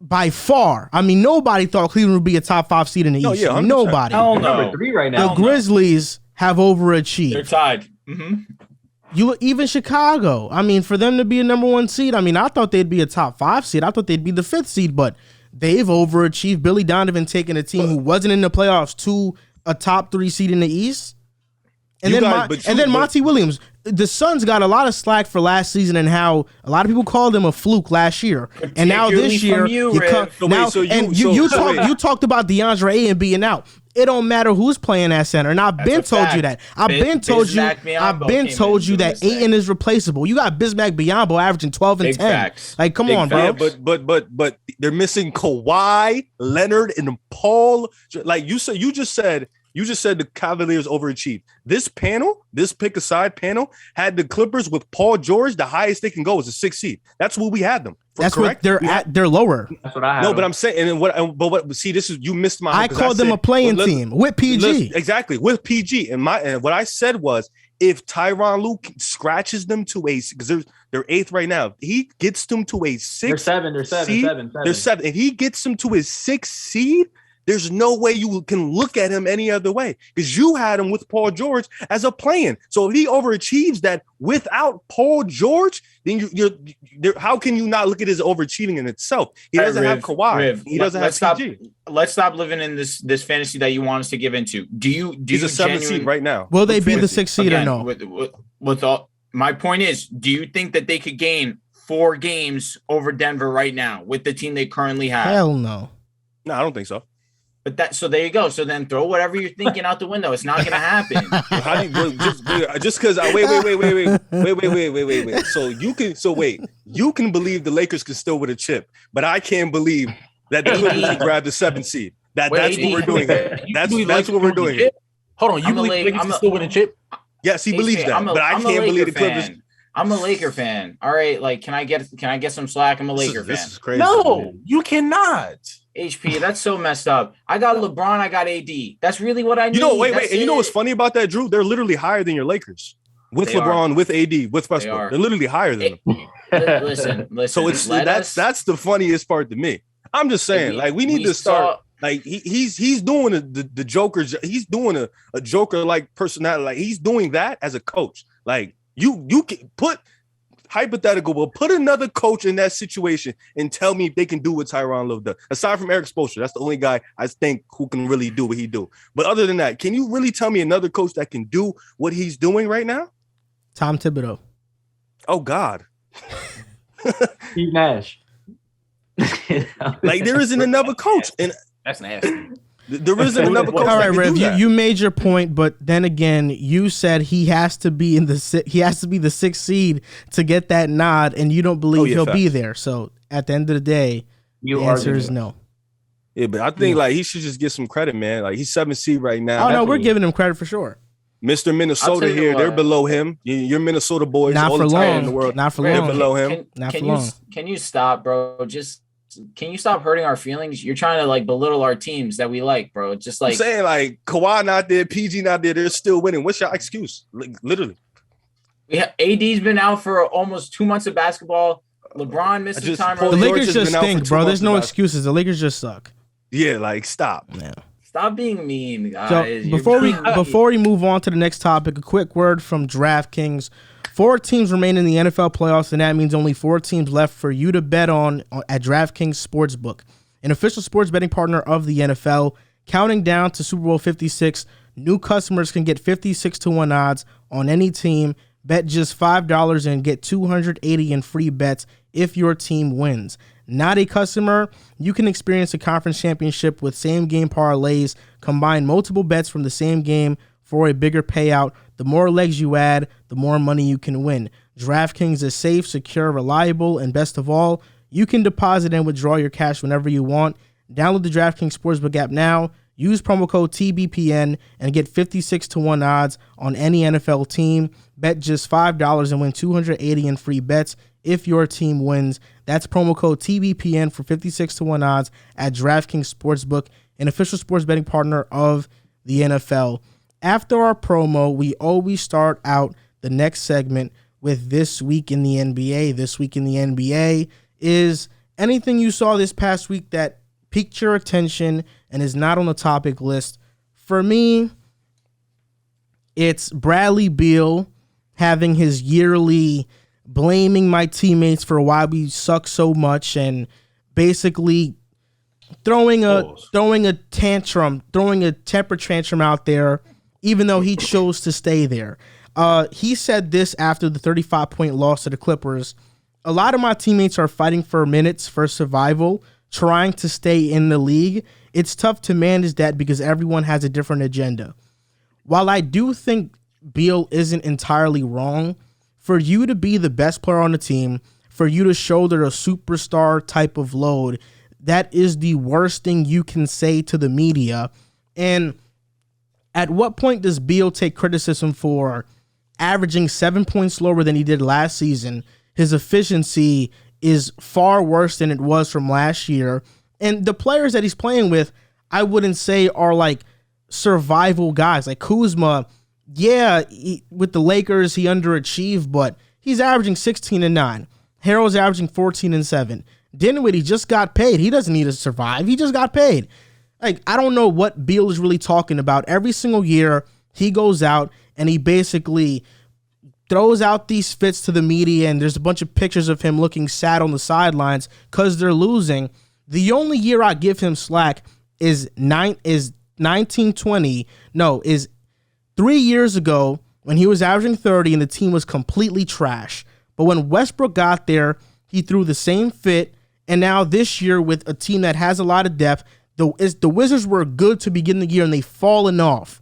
Speaker 1: by far. I mean, nobody thought Cleveland would be a top 5 seed in the East.
Speaker 4: Yeah,
Speaker 1: nobody.
Speaker 5: They're number 3 right now.
Speaker 1: The Grizzlies have overachieved.
Speaker 2: They're tied. Mm-hmm.
Speaker 1: Even Chicago. I mean, for them to be a number 1 seed, I mean, I thought they'd be a top 5 seed. I thought they'd be the 5th seed, but they've overachieved. Billy Donovan taking a team who wasn't in the playoffs to a top 3 seed in the East. And then Monty Williams. The Suns got a lot of slack for last season and how a lot of people called them a fluke last year. And now this year, you talked about DeAndre Ayton being out. It don't matter who's playing that center. And I've been told you that. I've been told you that Ayton is replaceable. You got Bismack Biyombo averaging 12 and 10.
Speaker 2: Facts.
Speaker 1: Like, come on, bro.
Speaker 4: But they're missing Kawhi, Leonard, and Paul. Like you just said, You just said the Cavaliers overachieved. This panel, this pick a side panel, had the Clippers with Paul George. The highest they can go is a 6 seed. That's what we had them.
Speaker 1: That's
Speaker 4: correct?
Speaker 1: what they're at. They're lower.
Speaker 5: That's what I have.
Speaker 4: No, but I'm saying, and then what? See, this is you missed my.
Speaker 1: I called them a playing team with PG.
Speaker 4: Exactly, with PG. And what I said was, if Tyronn Lue scratches them to a, because they're 8th right now, he gets them to a 6.
Speaker 5: They're 7. They're 7.
Speaker 4: Seed,
Speaker 5: 7.
Speaker 4: They're 7. If he gets them to his 6th seed, there's no way you can look at him any other way, because you had him with Paul George as a play-in. So if he overachieves that without Paul George, then you're how can you not look at his overachieving in itself? He doesn't have Kawhi. He doesn't have PG.
Speaker 2: Let's stop living in this fantasy that you want us to give into. He's
Speaker 4: a 7th seed right now.
Speaker 1: Will they be the 6th seed or no?
Speaker 2: With all, my point is, do you think that they could gain 4 games over Denver right now with the team they currently have?
Speaker 1: Hell no.
Speaker 4: No, I don't think so.
Speaker 2: But so there you go. So then throw whatever you're thinking out the window. It's not going to happen.
Speaker 4: Just because wait. So you can believe the Lakers can still win a chip, but I can't believe that the Clippers can grab the 7th seed. That's what we're doing here. That's what we're doing here.
Speaker 3: Hold on, you believe the Lakers can still win a chip?
Speaker 4: Yes, he believes that, but I can't believe the Clippers.
Speaker 2: I'm a Laker fan. All right, like can I get some slack? I'm a Laker fan.
Speaker 4: This is crazy.
Speaker 3: No, you cannot.
Speaker 2: HP, that's so messed up. I got LeBron, I got AD. That's really what I need.
Speaker 4: Wait. And you know what's funny about that, Drew? They're literally higher than your Lakers. With LeBron, with AD, with Westbrook. They're literally higher than them.
Speaker 2: Listen.
Speaker 4: So that's the funniest part to me. I'm just saying, we need to start. He's doing the Joker. He's doing a Joker-like personality. Like, he's doing that as a coach. Like, you can put hypothetical, but put another coach in that situation and tell me if they can do what Tyronn Lue does. Aside from Eric Spoelstra, that's the only guy I think who can really do what he do. But other than that, can you really tell me another coach that can do what he's doing right now?
Speaker 1: Tom Thibodeau.
Speaker 4: Oh God.
Speaker 5: Steve Nash.
Speaker 4: Like, there isn't another coach, and
Speaker 3: that's nasty.
Speaker 4: There isn't another coach.
Speaker 1: All right, Rev,
Speaker 4: you
Speaker 1: you made your point, but then again, you said he has to be the 6th seed to get that nod, and you don't believe he'll be there. So at the end of the day, the answer is no.
Speaker 4: Yeah, but I think he should just get some credit, man. Like, he's 7th seed right now.
Speaker 1: Oh no, we're giving him credit for sure.
Speaker 4: Mr. Minnesota here, they're below him. You're Minnesota boys.
Speaker 1: Not
Speaker 4: all
Speaker 1: for
Speaker 4: the time
Speaker 1: long.
Speaker 4: in the world.
Speaker 1: Not for
Speaker 4: they're
Speaker 1: long.
Speaker 4: below him.
Speaker 1: Not for long.
Speaker 2: Can you stop, bro? Can you stop hurting our feelings? You're trying to belittle our teams that we like, bro. Just
Speaker 4: I'm saying, Kawhi not there, PG not there, they're still winning. What's your excuse? Literally.
Speaker 2: AD's been out for almost 2 months of basketball. LeBron missing time.
Speaker 1: The Lakers just stink, bro. There's no excuses. The Lakers just suck.
Speaker 4: Yeah, stop.
Speaker 1: Yeah.
Speaker 2: Stop being mean, guys.
Speaker 1: So before we move on to the next topic, a quick word from DraftKings. 4 teams remain in the NFL playoffs, and that means only 4 teams left for you to bet on at DraftKings Sportsbook, an official sports betting partner of the NFL. Counting down to Super Bowl 56, new customers can get 56-1 odds on any team. Bet just $5 and get $280 in free bets if your team wins. Not a customer, you can experience a conference championship with same-game parlays. Combine multiple bets from the same game for a bigger payout. The more legs you add, the more money you can win. DraftKings is safe, secure, reliable, and best of all, you can deposit and withdraw your cash whenever you want. Download the DraftKings Sportsbook app now. Use promo code TBPN and get 56-1 odds on any NFL team. Bet just $5 and win $280 in free bets if your team wins. That's promo code TBPN for 56-1 odds at DraftKings Sportsbook, an official sports betting partner of the NFL. After our promo, we always start out the next segment with This Week in the NBA. This Week in the NBA is anything you saw this past week that piqued your attention and is not on the topic list. For me, it's Bradley Beal having his yearly blaming my teammates for why we suck so much and basically throwing a tantrum, throwing a temper tantrum out there, even though he chose to stay there. He said this after the 35-point loss to the Clippers. A lot of my teammates are fighting for minutes for survival, trying to stay in the league. It's tough to manage that because everyone has a different agenda. While I do think Beal isn't entirely wrong, for you to be the best player on the team, for you to shoulder a superstar type of load, that is the worst thing you can say to the media. And At what point does Beal take criticism for averaging 7 points lower than he did last season? His efficiency is far worse than it was from last year. And the players that he's playing with, I wouldn't say are like survival guys. Like Kuzma, with the Lakers, he underachieved, but he's averaging 16-9. Harrell's averaging 14-7. Dinwiddie just got paid. He doesn't need to survive. He just got paid. Like, I don't know what Beal is really talking about. Every single year, he goes out and he basically throws out these fits to the media, and there's a bunch of pictures of him looking sad on the sidelines because they're losing. The only year I give him slack is 3 years ago when he was averaging 30 and the team was completely trash. But when Westbrook got there, he threw the same fit, and now this year with a team that has a lot of depth, the Wizards were good to begin the year and they've fallen off.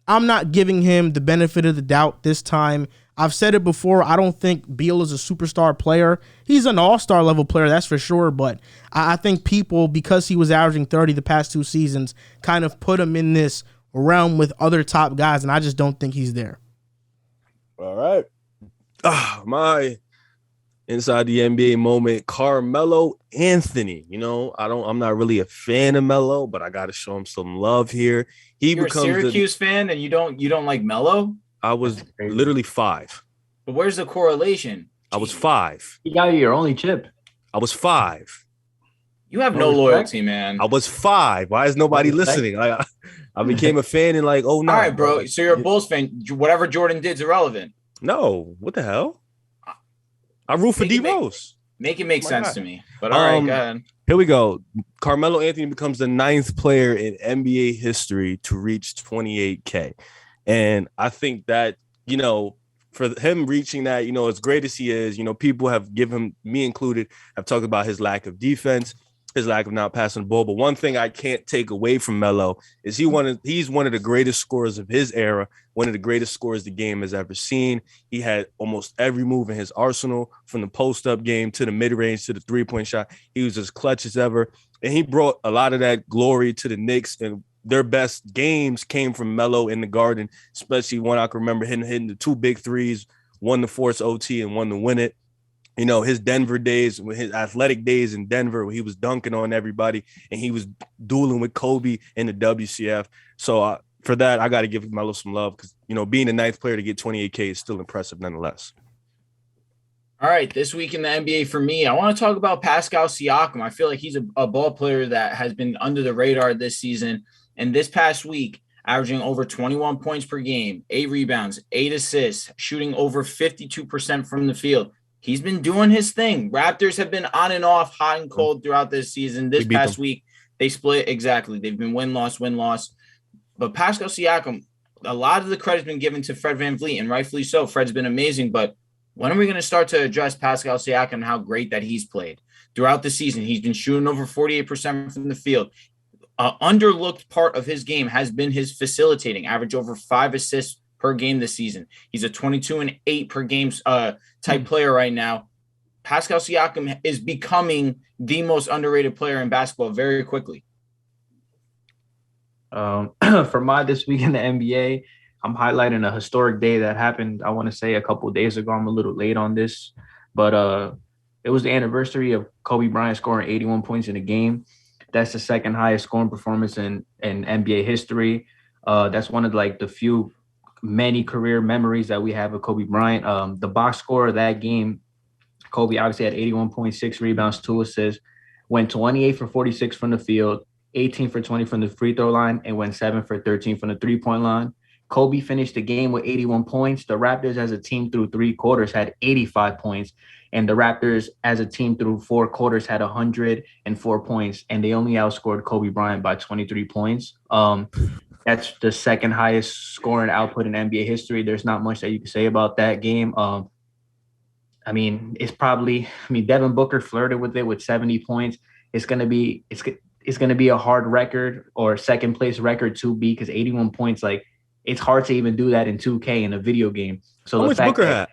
Speaker 1: I'm not giving him the benefit of the doubt this time. I've said it before. I don't think Beal is a superstar player. He's an all-star level player, that's for sure. But I think people, because he was averaging 30 the past 2 seasons, kind of put him in this realm with other top guys, and I just don't think he's there.
Speaker 4: All right. My inside the NBA moment, Carmelo Anthony. You know, I'm not really a fan of Melo, but I got to show him some love here.
Speaker 2: You're a Syracuse fan and you don't like Melo?
Speaker 4: I was literally 5.
Speaker 2: But where's the correlation?
Speaker 4: I was 5.
Speaker 5: You got your only chip.
Speaker 4: I was 5.
Speaker 2: You have no loyalty, man.
Speaker 4: I was 5. Why is nobody listening? I became a fan in like, oh no.
Speaker 2: All right, bro. So you're a Bulls fan. Whatever Jordan did's irrelevant.
Speaker 4: No, what the hell? I root for D-Rose.
Speaker 2: Make it make sense to me. But all right, go ahead.
Speaker 4: Here we go. Carmelo Anthony becomes the 9th player in NBA history to reach 28K. And I think that, for him reaching that, as great as he is, people have given him, me included, have talked about his lack of defense, his lack of not passing the ball. But one thing I can't take away from Melo is he's one of the greatest scorers of his era, one of the greatest scorers the game has ever seen. He had almost every move in his arsenal, from the post-up game to the mid-range to the three-point shot. He was as clutch as ever. And he brought a lot of that glory to the Knicks, and their best games came from Melo in the Garden, especially one I can remember hitting the 2 big threes, one to force OT and one to win it. His Denver days, his athletic days in Denver, where he was dunking on everybody and he was dueling with Kobe in the WCF. So for that, I got to give Melo some love because, being the 9th player to get 28K is still impressive nonetheless.
Speaker 2: All right, this week in the NBA for me, I want to talk about Pascal Siakam. I feel like he's a ball player that has been under the radar this season. And this past week, averaging over 21 points per game, 8 rebounds, 8 assists, shooting over 52% from the field. He's been doing his thing. Raptors have been on and off, hot and cold throughout this season. This past week, they split. Exactly. They've been win-loss. But Pascal Siakam, a lot of the credit's been given to Fred VanVleet, and rightfully so. Fred's been amazing. But when are we going to start to address Pascal Siakam and how great that he's played? Throughout the season, he's been shooting over 48% from the field. Underlooked part of his game has been his facilitating, average over 5 assists per game this season. He's a 22 and 8 per game type player right now. Pascal Siakam is becoming the most underrated player in basketball very quickly.
Speaker 5: For my this week in the NBA, I'm highlighting a historic day that happened, I want to say a couple of days ago. I'm a little late on this, but it was the anniversary of Kobe Bryant scoring 81 points in a game. That's the 2nd highest scoring performance in NBA history. That's one of the many career memories that we have of Kobe Bryant. The box score of that game, Kobe obviously had 81.6 rebounds, 2 assists, went 28 for 46 from the field, 18 for 20 from the free throw line, and went 7 for 13 from the 3-point line. Kobe finished the game with 81 points. The Raptors as a team through 3 quarters had 85 points. And the Raptors as a team through 4 quarters had 104 points. And they only outscored Kobe Bryant by 23 points. That's the 2nd highest scoring output in NBA history. There's not much that you can say about that game. Devin Booker flirted with it with 70 points. It's going to be a hard record or 2nd place record to beat because 81 points, it's hard to even do that in 2K in a video game. So
Speaker 4: how much Booker had?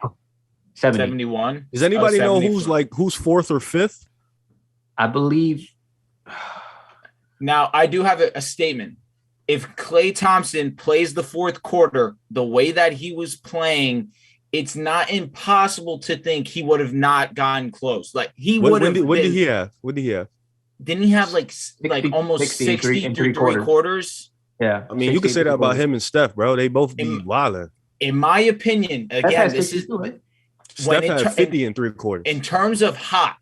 Speaker 2: 71.
Speaker 4: Does anybody know who's 4th or 5th?
Speaker 5: I believe.
Speaker 2: Now, I do have a statement. if Klay Thompson plays the fourth quarter the way that he was playing, it's not impossible to think he would have not gotten close. Like he would have.
Speaker 4: What did he have? What did he have?
Speaker 2: Didn't he have like almost 60 through three quarters?
Speaker 5: Yeah.
Speaker 4: I mean, you could say that about him and Steph, bro. They both be wilding.
Speaker 2: In my opinion, again, this is
Speaker 4: Steph had 50 and 3 quarters.
Speaker 2: In terms of hot,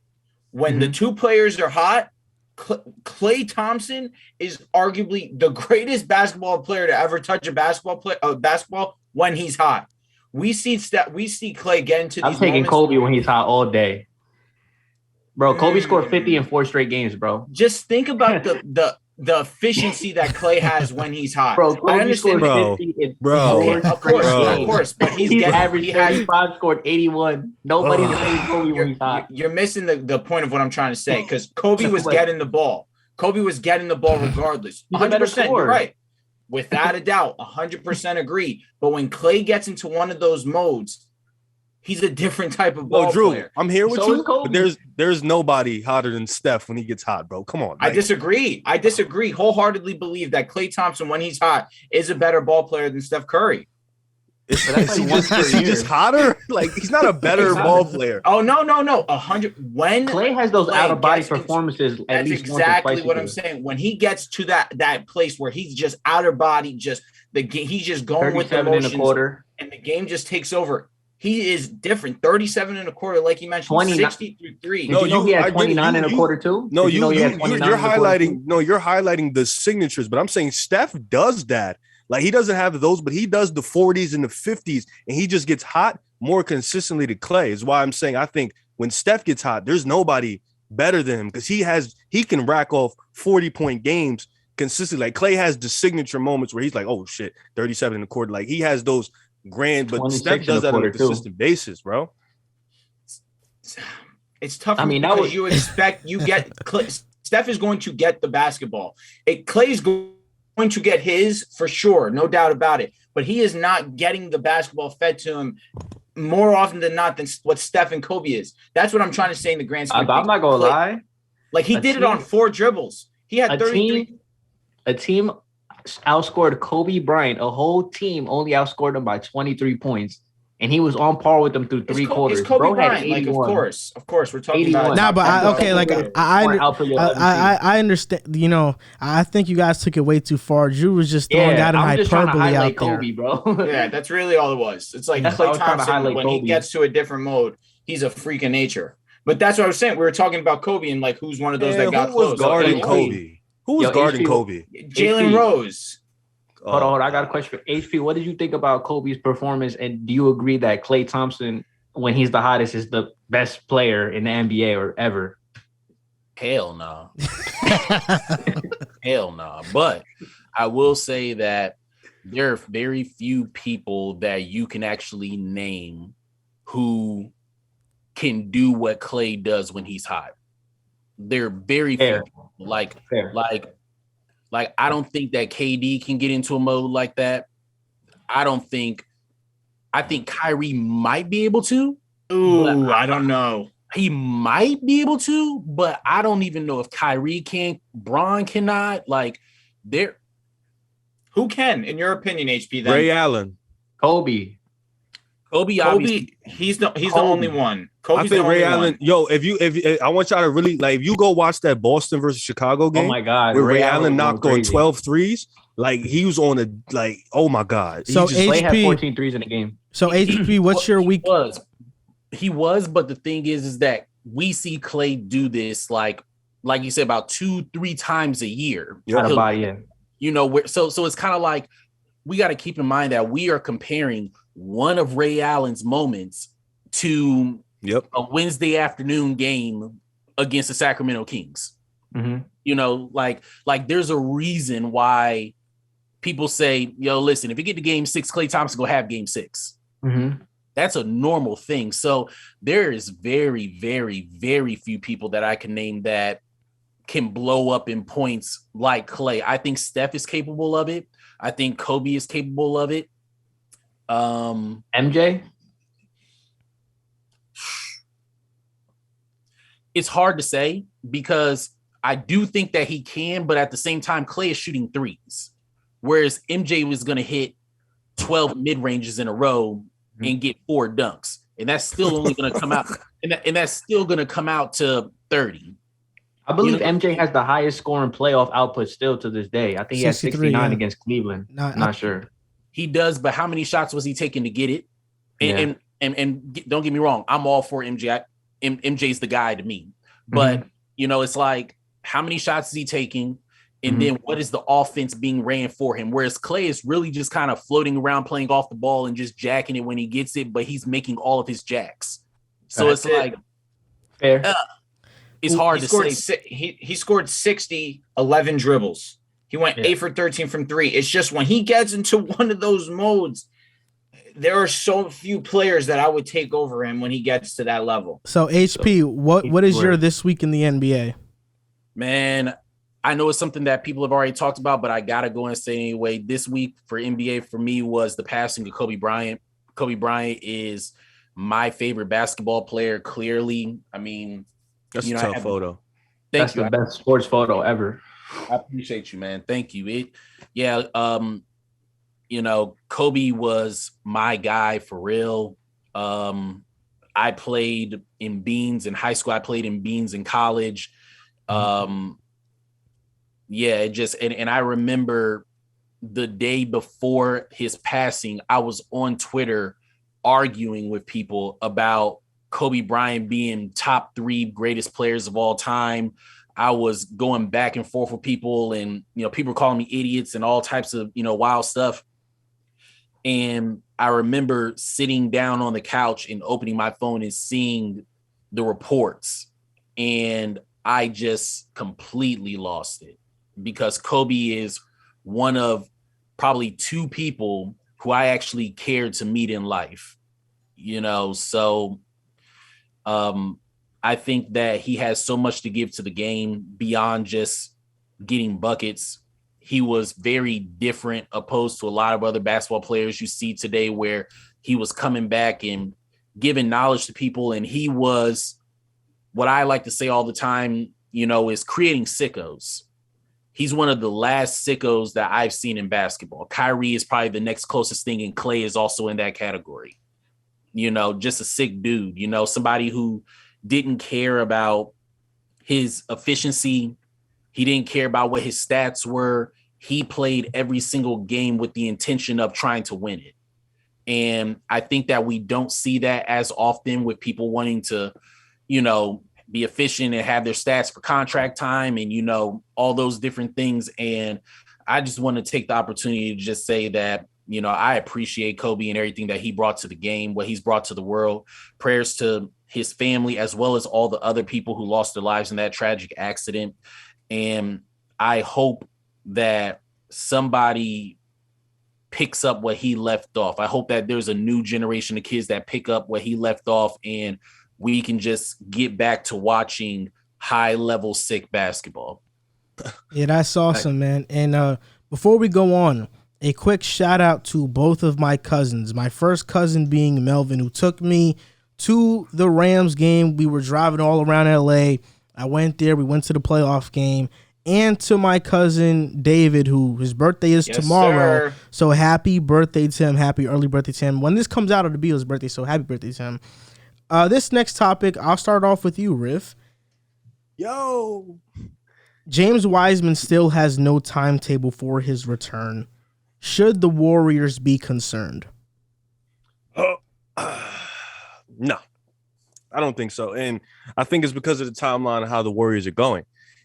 Speaker 2: when the two players are hot, Klay Thompson is arguably the greatest basketball player to ever touch a basketball when he's hot. We see Klay get into these
Speaker 5: I'm taking
Speaker 2: moments
Speaker 5: Kobe when he's hot all day. Bro, Kobe scored 50 in 4 straight games, bro.
Speaker 2: Just think about the efficiency that Klay has when he's hot.
Speaker 5: Bro, Kobe
Speaker 2: I understand,
Speaker 5: scored 50 in
Speaker 2: of course, but
Speaker 5: he's averaged 35, scored 81. Nobody's saying Kobe when he's hot.
Speaker 2: You're missing the point of what I'm trying to say, because Kobe was getting the ball. Kobe was getting the ball regardless. 100%, you're right. Without a doubt, 100% agree. But when Klay gets into one of those modes, he's a different type of ball player.
Speaker 4: I'm here with you, but there's nobody hotter than Steph when he gets hot, bro. Come on.
Speaker 2: I disagree. Wholeheartedly believe that Klay Thompson, when he's hot, is a better ball player than Steph Curry.
Speaker 4: Is he just hotter? Like, he's not a better ball player.
Speaker 2: Oh, no. 100. When
Speaker 5: Klay has those out-of-body performances,
Speaker 2: that's exactly what I'm saying. When he gets to that place where he's just outer body, he's just going with the emotions, and the game just takes over. He is different. 37 and a quarter, like you mentioned, 60 through 3.
Speaker 5: No, he had 29 and a quarter too.
Speaker 4: No, you're highlighting. No, you're highlighting the signatures, but I'm saying Steph does that. Like, he doesn't have those, but he does the 40s and the 50s, and he just gets hot more consistently to Klay. Is why I'm saying I think when Steph gets hot, there's nobody better than him, because he can rack off 40-point games consistently. Like, Klay has the signature moments where he's like, oh shit, 37 and a quarter. Like, he has those grand, but Steph does that on a consistent basis, bro.
Speaker 2: It's tough. I mean, because Steph is going to get the basketball. Clay's going to get his for sure, no doubt about it. But he is not getting the basketball fed to him more often than not than what Steph and Kobe is. That's what I'm trying to say in the grand scheme.
Speaker 5: I'm not gonna lie.
Speaker 2: Like, he did it on 4 dribbles. He had 33.
Speaker 5: A team outscored Kobe Bryant. A whole team only outscored him by 23 points, and he was on par with them through 3 quarters.
Speaker 2: It's Kobe Bryant, like, of course, we're talking about.
Speaker 1: Nah, but I understand. You know, I think you guys took it way too far. Drew was just throwing out an hyperbole out
Speaker 5: Kobe,
Speaker 1: there,
Speaker 5: bro.
Speaker 2: Yeah, that's really all it was. It's like Klay Thompson, when he gets to a different mode, he's a freak of nature. But that's what I was saying. We were talking about Kobe and like who's one of those that got close.
Speaker 4: Guarding Kobe? Who was guarding Kobe?
Speaker 2: Jalen Rose.
Speaker 5: Hold on. I got a question for HP. What did you think about Kobe's performance? And do you agree that Klay Thompson, when he's the hottest, is the best player in the NBA or ever?
Speaker 3: Hell no. Hell no. But I will say that there are very few people that you can actually name who can do what Klay does when he's hot. They're very few. Like I don't think that KD can get into a mode like that. I think Kyrie might be able to.
Speaker 2: Ooh, I don't know.
Speaker 3: He might be able to, but I don't even know if Kyrie can. Bron cannot. Like,
Speaker 2: who can, in your opinion, HP? Then
Speaker 4: Ray Allen,
Speaker 5: Kobe,
Speaker 2: he's the only one.
Speaker 4: I think Ray Allen. Yo, if I want y'all to really, like, if you go watch that Boston versus Chicago game,
Speaker 5: oh my god,
Speaker 4: where Ray Allen knocked on 12 threes, like, he was on a, like, oh my god.
Speaker 1: So
Speaker 5: Klay had 14 threes in the game.
Speaker 1: So HP, what's your week?
Speaker 3: He was, but the thing is that we see Klay do this like you said, about 2-3 times a year. You know, so it's kind of like we got to keep in mind that we are comparing one of Ray Allen's moments to a Wednesday afternoon game against the Sacramento Kings.
Speaker 5: Mm-hmm.
Speaker 3: You know, like there's a reason why people say, yo, listen, if you get to game 6, Klay Thompson go have game 6.
Speaker 5: Mm-hmm.
Speaker 3: That's a normal thing. So there is very, very, very few people that I can name that can blow up in points like Klay. I think Steph is capable of it. I think Kobe is capable of it.
Speaker 5: MJ?
Speaker 3: It's hard to say because I do think that he can, but at the same time, Klay is shooting threes, whereas MJ was going to hit 12 mid-ranges in a row and get 4 dunks. And that's still only going to come out. And that's still going to come out to 30.
Speaker 5: I believe MJ has the highest scoring playoff output still to this day. I think he has 69 against Cleveland. Not sure.
Speaker 3: He does, but how many shots was he taking to get it? And don't get me wrong, I'm all for MJ. MJ's the guy to me. But, it's like, how many shots is he taking? And then what is the offense being ran for him? Whereas Clay is really just kind of floating around, playing off the ball and just jacking it when he gets it, but he's making all of his jacks. So it's like,
Speaker 5: fair.
Speaker 3: It's hard to say.
Speaker 2: He scored 60, 11 dribbles. He went 8 for 13 from 3. It's just when he gets into one of those modes, there are so few players that I would take over him when he gets to that level.
Speaker 1: So HP, what is your this week in the NBA?
Speaker 3: Man, I know it's something that people have already talked about, but I gotta go and say anyway. This week for NBA for me was the passing of Kobe Bryant. Kobe Bryant is my favorite basketball player. Clearly, I mean,
Speaker 4: that's a tough photo.
Speaker 5: That's the best sports photo ever.
Speaker 3: I appreciate you, man. Thank you. Kobe was my guy for real. I played in Beans in high school. I played in Beans in college. And I remember the day before his passing, I was on Twitter arguing with people about Kobe Bryant being top 3 greatest players of all time. I was going back and forth with people, and people were calling me idiots and all types of wild stuff. And I remember sitting down on the couch and opening my phone and seeing the reports, and I just completely lost it, because Kobe is one of probably 2 people who I actually cared to meet in life, so I think that he has so much to give to the game beyond just getting buckets. He was very different opposed to a lot of other basketball players you see today, where he was coming back and giving knowledge to people. And he was, what I like to say all the time, is creating sickos. He's one of the last sickos that I've seen in basketball. Kyrie is probably the next closest thing, and Clay is also in that category. Just a sick dude, somebody who didn't care about his efficiency. He didn't care about what his stats were. He played every single game with the intention of trying to win it. And I think that we don't see that as often with people wanting to, be efficient and have their stats for contract time and, all those different things. And I just want to take the opportunity to just say that, I appreciate Kobe and everything that he brought to the game, what he's brought to the world. Prayers to his family, as well as all the other people who lost their lives in that tragic accident. And I hope that somebody picks up what he left off. I hope that there's a new generation of kids that pick up what he left off, and we can just get back to watching high-level sick basketball.
Speaker 1: Yeah, that's awesome, man. And before we go on, a quick shout out to both of my cousins. My first cousin being Melvin, who took me to the Rams game. We were driving all around LA. I went there. We went to the playoff game. And to my cousin David, who his birthday is tomorrow.
Speaker 2: Sir.
Speaker 1: So happy birthday to him. Happy early birthday to him. When this comes out, it'll be his birthday. So happy birthday to him. This next topic, I'll start off with you, Riff.
Speaker 4: Yo.
Speaker 1: James Wiseman still has no timetable for his return. Should the Warriors be concerned?
Speaker 4: No, I don't think so. And I think it's because of the timeline of how the Warriors are going.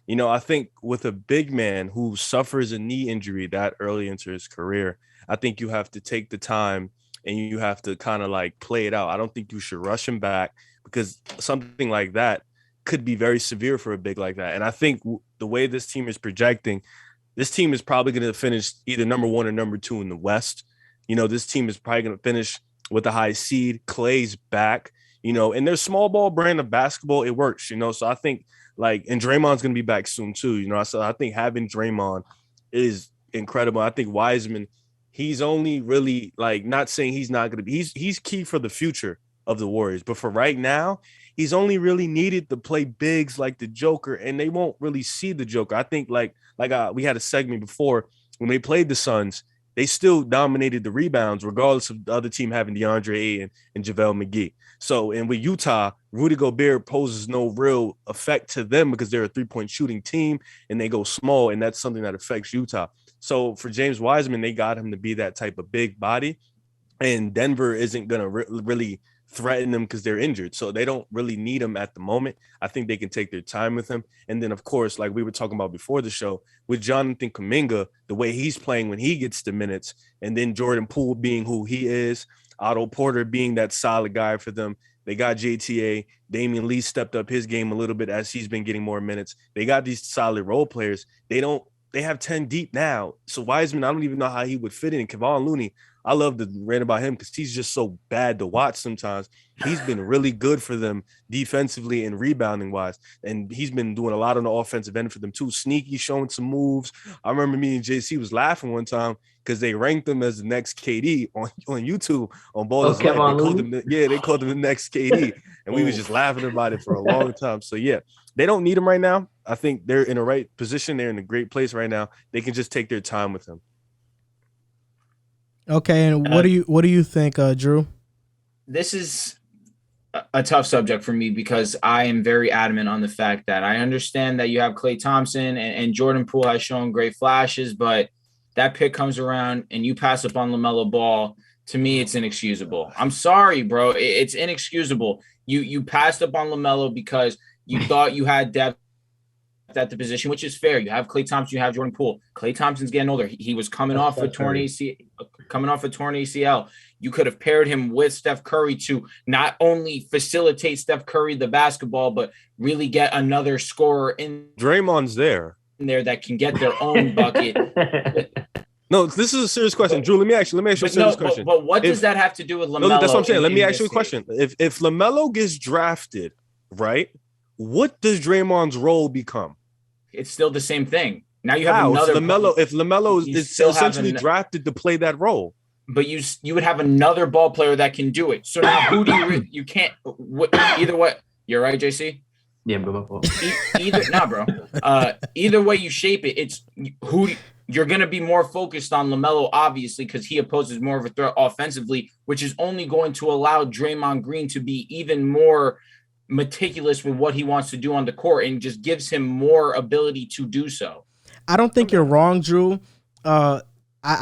Speaker 4: I think with a big man who suffers a knee injury that early into his career, I think you have to take the time and you have to kind of like play it out. I don't think you should rush him back, because something like that could be very severe for a big like that. And I think the way this team is projecting, this team is probably going to finish either number 1 or number 2 in the West. This team is probably going to finish with a high seed. Clay's back, and their small ball brand of basketball, it works, So I think and Draymond's going to be back soon too, So I think having Draymond is incredible. I think Wiseman, he's only really not saying he's not going to be, he's key for the future of the Warriors. But for right now, he's only really needed to play bigs like the Joker, and they won't really see the Joker. I think we had a segment before when they played the Suns, they still dominated the rebounds, regardless of the other team having DeAndre Ayton and JaVale McGee. So, and with Utah, Rudy Gobert poses no real effect to them because they're a three-point shooting team and they go small, and that's something that affects Utah. So for James Wiseman, they got him to be that type of big body, and Denver isn't going to really threaten them because they're injured. So they don't really need him at the moment. I think they can take their time with him. And then, of course, like we were talking about before the show, with Jonathan Kuminga, the way he's playing when he gets the minutes, and then Jordan Poole being who he is, Otto Porter being that solid guy for them. They got JTA. Damian Lee stepped up his game a little bit as he's been getting more minutes. They got these solid role players. They have 10 deep now. So Wiseman, I don't even know how he would fit in. Kevon Looney, I love to rant about him because he's just so bad to watch sometimes. He's been really good for them defensively and rebounding wise. And he's been doing a lot on the offensive end for them too. Sneaky, showing some moves. I remember me and JC was laughing one time because they ranked him as the next KD on YouTube on Ballers Life. They called him the next KD. And we was just laughing about it for a long time. So yeah, they don't need him right now. I think they're in the right position. They're in a great place right now. They can just take their time with him.
Speaker 1: Okay, and what do you think, Drew?
Speaker 2: This is a tough subject for me because I am very adamant on the fact that I understand that you have Klay Thompson and Jordan Poole has shown great flashes, but that pick comes around and you pass up on LaMelo Ball. To me, it's inexcusable. I'm sorry, bro. It's inexcusable. You passed up on LaMelo because you thought you had depth at the position, which is fair. You have Klay Thompson, you have Jordan Poole. Klay Thompson's getting older. He was coming off a torn ACL. You could have paired him with Steph Curry to not only facilitate Steph Curry the basketball, but really get another scorer in.
Speaker 4: Draymond's there
Speaker 2: that can get their own bucket.
Speaker 4: No, this is a serious question. Drew, let me ask you a serious question.
Speaker 2: But what does that have to do with LaMelo?
Speaker 4: No, that's what I'm saying. Let me ask you a question. If LaMelo gets drafted, right, what does Draymond's role become?
Speaker 2: It's still the same thing. Now you have another
Speaker 4: LaMelo. If LaMelo is essentially drafted to play that role,
Speaker 2: but you would have another ball player that can do it. So now who do you can't either way. You're right, JC.
Speaker 5: Yeah, bro.
Speaker 2: Either way you shape it, it's who you're going to be more focused on LaMelo, obviously, because he opposes more of a threat offensively, which is only going to allow Draymond Green to be even more meticulous with what he wants to do on the court and just gives him more ability to do so.
Speaker 1: I don't think you're wrong, Drew. I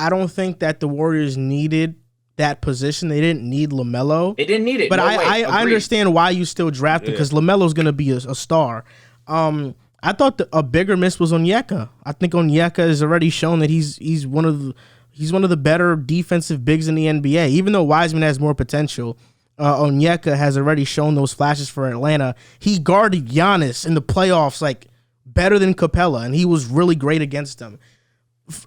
Speaker 1: don't think that the Warriors needed that position. They didn't need LaMelo.
Speaker 2: They didn't need it.
Speaker 1: But I understand why you still drafted because LaMelo's going to be a star. I thought a bigger miss was Onyeka. I think Onyeka has already shown that he's one of the better defensive bigs in the NBA. Even though Wiseman has more potential, Onyeka has already shown those flashes for Atlanta. He guarded Giannis in the playoffs like better than Capella, and he was really great against him.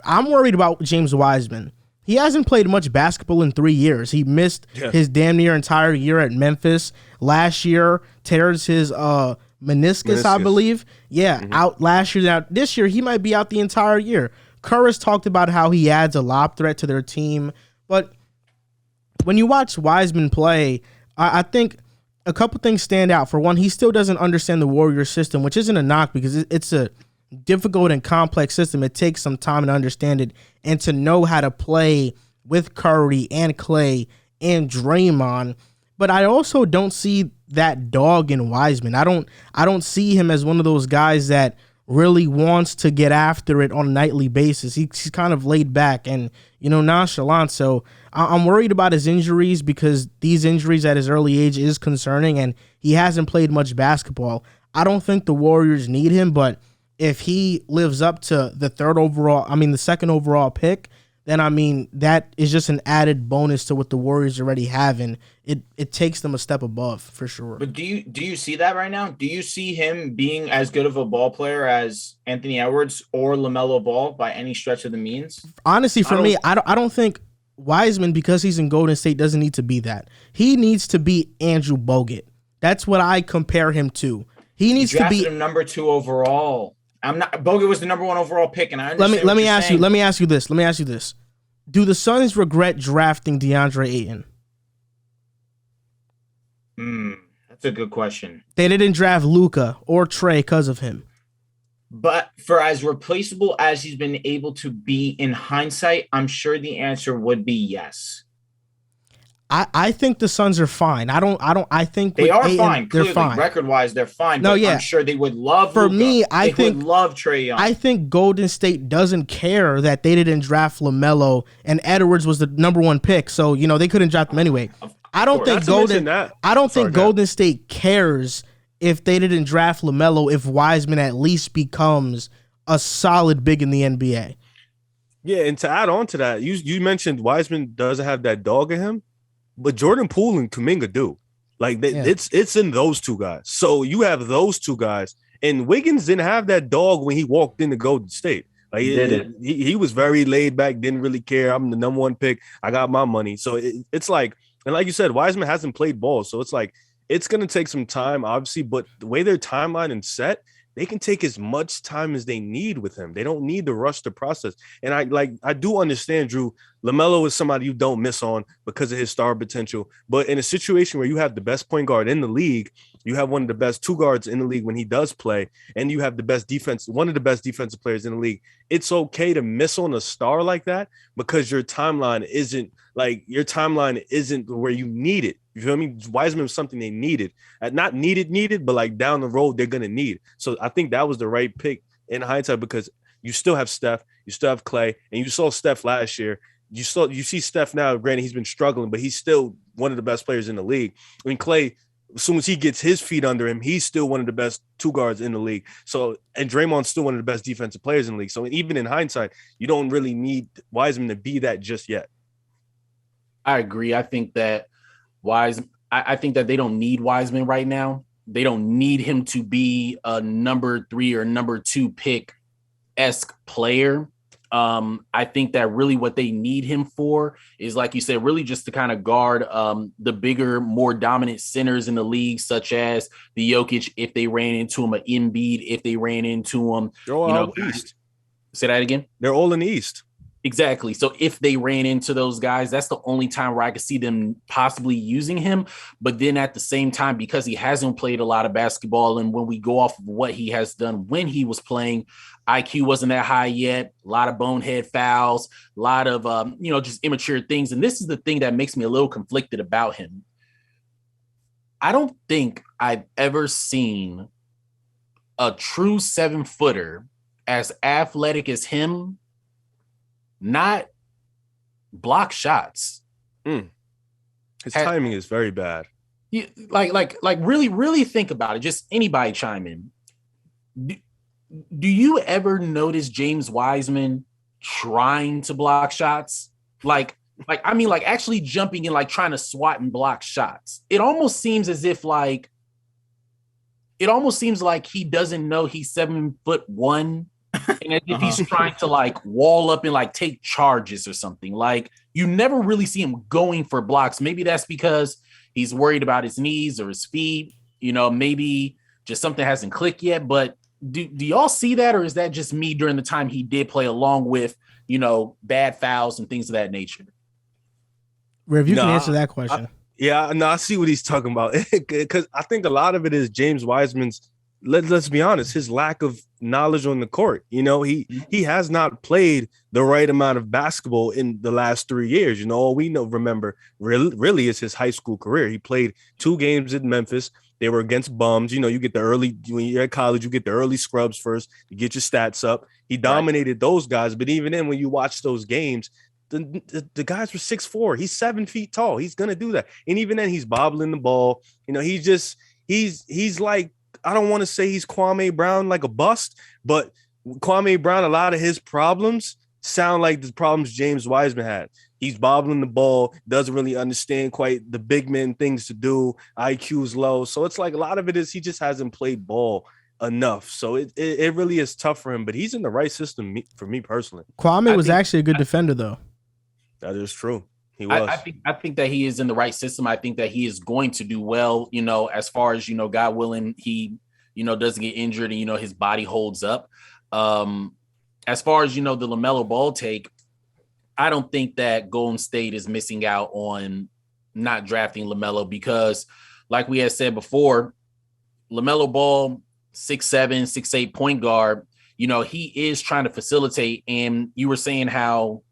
Speaker 1: I'm worried about James Wiseman. He hasn't played much basketball in 3 years. He missed his damn near entire year at Memphis. Last year, tears his meniscus, I believe. Yeah, out last year. Now, this year, he might be out the entire year. Kerr has talked about how he adds a lob threat to their team, but when you watch Wiseman play, I think a couple things stand out. For one, he still doesn't understand the Warriors system, which isn't a knock because it's a difficult and complex system. It takes some time to understand it and to know how to play with Curry and Klay and Draymond. But I also don't see that dog in Wiseman. I don't see him as one of those guys that really wants to get after it on a nightly basis. He's kind of laid back and, nonchalant. So I'm worried about his injuries because these injuries at his early age is concerning and he hasn't played much basketball. I don't think the Warriors need him, but if he lives up to the second overall pick, then that is just an added bonus to what the Warriors already have, and it takes them a step above for sure.
Speaker 2: But do you see that right now? Do you see him being as good of a ball player as Anthony Edwards or LaMelo Ball by any stretch of the means?
Speaker 1: Honestly, for me, I don't think Wiseman, because he's in Golden State, doesn't need to be that. He needs to be Andrew Bogut. That's what I compare him to. He needs to be
Speaker 2: him number 2 overall. Bogut was the number 1 overall pick, and I understand.
Speaker 1: Let me ask you this. Do the Suns regret drafting DeAndre Ayton?
Speaker 2: That's a good question.
Speaker 1: They didn't draft Luka or Trey because of him.
Speaker 2: But for as replaceable as he's been able to be in hindsight, I'm sure the answer would be yes.
Speaker 1: I think the Suns are fine. I think
Speaker 2: they are
Speaker 1: Ayton,
Speaker 2: fine.
Speaker 1: They're
Speaker 2: Clearly,
Speaker 1: fine.
Speaker 2: record-wise, they're fine.
Speaker 1: No,
Speaker 2: but
Speaker 1: yeah.
Speaker 2: I'm sure they would love
Speaker 1: For
Speaker 2: Luka.
Speaker 1: me,
Speaker 2: They would love Trae Young.
Speaker 1: I think Golden State doesn't care that they didn't draft LaMelo and Edwards was the number 1 pick. So, they couldn't draft him anyway. I don't think Golden State cares if they didn't draft LaMelo if Wiseman at least becomes a solid big in the NBA.
Speaker 4: Yeah, and to add on to that, you mentioned Wiseman doesn't have that dog in him, but Jordan Poole and Kuminga do. It's in those two guys. So you have those two guys, and Wiggins didn't have that dog when he walked into Golden State. Like he was very laid back, didn't really care. I'm the number 1 pick. I got my money. So it's like, and like you said, Wiseman hasn't played ball, so it's like it's gonna take some time, obviously. But the way their timeline is set, they can take as much time as they need with him. They don't need to rush the process. And I do understand, Drew, LaMelo is somebody you don't miss on because of his star potential. But in a situation where you have the best point guard in the league, you have one of the best 2 guards in the league when he does play, and you have the best defense, one of the best defensive players in the league, it's okay to miss on a star like that because your timeline isn't where you need it. You feel me? Wiseman was something they needed. Not needed, but like down the road, they're going to need. So I think that was the right pick in hindsight because you still have Steph, you still have Clay, and you saw Steph last year. You see Steph now, granted, he's been struggling, but he's still one of the best players in the league. I mean, Clay, as soon as he gets his feet under him, he's still one of the best 2 guards in the league. So, and Draymond's still one of the best defensive players in the league. So even in hindsight, you don't really need Wiseman to be that just yet.
Speaker 3: I agree. I think that I think that they don't need Wiseman right now. They don't need him to be a number 3 or number 2 pick-esque player. I think that really what they need him for is, like you said, really just to kind of guard the bigger, more dominant centers in the league, such as the Jokic if they ran into him, an Embiid if they ran into him.
Speaker 4: They're all out East.
Speaker 3: Say that again?
Speaker 4: They're all in the East.
Speaker 3: Exactly. So if they ran into those guys, that's the only time where I could see them possibly using him. But then at the same time, because he hasn't played a lot of basketball, and when we go off of what he has done when he was playing, IQ wasn't that high yet, a lot of bonehead fouls, a lot of, just immature things. And this is the thing that makes me a little conflicted about him. I don't think I've ever seen a true 7-footer as athletic as him not block shots.
Speaker 4: His timing is very bad.
Speaker 3: Yeah, like really think about it. Just anybody chime in. Do you ever notice James Wiseman trying to block shots? Like actually jumping and like trying to swat and block shots. It almost seems like he doesn't know he's 7'1". And as if he's trying to like wall up and like take charges or something. Like you never really see him going for blocks. Maybe that's because he's worried about his knees or his feet. Maybe just something hasn't clicked yet. But do y'all see that, or is that just me during the time he did play, along with bad fouls and things of that nature?
Speaker 1: Rev, you can answer that question.
Speaker 4: I see what he's talking about because I think a lot of it is James Wiseman's. Let's be honest, his lack of knowledge on the court. He has not played the right amount of basketball in the last 3 years. All we remember really is his high school career. He played 2 games in Memphis. They were against bums. You get the early, when you're at college, you get the early scrubs first. You get your stats up. He dominated those guys. But even then, when you watch those games, the guys were 6'4". He's 7 feet tall. He's going to do that. And even then, he's bobbling the ball. He's like, I don't want to say he's Kwame Brown like a bust, but Kwame Brown, a lot of his problems sound like the problems James Wiseman had. He's bobbling the ball, doesn't really understand quite the big men things to do. IQ's low. So it's like a lot of it is he just hasn't played ball enough. So it really is tough for him, but he's in the right system for me personally.
Speaker 1: Kwame was actually a good defender, though.
Speaker 4: That is true. He was.
Speaker 3: I think that he is in the right system. I think that he is going to do well, as far as, God willing, he, doesn't get injured and, his body holds up. As far as, the LaMelo Ball take, I don't think that Golden State is missing out on not drafting LaMelo because, like we had said before, LaMelo Ball, 6'7", 6'8" point guard, he is trying to facilitate. And you were saying how,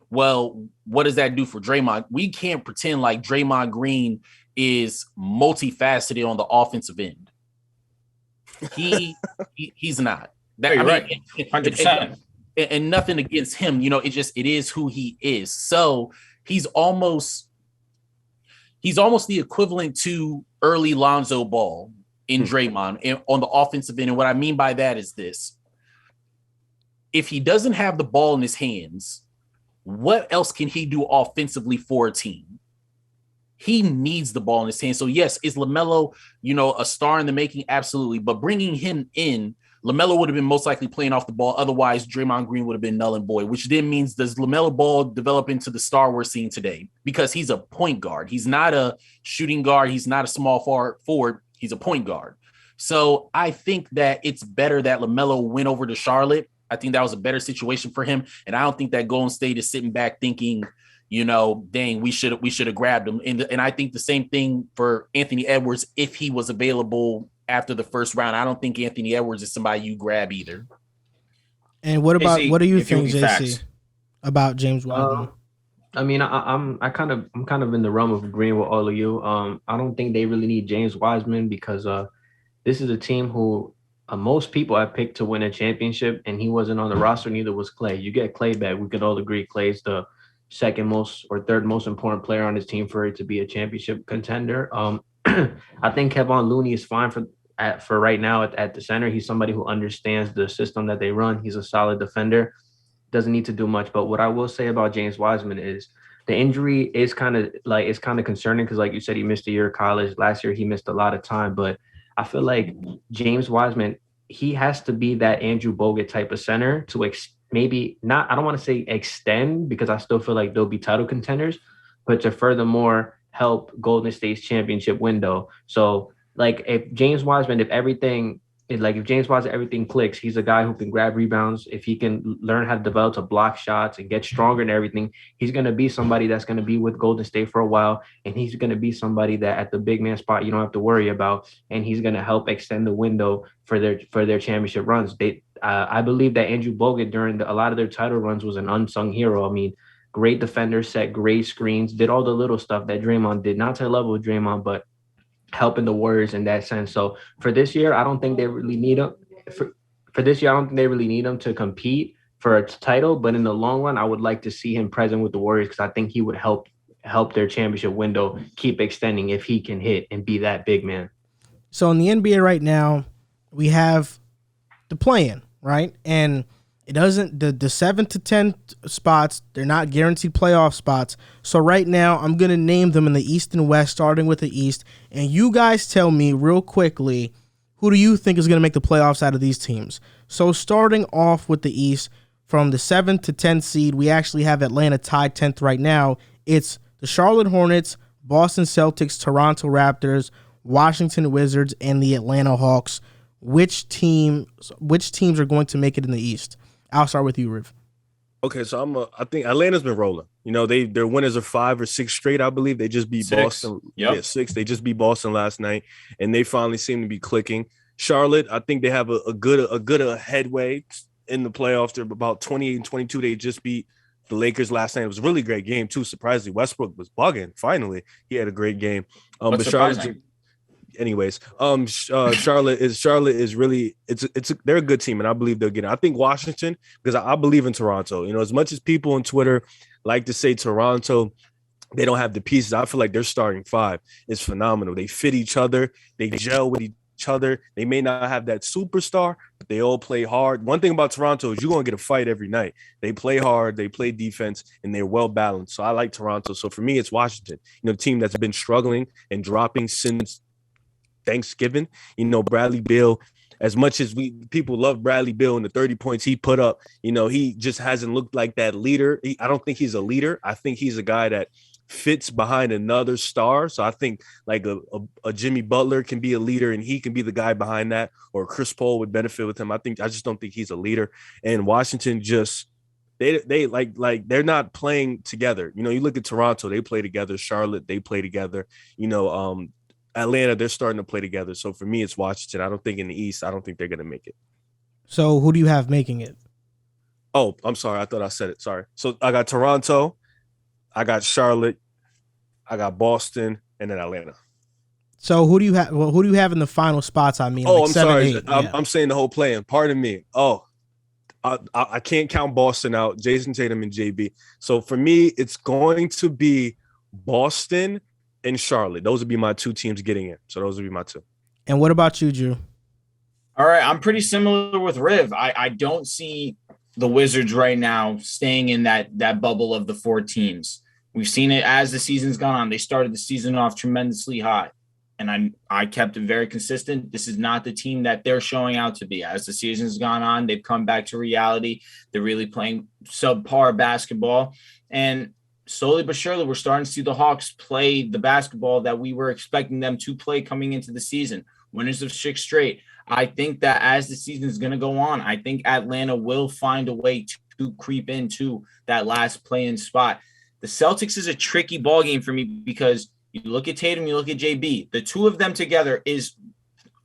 Speaker 3: well, what does that do for Draymond? We can't pretend like Draymond Green is multifaceted on the offensive end. He's not.
Speaker 2: Right. 100%.
Speaker 3: And nothing against him, it is who he is. So he's almost the equivalent to early Lonzo Ball in Draymond and on the offensive end. And what I mean by that is this: if he doesn't have the ball in his hands, what else can he do offensively for a team? He needs the ball in his hands. So yes, is LaMelo, a star in the making? Absolutely. But bringing him in, LaMelo would have been most likely playing off the ball. Otherwise, Draymond Green would have been null and void, which then means, does LaMelo Ball develop into the star we're seeing today? Because he's a point guard. He's not a shooting guard. He's not a small forward. He's a point guard. So I think that it's better that LaMelo went over to Charlotte. I think that was a better situation for him. And I don't think that Golden State is sitting back thinking, dang, we should have grabbed him. And I think the same thing for Anthony Edwards if he was available after the first round. I don't think Anthony Edwards is somebody you grab either.
Speaker 1: And what do you think, JC, about James Wiseman?
Speaker 5: I mean, I'm kind of in the realm of agreeing with all of you. I don't think they really need James Wiseman because this is a team who most people have picked to win a championship, and he wasn't on the roster. Neither was Klay. You get Klay back, we could all agree Klay's the second most or third most important player on his team for it to be a championship contender. I think Kevon Looney is fine for right now at the center. He's somebody who understands the system that they run. He's a solid defender, doesn't need to do much. But what I will say about James Wiseman is the injury is kind of concerning because, like you said, he missed a year of college. Last year, he missed a lot of time. But I feel like James Wiseman, he has to be that Andrew Bogut type of center to maybe not, I don't want to say extend because I still feel like they'll be title contenders, but to furthermore help Golden State's championship window. So like if James Wiseman everything clicks, he's a guy who can grab rebounds. If he can learn how to develop to block shots and get stronger and everything, he's going to be somebody that's going to be with Golden State for a while. And he's going to be somebody that at the big man spot, you don't have to worry about. And he's going to help extend the window for their championship runs. I believe that Andrew Bogut during a lot of their title runs was an unsung hero. I mean, great defender, set great screens, did all the little stuff that Draymond did, not to the level of Draymond, but helping the Warriors in that sense. So for this year, I don't think they really need him. For this year, I don't think they really need him to compete for a title. But in the long run, I would like to see him present with the Warriors because I think he would help their championship window keep extending if he can hit and be that big man.
Speaker 1: So in the NBA right now, we have the play-in, right? And it doesn't, the 7 to 10 spots, they're not guaranteed playoff spots. So right now, I'm going to name them in the East and West, starting with the East. And you guys tell me real quickly, who do you think is going to make the playoffs out of these teams? So starting off with the East, from the 7 to 10 seed, we actually have Atlanta tied 10th right now. It's the Charlotte Hornets, Boston Celtics, Toronto Raptors, Washington Wizards, and the Atlanta Hawks. Which teams are going to make it in the East? I'll start with you, Riv.
Speaker 4: Okay, so I think Atlanta's been rolling. Their winners are 5 or 6 straight, I believe. They just beat Boston.
Speaker 2: Yep.
Speaker 4: Yeah, 6. They just beat Boston last night, and they finally seem to be clicking. Charlotte, I think they have a good headway in the playoffs. They're about 28 and 22. They just beat the Lakers last night. It was a really great game too. Surprisingly, Westbrook was bugging. Finally, he had a great game. But Charlotte. Anyways, Charlotte is really they're a good team, and I believe they'll get it. I think Washington, because I believe in Toronto. As much as people on Twitter like to say Toronto, they don't have the pieces. I feel like their starting 5 is phenomenal. They fit each other. They gel with each other. They may not have that superstar, but they all play hard. One thing about Toronto is you're going to get a fight every night. They play hard, they play defense, and they're well balanced. So I like Toronto. So for me, it's Washington. The team that's been struggling and dropping since Thanksgiving. Bradley Beal, as much as people love Bradley Beal and the 30 points he put up, he just hasn't looked like that leader. I don't think he's a leader. I think he's a guy that fits behind another star. So I think like a Jimmy Butler can be a leader and he can be the guy behind that, or Chris Paul would benefit with him. I just don't think he's a leader. And Washington just they like they're not playing together. You look at Toronto, they play together. Charlotte, they play together. Atlanta, they're starting to play together. So for me, it's Washington. I don't think in the East, I don't think they're going to make it.
Speaker 1: So who do you have making it?
Speaker 4: Oh, I'm sorry. I thought I said it. Sorry. So I got Toronto, I got Charlotte, I got Boston, and then Atlanta.
Speaker 1: So who do you have? Well, who do you have in the final spots? I mean,
Speaker 4: Oh,
Speaker 1: like
Speaker 4: I'm
Speaker 1: 7,
Speaker 4: sorry.
Speaker 1: 8.
Speaker 4: I'm saying the whole plan. Pardon me. Oh, I can't count Boston out. Jason Tatum and JB. So for me, it's going to be Boston and Charlotte. Those would be my 2 teams getting in. So those would be my 2.
Speaker 1: And what about you, Drew?
Speaker 2: All right, I'm pretty similar with Riv. I don't see the Wizards right now staying in that bubble of the 4 teams. We've seen it as the season's gone on. They started the season off tremendously hot, and I kept it very consistent. This is not the team that they're showing out to be. As the season's gone on, they've come back to reality. They're really playing subpar basketball, and slowly but surely, we're starting to see the Hawks play the basketball that we were expecting them to play coming into the season. Winners of 6 straight. I think that as the season is going to go on, I think Atlanta will find a way to creep into that last play-in spot. The Celtics is a tricky ballgame for me because you look at Tatum, you look at JB. The 2 of them together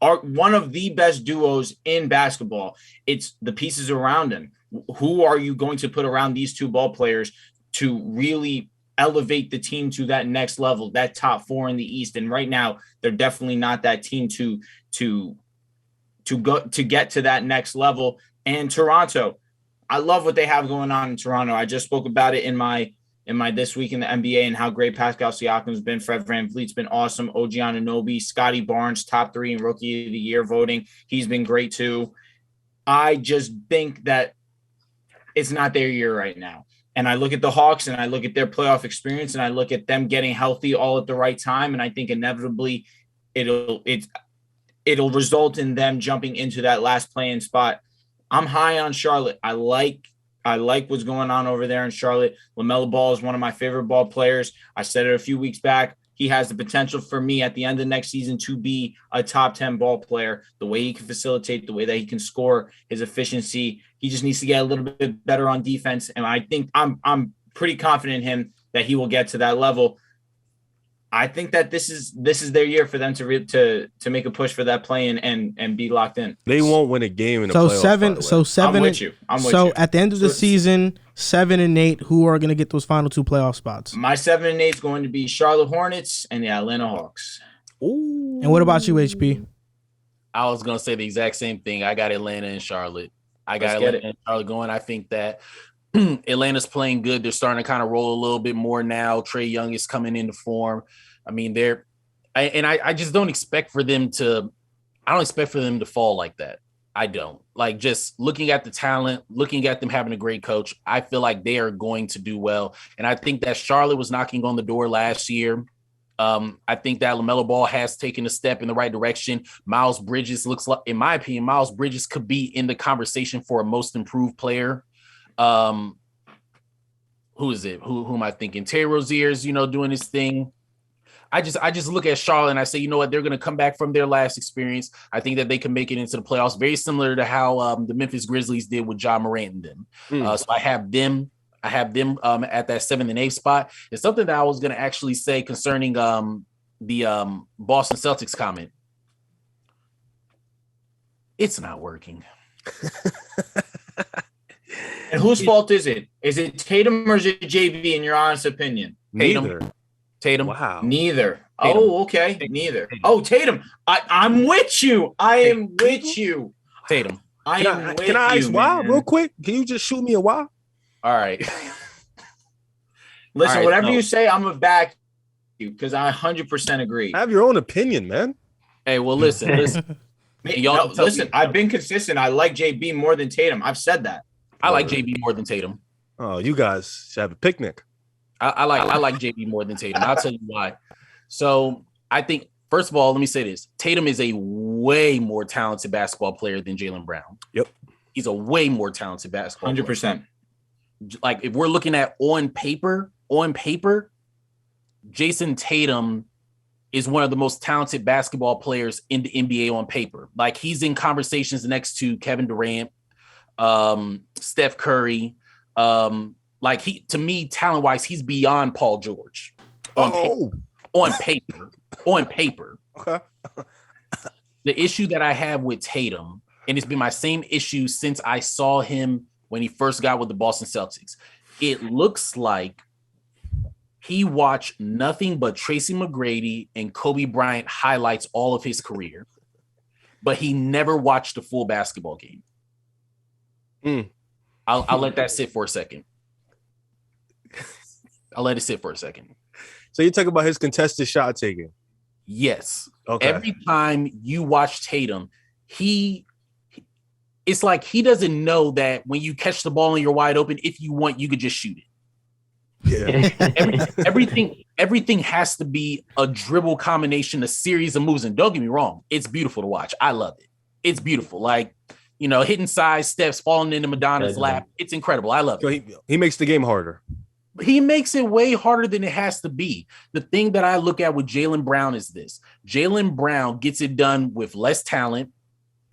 Speaker 2: are one of the best duos in basketball. It's the pieces around them. Who are you going to put around these 2 ball players to really elevate the team to that next level, that top 4 in the East? And right now, they're definitely not that team to get to that next level. And Toronto, I love what they have going on in Toronto. I just spoke about it in my This Week in the NBA and how great Pascal Siakam's been. Fred VanVleet's been awesome. OG Anunoby, Scotty Barnes, top 3 in Rookie of the Year voting. He's been great too. I just think that it's not their year right now. And I look at the Hawks and I look at their playoff experience and I look at them getting healthy all at the right time. And I think inevitably it'll result in them jumping into that last play-in spot. I'm high on Charlotte. I like what's going on over there in Charlotte. LaMelo Ball is one of my favorite ball players. I said it a few weeks back. He has the potential for me at the end of next season to be a top 10 ball player. The way he can facilitate, the way that he can score, his efficiency. He just needs to get a little bit better on defense. And I think I'm pretty confident in him that he will get to that level. I think that this is their year for them to make a push for that play-in and be locked in.
Speaker 4: They won't win a game in the playoffs.
Speaker 1: Seven.
Speaker 2: I'm with you.
Speaker 1: At the end of the season, 7 and 8, who are going to get those final 2 playoff spots?
Speaker 2: My 7 and 8 is going to be Charlotte Hornets and the Atlanta Hawks.
Speaker 4: Ooh.
Speaker 1: And what about you, HP?
Speaker 3: I was gonna say the exact same thing. I got Atlanta and Charlotte. And Charlotte going. I think that Atlanta's playing good. They're starting to kind of roll a little bit more now. Trae Young is coming into form. I mean, I just don't expect for them to. I don't expect for them to fall like that. I don't. Like, just looking at the talent, looking at them having a great coach, I feel like they are going to do well. And I think that Charlotte was knocking on the door last year. I think that LaMelo Ball has taken a step in the right direction. Miles Bridges looks like, in my opinion, Miles Bridges could be in the conversation for a most improved player. Who is it? Who am I thinking? Terry Rozier's, doing his thing. I just look at Charlotte and I say, you know what, they're going to come back from their last experience. I think that they can make it into the playoffs, very similar to how the Memphis Grizzlies did with Ja Morant and them. So I have them at that 7th and 8th spot. It's something that I was going to actually say concerning the Boston Celtics comment. It's not working.
Speaker 2: And whose fault is it? Is it Tatum or is it JB, in your honest opinion?
Speaker 3: Tatum.
Speaker 4: Wow.
Speaker 2: Neither.
Speaker 3: Tatum.
Speaker 2: Oh, okay. Neither. Oh, Tatum. I'm with you. I am with you.
Speaker 3: Tatum.
Speaker 4: Can I ask why real quick? Can you just shoot me a why?
Speaker 3: All right.
Speaker 2: Listen, whatever you say, I'm going to back you because I 100% agree.
Speaker 4: Have your own opinion, man.
Speaker 3: Hey, well, listen.
Speaker 2: Listen, I've been consistent. I like JB more than Tatum. I've said that.
Speaker 3: I like JB more than Tatum.
Speaker 4: Oh, you guys should have a picnic.
Speaker 3: I like JB more than Tatum. I'll tell you why. So I think, first of all, let me say this. Tatum is a way more talented basketball player than Jaylen Brown.
Speaker 4: Yep.
Speaker 3: He's a way more talented basketball
Speaker 2: 100%.
Speaker 3: player. Like, if we're looking at on paper, Jason Tatum is one of the most talented basketball players in the NBA on paper. Like, he's in conversations next to Kevin Durant, Steph Curry. To me, talent-wise, he's beyond Paul George. On paper.
Speaker 4: Okay.
Speaker 3: The issue that I have with Tatum And it's been my same issue since I saw him when he first got with the Boston Celtics. It looks like he watched nothing but Tracy McGrady and Kobe Bryant highlights all of his career, but he never watched a full basketball game. I'll let that sit for a second. I'll let it sit for a second.
Speaker 4: So you talk about his contested shot taking.
Speaker 3: Yes.
Speaker 4: Okay.
Speaker 3: Every time you watch Tatum, it's like he doesn't know that when you catch the ball and you're wide open, if you want, you could just shoot it.
Speaker 4: Yeah.
Speaker 3: Everything has to be a dribble combination, a series of moves. And don't get me wrong, it's beautiful to watch. I love it. It's beautiful. Like, hitting side steps, falling into Madonna's lap. It's incredible. I love it.
Speaker 4: So he makes the game harder.
Speaker 3: He makes it way harder than it has to be. The thing that I look at with Jaylen Brown is this. Jaylen Brown gets it done with less talent,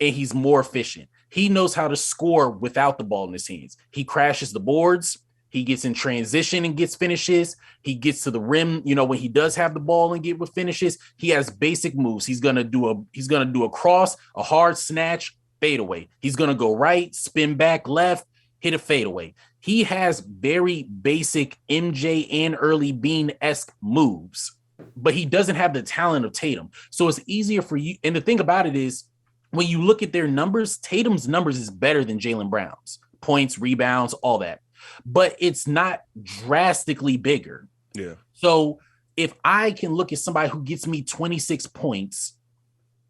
Speaker 3: and he's more efficient. He knows how to score without the ball in his hands. He crashes the boards. He gets in transition and gets finishes. He gets to the rim, when he does have the ball and get with finishes. He has basic moves. He's gonna do a cross, a hard snatch, fadeaway. He's gonna go right, spin back left, hit a fadeaway. He has very basic MJ and Early Bean-esque moves, but he doesn't have the talent of Tatum. So it's easier for you. And the thing about it is, when you look at their numbers, Tatum's numbers is better than Jaylen Brown's. Points, rebounds, all that. But it's not drastically bigger.
Speaker 4: Yeah.
Speaker 3: So if I can look at somebody who gets me 26 points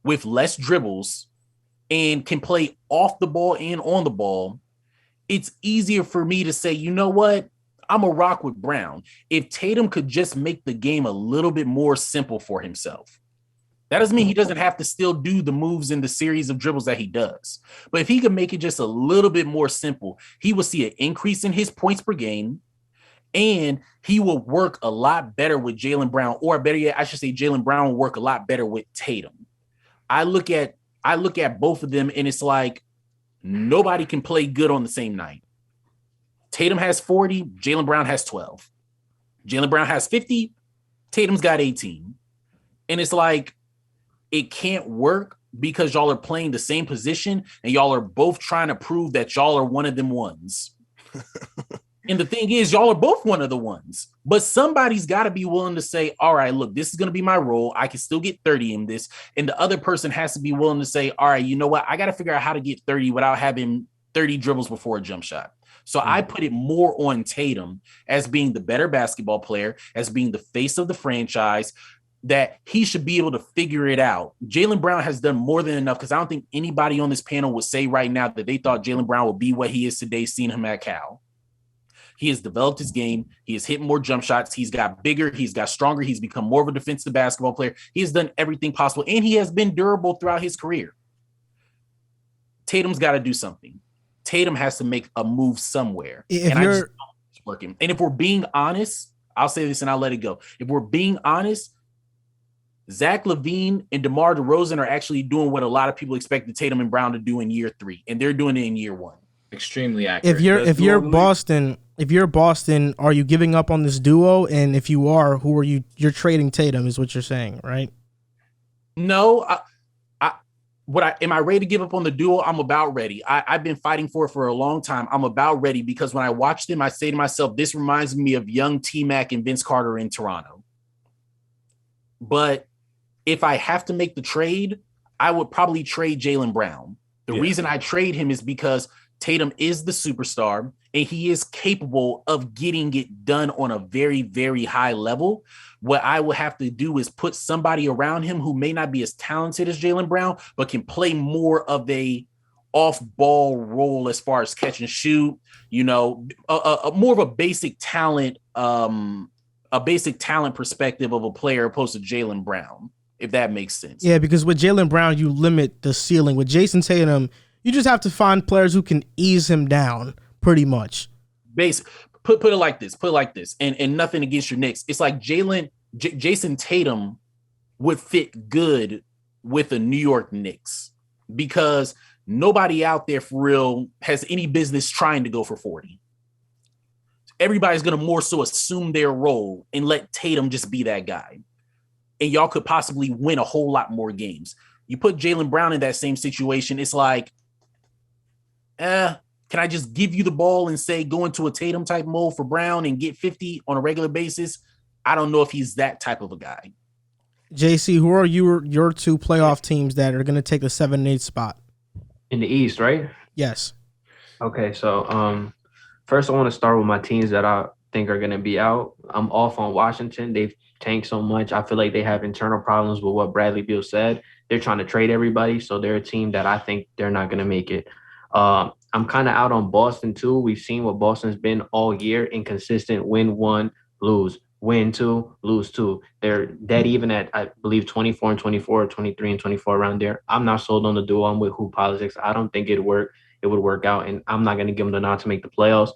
Speaker 3: with less dribbles and can play off the ball and on the ball, it's easier for me to say, you know what? I'm a rock with Brown. If Tatum could just make the game a little bit more simple for himself. That doesn't mean he doesn't have to still do the moves in the series of dribbles that he does. But if he could make it just a little bit more simple, he will see an increase in his points per game, and he will work a lot better with Jaylen Brown, or better yet, I should say Jaylen Brown will work a lot better with Tatum. I look at both of them, and it's like nobody can play good on the same night. Tatum has 40, Jaylen Brown has 12. Jaylen Brown has 50, Tatum's got 18. And it's like, it can't work because y'all are playing the same position and y'all are both trying to prove that y'all are one of them ones. And the thing is, y'all are both one of the ones, but somebody's got to be willing to say, all right, look, this is going to be my role. I can still get 30 in this. And the other person has to be willing to say, all right, you know what? I got to figure out how to get 30 without having 30 dribbles before a jump shot. So I put it more on Tatum as being the better basketball player, as being the face of the franchise, that he should be able to figure it out. Jaylen Brown has done more than enough, because I don't think anybody on this panel would say right now that they thought Jaylen Brown would be what he is today, seeing him at Cal. He has developed his game. He has hit more jump shots. He's got bigger. He's got stronger. He's become more of a defensive basketball player. He has done everything possible, and he has been durable throughout his career. Tatum's got to do something. Tatum has to make a move somewhere. I just don't think it's working. And if we're being honest, I'll say this and I'll let it go. If we're being honest, Zach LaVine and DeMar DeRozan are actually doing what a lot of people expected Tatum and Brown to do in year 3, and they're doing it in year 1.
Speaker 2: Extremely accurate.
Speaker 1: If you're Boston, are you giving up on this duo? And if you are, who are you? You're trading Tatum, is what you're saying, right?
Speaker 3: No, am I ready to give up on the duo? I'm about ready. I've been fighting for it for a long time. I'm about ready, because when I watch them, I say to myself, this reminds me of young T-Mac and Vince Carter in Toronto. But if I have to make the trade, I would probably trade Jaylen Brown. The reason I trade him is because Tatum is the superstar, and he is capable of getting it done on a very, very high level. What I will have to do is put somebody around him who may not be as talented as Jaylen Brown, but can play more of a off-ball role as far as catch and shoot, a more of a basic talent, perspective of a player opposed to Jaylen Brown, if that makes sense.
Speaker 1: Yeah, because with Jaylen Brown, you limit the ceiling. With Jason Tatum, you just have to find players who can ease him down, pretty much.
Speaker 3: Put it like this, and nothing against your Knicks. It's like Jason Tatum would fit good with the New York Knicks, because nobody out there for real has any business trying to go for 40. Everybody's going to more so assume their role and let Tatum just be that guy. And y'all could possibly win a whole lot more games. You put Jaylen Brown in that same situation, it's like, can I just give you the ball and say go into a Tatum type mode for Brown and get 50 on a regular basis? I don't know if he's that type of a guy.
Speaker 1: JC, who are your two playoff teams that are going to take the 7 and 8 spot?
Speaker 5: In the East, right?
Speaker 1: Yes.
Speaker 5: Okay, so first I want to start with my teams that I think are going to be out. I'm off on Washington. They've tanked so much. I feel like they have internal problems with what Bradley Beal said. They're trying to trade everybody, so they're a team that I think they're not going to make it. I'm kind of out on Boston too. We've seen what Boston's been all year: inconsistent, win 1, lose, win 2, lose 2. They're dead even at, I believe, 24 and 24, or 23 and 24 around there. I'm not sold on the duo. I'm with Hoop Politics. I don't think it would work out, and I'm not going to give them the nod to make the playoffs.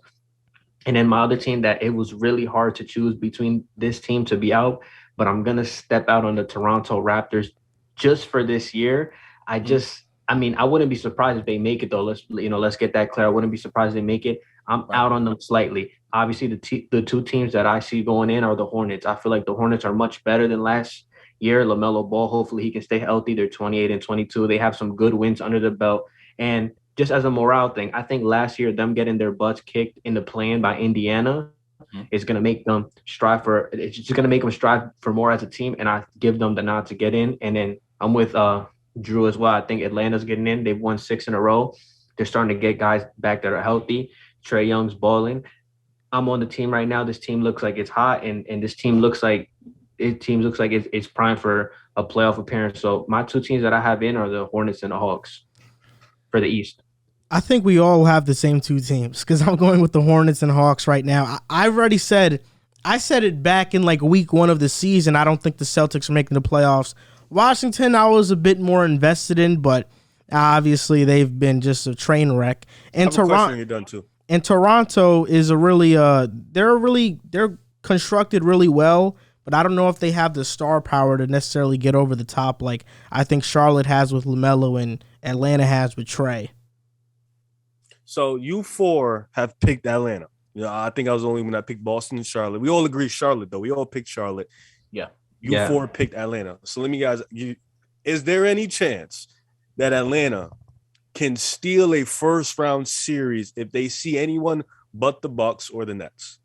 Speaker 5: And then my other team that it was really hard to choose between this team to be out, but I'm going to step out on the Toronto Raptors just for this year. I mean, I wouldn't be surprised if they make it, though. Let's get that clear. I wouldn't be surprised if they make it. I'm out on them slightly. Obviously, the two teams that I see going in are the Hornets. I feel like the Hornets are much better than last year. LaMelo Ball, hopefully he can stay healthy. They're 28 and 22. They have some good wins under the belt. And just as a morale thing, I think last year them getting their butts kicked in the play-in by Indiana is going to make them strive for – it's just going to make them strive for more as a team, and I give them the nod to get in. And then I'm with Drew as well. I think Atlanta's getting in. They've won 6 in a row. They're starting to get guys back that are healthy. Trae Young's balling. I'm on the team right now. This team looks like it's hot, and this team looks like it's primed for a playoff appearance. So my two teams that I have in are the Hornets and the Hawks for the East.
Speaker 1: I think we all have the same two teams because I'm going with the Hornets and Hawks right now. I've already said it back in like week 1 of the season. I don't think the Celtics are making the playoffs. Washington, I was a bit more invested in, but obviously they've been just a train wreck. And Toronto is a really they're constructed really well, but I don't know if they have the star power to necessarily get over the top like I think Charlotte has with LaMelo and Atlanta has with Trae.
Speaker 4: So you 4 have picked Atlanta. I think I was the only one that picked Boston and Charlotte. We all agree Charlotte, though. We all picked Charlotte.
Speaker 3: Yeah.
Speaker 4: You 4 picked Atlanta. So let me guys, is there any chance that Atlanta can steal a first round series if they see anyone but the Bucks or the Nets?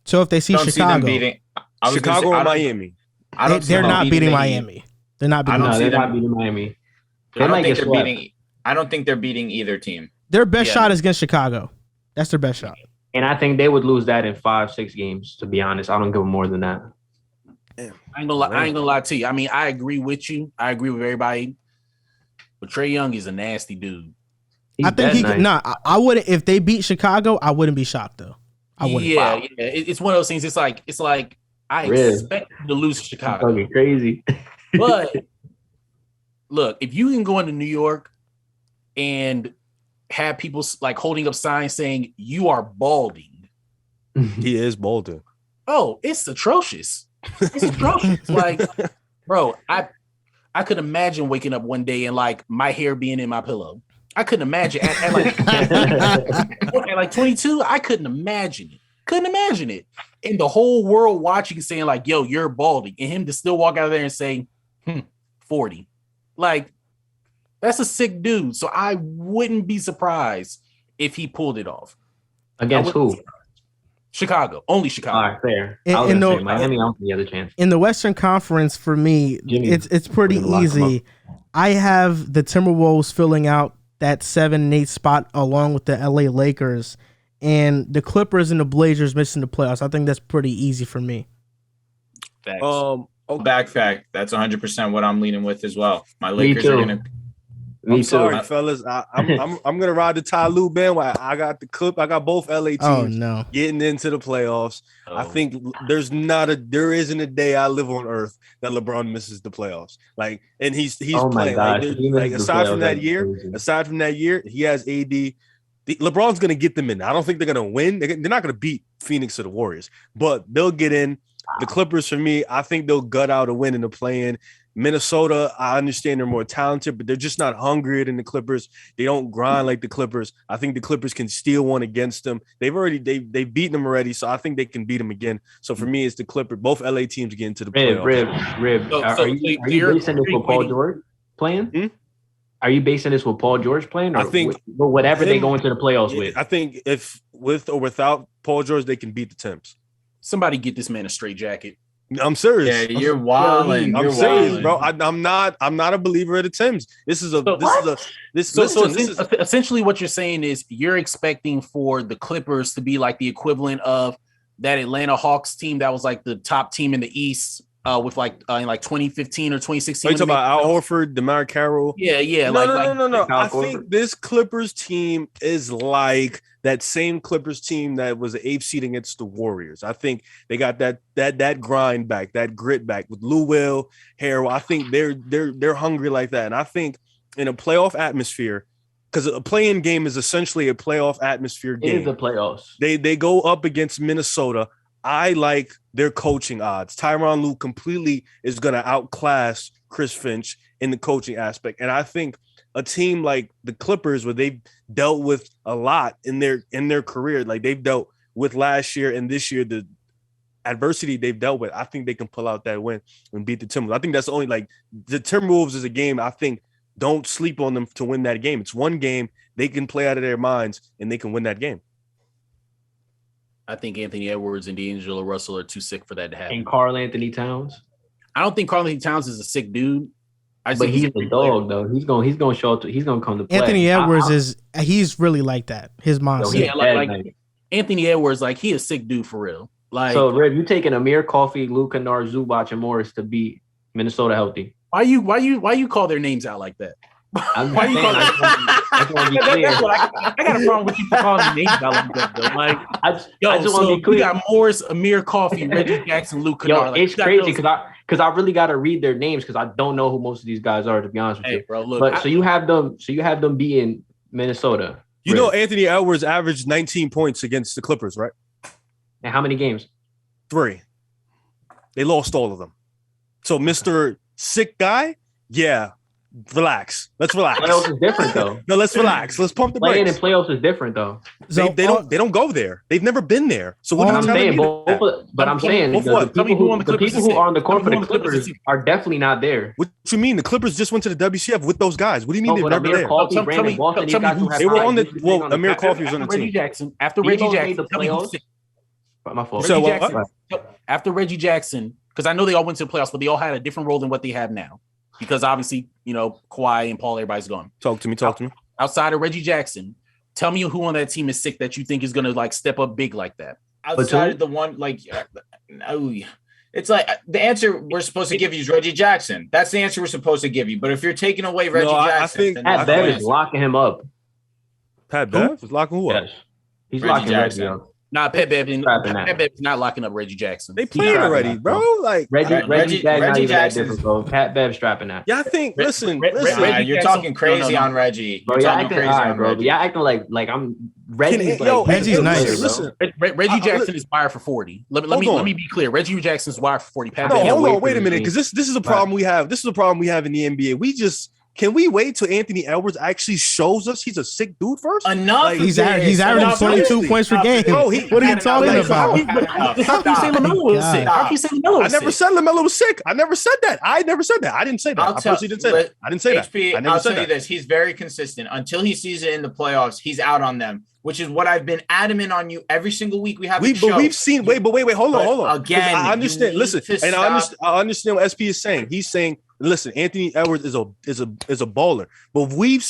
Speaker 1: So if they see Chicago,
Speaker 4: Chicago or Miami,
Speaker 1: they're not beating Miami. They're not beating
Speaker 5: Miami.
Speaker 2: I don't think they're beating either team.
Speaker 1: Their best shot is against Chicago. That's their best shot.
Speaker 5: And I think they would lose that in 5-6 games, to be honest. I don't give them more than that.
Speaker 3: I ain't gonna lie to you. I mean, I agree with you. I agree with everybody. But Trae Young is a nasty dude.
Speaker 1: I think I wouldn't if they beat Chicago, I wouldn't be shocked though. I wouldn't.
Speaker 3: Yeah. It's one of those things. It's like I expect them to lose Chicago.
Speaker 5: Fucking crazy.
Speaker 3: But look, if you can go into New York and have people like holding up signs saying you are balding.
Speaker 4: He is balding.
Speaker 3: Oh, it's atrocious. It's atrocious. Like, bro, I could imagine waking up one day and like my hair being in my pillow. I couldn't imagine at like 22. I couldn't imagine it. Couldn't imagine it. And the whole world watching, saying like, "Yo, you're balding," and him to still walk out of there and say, 40. Like, that's a sick dude. So I wouldn't be surprised if he pulled it off.
Speaker 5: Against who?
Speaker 3: Chicago. Only Chicago.
Speaker 5: All right, fair. Miami, I don't think the other chance.
Speaker 1: In the Western Conference, for me, it's pretty easy. I have the Timberwolves filling out that 7 and 8 spot along with the LA Lakers, and the Clippers and the Blazers missing the playoffs. I think that's pretty easy for me.
Speaker 2: Facts. Back fact. That's 100% what I'm leaning with as well. My Lakers are gonna.
Speaker 4: I'm sorry, fellas. I'm gonna ride the Ty Lue bandwagon. I got the clip. I got both LA teams getting into the playoffs. I think there isn't a day I live on earth that LeBron misses the playoffs. Like, and he's playing. Like aside from that year, he has AD. LeBron's gonna get them in. I don't think they're gonna win. They're not gonna beat Phoenix or the Warriors, but they'll get in. The Clippers, for me, I think they'll gut out a win in the play-in. Minnesota, I understand they're more talented, but they're just not hungrier than the Clippers. They don't grind like the Clippers. I think the Clippers can steal one against them. They've beaten them already, so I think they can beat them again. So for me, it's the Clippers. Both LA teams get into the playoffs.
Speaker 5: Rib. Are you basing it for Paul George playing? Are you basing this with Paul George playing? Or
Speaker 4: I think
Speaker 5: whatever they go into the playoffs with.
Speaker 4: I think if with or without Paul George, they can beat the Temps.
Speaker 3: Somebody get this man a straight jacket.
Speaker 4: I'm serious.
Speaker 2: Yeah, you're wilding.
Speaker 4: I'm serious, bro. I'm not a believer of the Timbs.
Speaker 3: Essentially what you're saying is you're expecting for the Clippers to be like the equivalent of that Atlanta Hawks team that was like the top team in the East with like in like 2015 or 2016.
Speaker 4: Are you talking about Al Horford, DeMar Carroll?
Speaker 3: Yeah.
Speaker 4: No. I think this Clippers team is like that same Clippers team that was the 8th seed against the Warriors. I think they got that grind back, that grit back with Lou Will, Harrell. I think they're hungry like that. And I think in a playoff atmosphere, because a play-in game is essentially a playoff atmosphere game.
Speaker 5: It is the playoffs.
Speaker 4: They go up against Minnesota. I like their coaching odds. Tyronn Lue completely is going to outclass Chris Finch in the coaching aspect. And I think a team like the Clippers, where they've dealt with a lot in their career, like they've dealt with last year and this year, the adversity they've dealt with, I think they can pull out that win and beat the Timberwolves. I think that's the only, like, the Timberwolves is a game I think don't sleep on them to win that game. It's one game they can play out of their minds and they can win that game.
Speaker 3: I think Anthony Edwards and D'Angelo Russell are too sick for that to happen.
Speaker 5: And Karl Anthony Towns.
Speaker 3: I don't think Karl Anthony Towns is a sick dude.
Speaker 5: But he's a dog, though. He's gonna show up. He's gonna come to play.
Speaker 1: Anthony Edwards he's really like that. His mindset.
Speaker 3: Yeah, like Anthony Edwards, like he a sick dude for real. Like,
Speaker 5: so Red, you taking Amir Coffey, Luke Kennard, Zubac, and Morris to beat Minnesota healthy?
Speaker 3: Why you call their names out like that?
Speaker 5: Why you call I
Speaker 3: got a problem with you calling names out like that, though. Like, I just want to be clear. We got Morris, Amir Coffey, Reggie Jackson, Luke Kennard.
Speaker 5: It's crazy because I really got to read their names because I don't know who most of these guys are, to be honest with you.
Speaker 3: Bro, look,
Speaker 5: but so you have them beating Minnesota.
Speaker 4: You know Anthony Edwards averaged 19 points against the Clippers, right?
Speaker 5: And how many games?
Speaker 4: 3. They lost all of them. So Mr. Sick Guy, yeah. Relax. Let's relax.
Speaker 5: Playoffs is different though.
Speaker 4: No, let's relax. Let's pump the brakes.
Speaker 5: Playing in playoffs is different though.
Speaker 4: So they don't go there. They've never been there. So what
Speaker 5: I'm saying,
Speaker 4: but
Speaker 5: I'm saying the people who are on the court for the Clippers are definitely not there.
Speaker 4: What you mean? The Clippers just went to the WCF with those guys. What do you mean they've never there? They were on the Amir Coffey was on the team.
Speaker 3: After Reggie Jackson,
Speaker 5: my fault.
Speaker 3: So after Reggie Jackson, because I know they all went to the playoffs, but they all had a different role than what they have now. Because obviously, Kawhi and Paul, everybody's gone.
Speaker 4: Talk to me.
Speaker 3: Outside of Reggie Jackson, tell me who on that team is sick that you think is going to like step up big like that.
Speaker 2: Outside of the one, like, it's like the answer we're supposed to give you is Reggie Jackson. That's the answer we're supposed to give you. But if you're taking away Reggie Jackson,
Speaker 5: I think Pat Bev is locking him up.
Speaker 4: Pat Bev is locking who up?
Speaker 5: Yes. He's locking Reggie up.
Speaker 3: Nah, Pat Bev is not locking up Reggie Jackson.
Speaker 4: They played already, bro. Like
Speaker 5: Reggie Jackson, bro. Pat Bev strapping that.
Speaker 4: Yeah, I think. Listen.
Speaker 2: You're talking crazy on Reggie.
Speaker 5: Bro, you're acting crazy on Reggie. You're acting like I'm Reggie.
Speaker 1: Reggie's nice.
Speaker 3: Listen, Reggie Jackson is wired for 40. Let me be clear. Reggie Jackson is wired for 40.
Speaker 4: Hold on, wait a minute, because this is a problem we have. This is a problem we have in the NBA. Can we wait till Anthony Edwards actually shows us he's a sick dude first?
Speaker 2: Enough.
Speaker 1: Like, he's averaging 22 points per game. Bro, what are you talking about?
Speaker 3: How can you say LaMelo was sick? How can you say LaMelo was sick?
Speaker 4: I never said LaMelo was sick. I never said that. I didn't say that. I personally didn't say that. I didn't say that.
Speaker 2: I'll tell you this. He's very consistent. Until he sees it in the playoffs, he's out on them, which is what I've been adamant on you every single week we have.
Speaker 4: But we've seen. Wait. Hold on.
Speaker 2: Again,
Speaker 4: I understand. Listen, and I understand what SP is saying. He's saying, listen, Anthony Edwards is a baller, but we've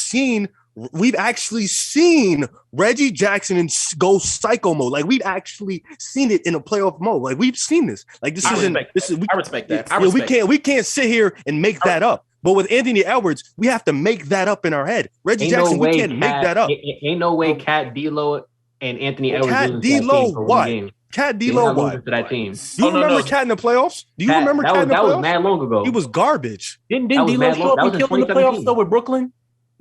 Speaker 4: actually seen Reggie Jackson go psycho mode. Like we've actually seen it in a playoff mode. Like we've seen this. Like I
Speaker 3: respect that.
Speaker 4: We can't sit here and make that up. But with Anthony Edwards, we have to make that up in our head. Reggie Jackson, we can't make that up.
Speaker 5: Ain't no way Cat D'Lo and Anthony Edwards.
Speaker 4: Cat D'Lo what? Cat D'Lo what?
Speaker 5: To that team.
Speaker 4: Do you remember Cat in the playoffs? Do you remember Cat in the playoffs?
Speaker 5: That was mad long ago.
Speaker 4: He was garbage.
Speaker 3: Didn't D'Lo show up and kill in the playoffs though with Brooklyn?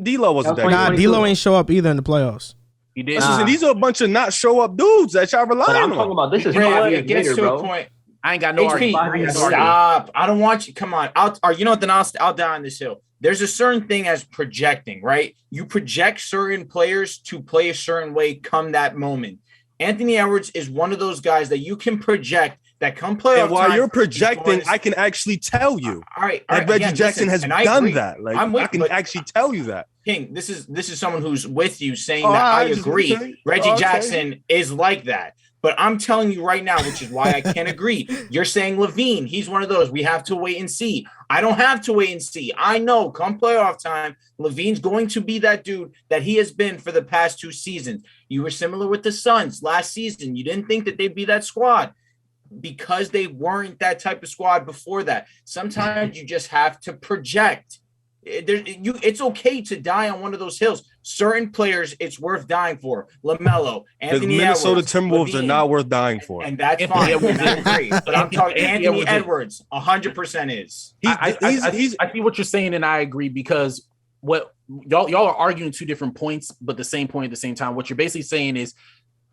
Speaker 4: D'Lo wasn't that.
Speaker 1: Nah, D'Lo ain't show up either in the playoffs.
Speaker 3: He did.
Speaker 4: These are a bunch of not show up dudes that y'all rely on.
Speaker 5: I'm talking about this is 5 years later, bro.
Speaker 2: I ain't got no argument. Stop. I don't want you. Come on. You know what? Then I'll die on this hill. There's a certain thing as projecting, right? You project certain players to play a certain way come that moment. Anthony Edwards is one of those guys that you can project that come playoff
Speaker 4: And while
Speaker 2: time,
Speaker 4: you're projecting, I can actually tell you
Speaker 2: all right,
Speaker 4: that Reggie Jackson
Speaker 2: listen,
Speaker 4: has done that. Like I can actually tell you that.
Speaker 2: King, this is someone who's with you saying that I agree.
Speaker 4: Okay.
Speaker 2: Reggie Jackson is like that. But I'm telling you right now, which is why I can't agree. You're saying Levine, he's one of those. We have to wait and see. I don't have to wait and see. I know come playoff time, Levine's going to be that dude that he has been for the past 2 seasons. You were similar with the Suns last season. You didn't think that they'd be that squad because they weren't that type of squad before that. Sometimes you just have to project. It's okay to die on one of those hills. Certain players, it's worth dying for. LaMelo, Anthony
Speaker 4: Minnesota
Speaker 2: Edwards,
Speaker 4: Timberwolves
Speaker 2: Levine,
Speaker 4: are not worth dying for.
Speaker 2: and that's fine. I agree. But I'm talking Anthony Edwards, 100% is.
Speaker 3: I see what you're saying, and I agree because what y'all are arguing 2 different points, but the same point at the same time. What you're basically saying is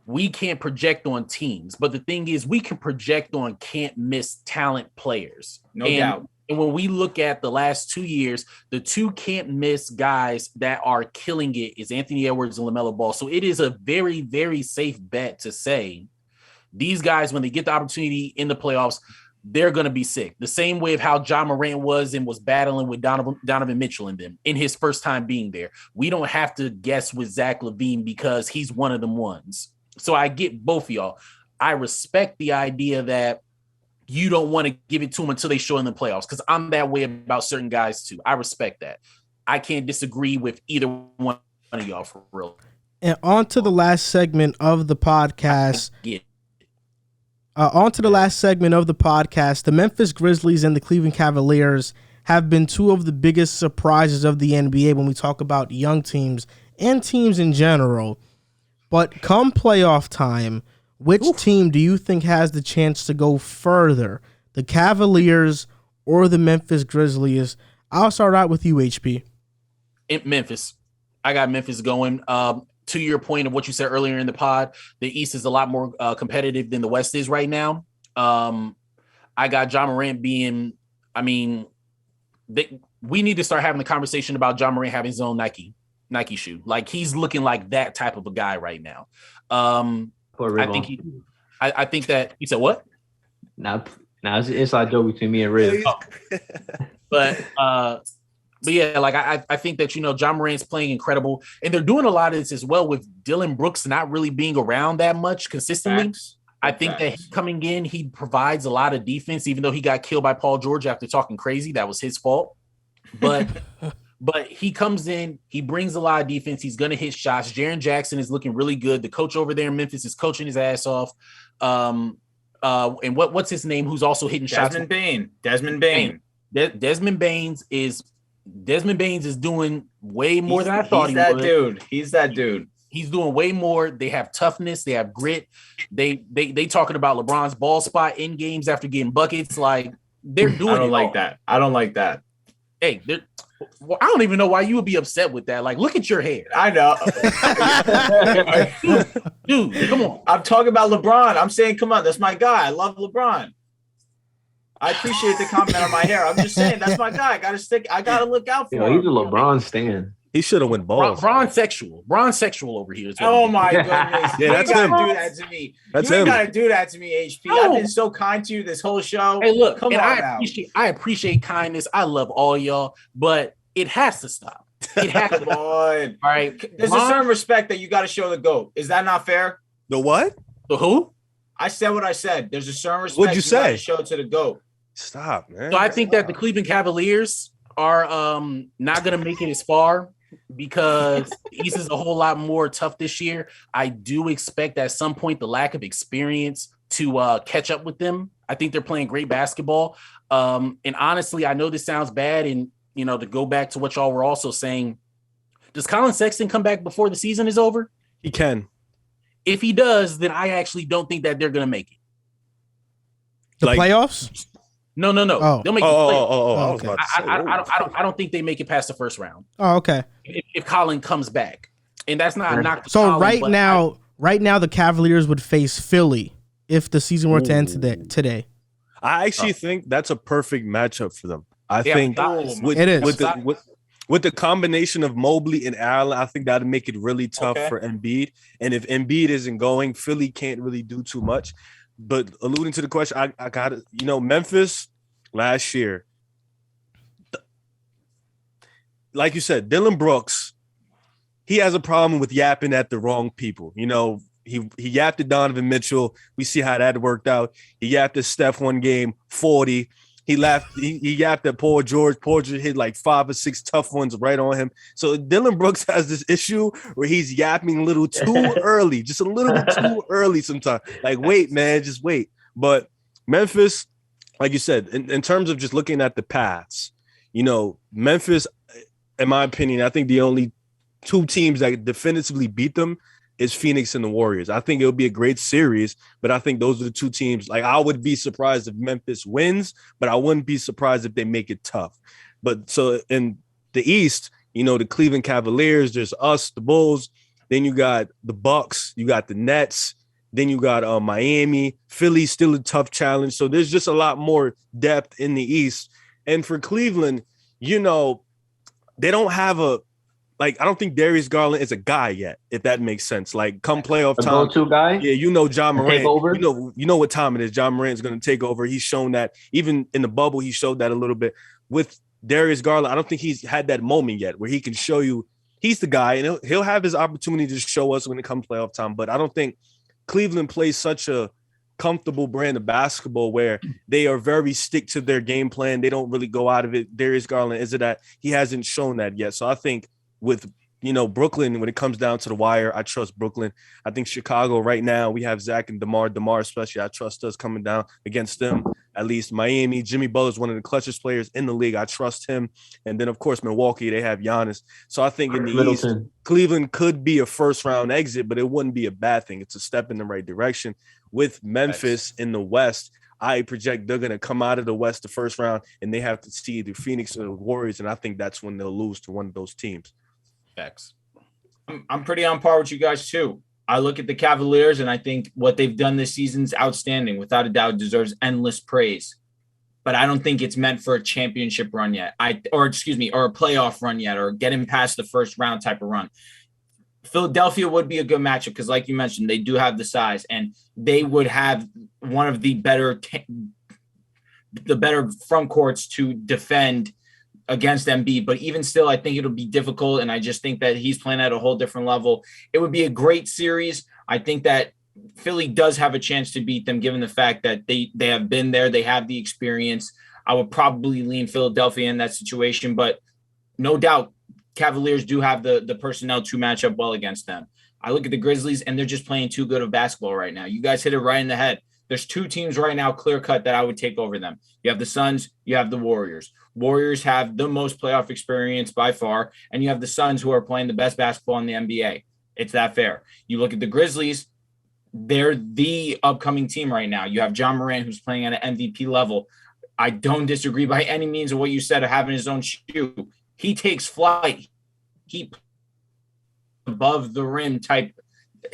Speaker 3: we can't project on teams, but the thing is we can project on can't miss talent players.
Speaker 2: No doubt.
Speaker 3: And when we look at the last 2 years, the 2 can't miss guys that are killing it is Anthony Edwards and LaMelo Ball. So it is a very, very safe bet to say these guys, when they get the opportunity in the playoffs, they're going to be sick. The same way of how John Moran was and was battling with Donovan Mitchell and them in his first time being there. We don't have to guess with Zach LaVine because he's one of them ones. So I get both of y'all. I respect the idea that you don't want to give it to them until they show in the playoffs because I'm that way about certain guys too. I respect that. I can't disagree with either one of y'all for real.
Speaker 1: And on to the last segment of the podcast. The Memphis Grizzlies and the Cleveland Cavaliers have been 2 of the biggest surprises of the NBA when we talk about young teams and teams in general. But come playoff time, which team do you think has the chance to go further, the Cavaliers or the Memphis Grizzlies? I'll start out with you, HP.
Speaker 3: Memphis. I got Memphis going. To your point of what you said earlier in the pod, the East is a lot more competitive than the West is right now. I got John Morant being, we need to start having the conversation about John Morant having his own Nike shoe. Like he's looking like that type of a guy right now. I think that you said what?
Speaker 5: Now it's an inside joke between me and Riz.
Speaker 3: But yeah, like I think that John Morant's playing incredible, and they're doing a lot of this as well with Dylan Brooks not really being around that much consistently.
Speaker 2: Facts.
Speaker 3: I think that coming in, he provides a lot of defense, even though he got killed by Paul George after talking crazy. That was his fault. But but he comes in, he brings a lot of defense. He's going to hit shots. Jaren Jackson is looking really good. The coach over there in Memphis is coaching his ass off. And what's his name? Who's also hitting shots?
Speaker 2: Desmond Bane.
Speaker 3: Desmond Baines is doing way more than I thought he would.
Speaker 2: He's that dude.
Speaker 3: He's doing way more. They have toughness. They have grit. They talking about LeBron's ball spot in games after getting buckets. Like they're doing.
Speaker 2: I don't like that.
Speaker 3: Hey, I don't even know why you would be upset with that. Like, look at your hair.
Speaker 2: I know.
Speaker 3: Dude, come on.
Speaker 2: I'm talking about LeBron. I'm saying, come on, that's my guy. I love LeBron. I appreciate the comment on my hair. I'm just saying, that's my guy. I gotta look out for him.
Speaker 5: He's a LeBron stan.
Speaker 4: He should have went balls.
Speaker 3: Bron sexual over here.
Speaker 2: Oh my goodness.
Speaker 4: Yeah,
Speaker 2: you
Speaker 4: that's
Speaker 2: gotta
Speaker 4: him.
Speaker 2: do that to me.
Speaker 4: That's
Speaker 2: you ain't
Speaker 4: him.
Speaker 2: gotta do that to me, HP.
Speaker 3: No.
Speaker 2: I've been so kind to you this whole show.
Speaker 3: Hey, look,
Speaker 2: come on now.
Speaker 3: I appreciate kindness. I love all y'all, but it has to stop. It has to.
Speaker 2: Come on.
Speaker 3: All right.
Speaker 2: There's a certain respect that you got to show the GOAT. Is that not fair?
Speaker 4: The what?
Speaker 3: The who?
Speaker 2: I said what I said. There's a certain respect
Speaker 4: What'd you say?
Speaker 2: gotta show to the GOAT.
Speaker 4: Stop, man.
Speaker 3: So I think that the Cleveland Cavaliers are not going to make it as far because the East is a whole lot more tough this year. I do expect at some point the lack of experience to catch up with them. I think they're playing great basketball. And honestly, I know this sounds bad. And, to go back to what y'all were also saying, does Colin Sexton come back before the season is over?
Speaker 4: He can.
Speaker 3: If he does, then I actually don't think that they're going to make it.
Speaker 1: The playoffs?
Speaker 3: No.
Speaker 1: Oh.
Speaker 3: They'll make the playoffs.
Speaker 4: I was about to say,
Speaker 3: I don't think they make it past the first round.
Speaker 1: Oh, okay.
Speaker 3: If Colin comes back, and that's not a knock.
Speaker 1: So
Speaker 3: Colin,
Speaker 1: right now, the Cavaliers would face Philly if the season were to end today.
Speaker 4: I actually think that's a perfect matchup for them. I think
Speaker 1: it is.
Speaker 4: With the combination of Mobley and Allen, I think that'd make it really tough for Embiid. And if Embiid isn't going, Philly can't really do too much. but alluding to the question, I got it. Memphis last year, like you said, Dylan Brooks, he has a problem with yapping at the wrong people. He yapped at Donovan Mitchell. We see how that worked out. He yapped at Steph one game, 40. He yapped at Paul George. Paul George hit like 5 or 6 tough ones right on him. So Dylan Brooks has this issue where he's yapping a little too early, just a little bit too early sometimes. Like, wait, man, just wait. But Memphis, like you said, in terms of just looking at the paths, Memphis, in my opinion, I think the only 2 teams that definitively beat them is Phoenix and the Warriors. I think it'll be a great series, but I think those are the 2 teams. Like, I would be surprised if Memphis wins, but I wouldn't be surprised if they make it tough. But so in the East, the Cleveland Cavaliers, there's us, the Bulls. Then you got the Bucks, you got the Nets. Then you got Miami. Philly's still a tough challenge. So there's just a lot more depth in the East. And for Cleveland, they don't have I don't think Darius Garland is a guy yet, if that makes sense. Like, come playoff time,
Speaker 5: go-to guy.
Speaker 4: Yeah, John Moran.
Speaker 5: Take over.
Speaker 4: You know what time it is. John Moran's going to take over. He's shown that even in the bubble. He showed that a little bit with Darius Garland. I don't think he's had that moment yet where he can show you he's the guy, and he'll have his opportunity to show us when it comes playoff time. But I don't think Cleveland plays such a comfortable brand of basketball where they are very stick to their game plan. They don't really go out of it. Darius Garland is it that he hasn't shown that yet. So I think with Brooklyn, when it comes down to the wire, I trust Brooklyn. I think Chicago right now, we have Zach and DeMar especially. I trust us coming down against them. At least Miami, Jimmy Butler's one of the clutchest players in the league. I trust him. And then, of course, Milwaukee, they have Giannis. So I think in the East, Cleveland could be a first-round exit, but it wouldn't be a bad thing. It's a step in the right direction. With Memphis in the West, I project they're going to come out of the West the first round, and they have to see either Phoenix or the Warriors, and I think that's when they'll lose to one of those teams.
Speaker 3: Facts.
Speaker 2: I'm pretty on par with you guys too. I look at the Cavaliers and I think what they've done this season's outstanding. Without a doubt, deserves endless praise. But I don't think it's meant for a championship run yet. Or a playoff run yet, or getting past the first round type of run. Philadelphia would be a good matchup because, like you mentioned, they do have the size and they would have one of the better front courts to defend against Embiid, but even still, I think it'll be difficult, and I just think that he's playing at a whole different level. It would be a great series. I think that Philly does have a chance to beat them, given the fact that they have been there, they have the experience. I would probably lean Philadelphia in that situation, but no doubt Cavaliers do have the personnel to match up well against them. I look at the Grizzlies, and they're just playing too good of basketball right now. You guys hit it right in the head. There's 2 teams right now, clear cut, that I would take over them. You have the Suns, you have the Warriors. Warriors have the most playoff experience by far, and you have the Suns who are playing the best basketball in the NBA. It's that fair. You look at the Grizzlies, they're the upcoming team right now. You have John Moran, who's playing at an MVP level. I don't disagree by any means of what you said of having his own shoe. He takes flight. He above the rim type.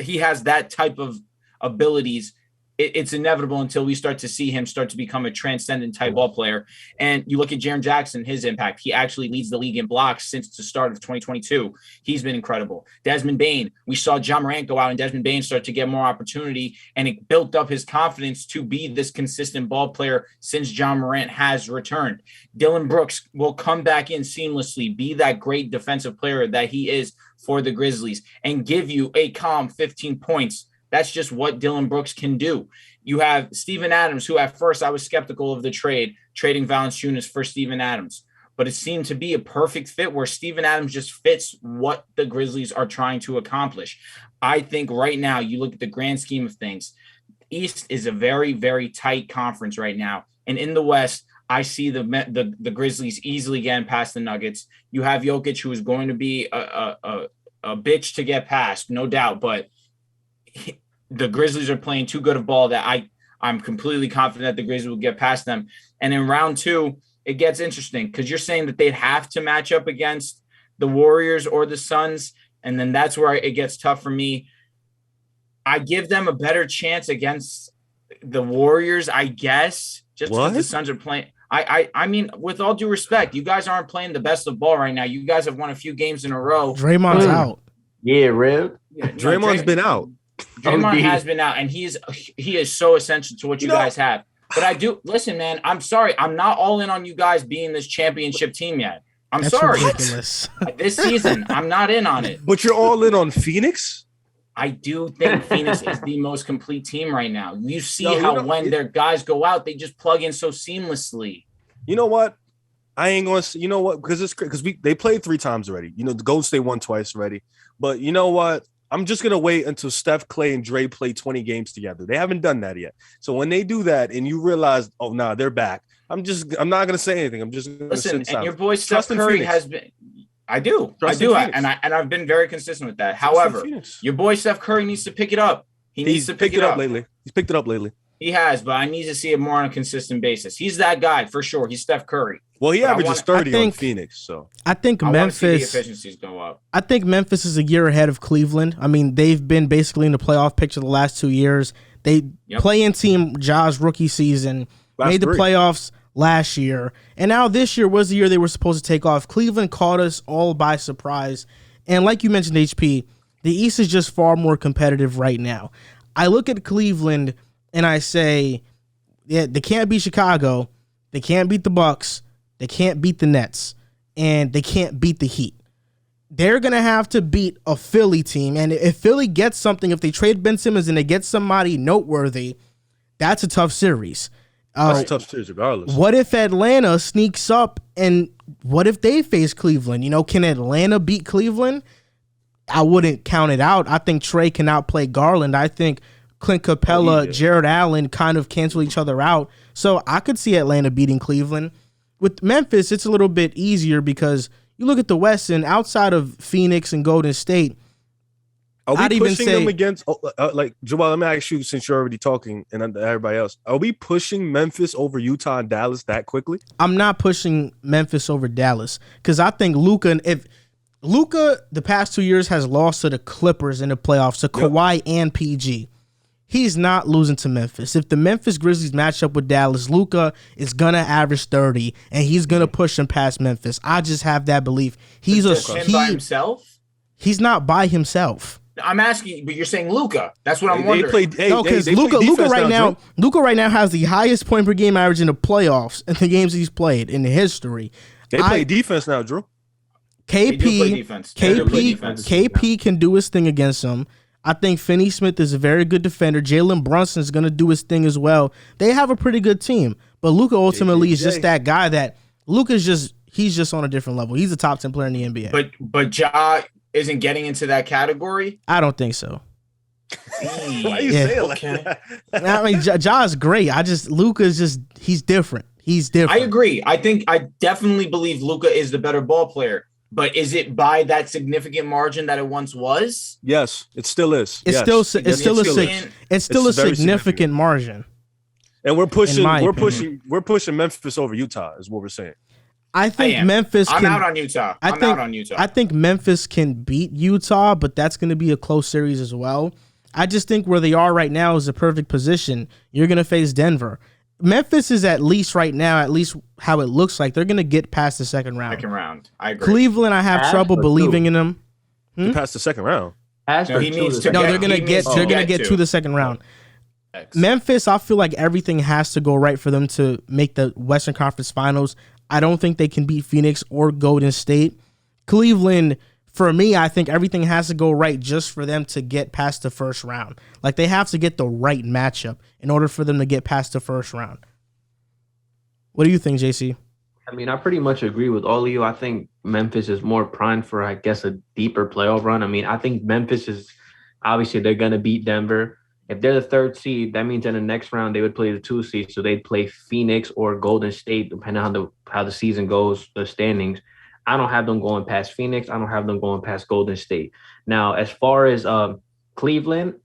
Speaker 2: He has that type of abilities. It's inevitable until we start to see him start to become a transcendent type ball player. And you look at Jaren Jackson, his impact. He actually leads the league in blocks since the start of 2022. He's been incredible. Desmond Bane, we saw John Morant go out and Desmond Bane start to get more opportunity, and it built up his confidence to be this consistent ball player since John Morant has returned. Dylan Brooks will come back in seamlessly, be that great defensive player that he is for the Grizzlies, and give you a calm 15 points. That's just what Dylan Brooks can do. You have Steven Adams, who at first I was skeptical of the trading Valanciunas for Steven Adams. But it seemed to be a perfect fit where Steven Adams just fits what the Grizzlies are trying to accomplish. I think right now, you look at the grand scheme of things, East is a very, very tight conference right now. And in the West, I see the Grizzlies easily getting past the Nuggets. You have Jokic, who is going to be a bitch to get past, no doubt, but the Grizzlies are playing too good of ball that I'm completely confident that the Grizzlies will get past them. And in round 2, it gets interesting because you're saying that they'd have to match up against the Warriors or the Suns, and then that's where it gets tough for me. I give them a better chance against the Warriors, I guess, just because the Suns are playing. I mean, with all due respect, you guys aren't playing the best of ball right now. You guys have won a few games in a row.
Speaker 1: Draymond's out.
Speaker 5: Yeah, Rev.
Speaker 4: Yeah, Draymond's been out.
Speaker 2: Draymond has been out, and he is so essential to what you guys have. But I do listen, man. I'm sorry, I'm not all in on you guys being this championship team yet. That's sorry.
Speaker 1: Ridiculous.
Speaker 2: This season, I'm not in on it.
Speaker 4: But you're all in on Phoenix?
Speaker 2: I do think Phoenix is the most complete team right now. You see when their guys go out, they just plug in so seamlessly.
Speaker 4: You know what? I ain't going to. You know what? Because they played 3 times already. You know, the Golden State won twice already. But you know what? I'm just going to wait until Steph, Clay, and Dre play 20 games together. They haven't done that yet. So when they do that and you realize, oh, nah, they're back, I'm not going to say anything. I'm just going to
Speaker 2: listen. And your boy Steph Curry has been. I do. And I've been very consistent with that. However, your boy Steph Curry needs to pick it up. He needs to pick it up
Speaker 4: lately. He's picked it up lately.
Speaker 2: He has, but I need to see it more on a consistent basis. He's that guy for sure. He's Steph Curry.
Speaker 4: Well, he averages 30 on Phoenix, so
Speaker 1: I think Memphis
Speaker 2: the efficiencies go up.
Speaker 1: I think Memphis is a year ahead of Cleveland. I mean, they've been basically in the playoff picture the last 2 years. They play-in team Ja's rookie season, made the playoffs last year, and now this year was the year they were supposed to take off. Cleveland caught us all by surprise, and like you mentioned, HP, the East is just far more competitive right now. I look at Cleveland and I say, yeah, they can't beat Chicago, they can't beat the Bucks, they can't beat the Nets, and they can't beat the Heat. They're going to have to beat a Philly team, and if Philly gets something, if they trade Ben Simmons and they get somebody noteworthy, that's a tough series.
Speaker 4: That's a tough series regardless.
Speaker 1: What if Atlanta sneaks up, and what if they face Cleveland? You know, can Atlanta beat Cleveland? I wouldn't count it out. I think Trey can outplay Garland. I think Clint Capella, Jared Allen kind of cancel each other out. So I could see Atlanta beating Cleveland. With Memphis, it's a little bit easier because you look at the West, and outside of Phoenix and Golden State,
Speaker 4: are we pushing them against, like, Joel, let me ask you, since you're already talking and everybody else, are we pushing Memphis over Utah and Dallas that quickly?
Speaker 1: I'm not pushing Memphis over Dallas because I think Luka, if Luka the past 2 years has lost to the Clippers in the playoffs, to Kawhi and PG, he's not losing to Memphis. If the Memphis Grizzlies match up with Dallas, Luka is going to average 30, and he's going to push him past Memphis. I just have that belief. He's
Speaker 2: by himself?
Speaker 1: He's not by himself.
Speaker 2: I'm asking, but you're saying Luka. That's what I'm wondering.
Speaker 1: Because Luka right now has the highest point per game average in the playoffs in the games he's played in history.
Speaker 4: They play defense now, Drew.
Speaker 1: KP can do his thing against him. I think Finney-Smith is a very good defender. Jalen Brunson is going to do his thing as well. They have a pretty good team, but Luka ultimately is just that guy that he's just on a different level. He's a top 10 player in the NBA.
Speaker 2: But Ja isn't getting into that category?
Speaker 1: I don't think so.
Speaker 4: Why you say it like that?
Speaker 1: I mean, Ja is great. Luka's just, he's different. He's different.
Speaker 2: I agree. I definitely believe Luka is the better ball player. But is it by that significant margin that it once was?
Speaker 4: Yes, it still is.
Speaker 1: It's still a significant margin.
Speaker 4: And we're pushing Memphis over Utah is what we're saying.
Speaker 1: I think Memphis.
Speaker 2: I'm out on Utah.
Speaker 1: I think Memphis can beat Utah, but that's going to be a close series as well. I just think where they are right now is a perfect position. You're going to face Denver. Memphis is at least how it looks like they're going to get past the second round.
Speaker 2: I agree.
Speaker 1: Cleveland, I have trouble believing in them.
Speaker 4: Past the second round.
Speaker 1: They're going to get to the second round. Memphis, I feel like everything has to go right for them to make the Western Conference Finals. I don't think they can beat Phoenix or Golden State. Cleveland, for me, I think everything has to go right just for them to get past the first round. Like, they have to get the right matchup in order for them to get past the first round. What do you think, JC?
Speaker 5: I mean, I pretty much agree with all of you. I think Memphis is more primed for, I guess, a deeper playoff run. I mean, I think Memphis is, obviously, they're going to beat Denver. If they're the third seed, that means in the next round, they would play the 2 seed. So they'd play Phoenix or Golden State, depending on how the season goes, the standings. I don't have them going past Phoenix. I don't have them going past Golden State. Now, as far as Cleveland,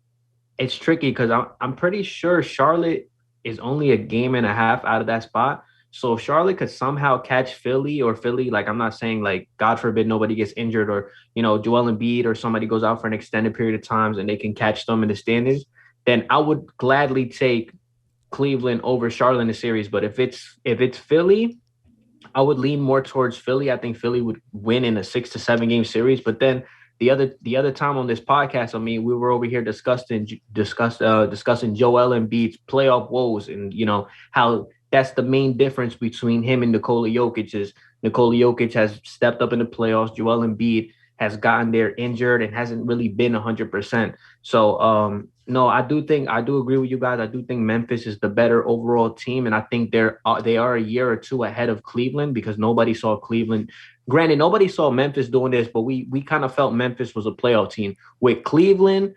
Speaker 5: it's tricky because I'm pretty sure Charlotte is only a game and a half out of that spot. So if Charlotte could somehow catch Philly, like, I'm not saying, like, God forbid nobody gets injured or, Joel Embiid or somebody goes out for an extended period of times and they can catch them in the standings, then I would gladly take Cleveland over Charlotte in the series. But if it's Philly, I would lean more towards Philly. I think Philly would win in a 6 to 7 game series. But then The other time on this podcast, I mean, we were over here discussing Joel Embiid's playoff woes, and how that's the main difference between him and Nikola Jokic is Nikola Jokic has stepped up in the playoffs. Joel Embiid has gotten there injured and hasn't really been 100%. So no, I do agree with you guys. I do think Memphis is the better overall team, and I think they are a year or two ahead of Cleveland because nobody saw Cleveland. Granted, nobody saw Memphis doing this, but we kind of felt Memphis was a playoff team. With Cleveland,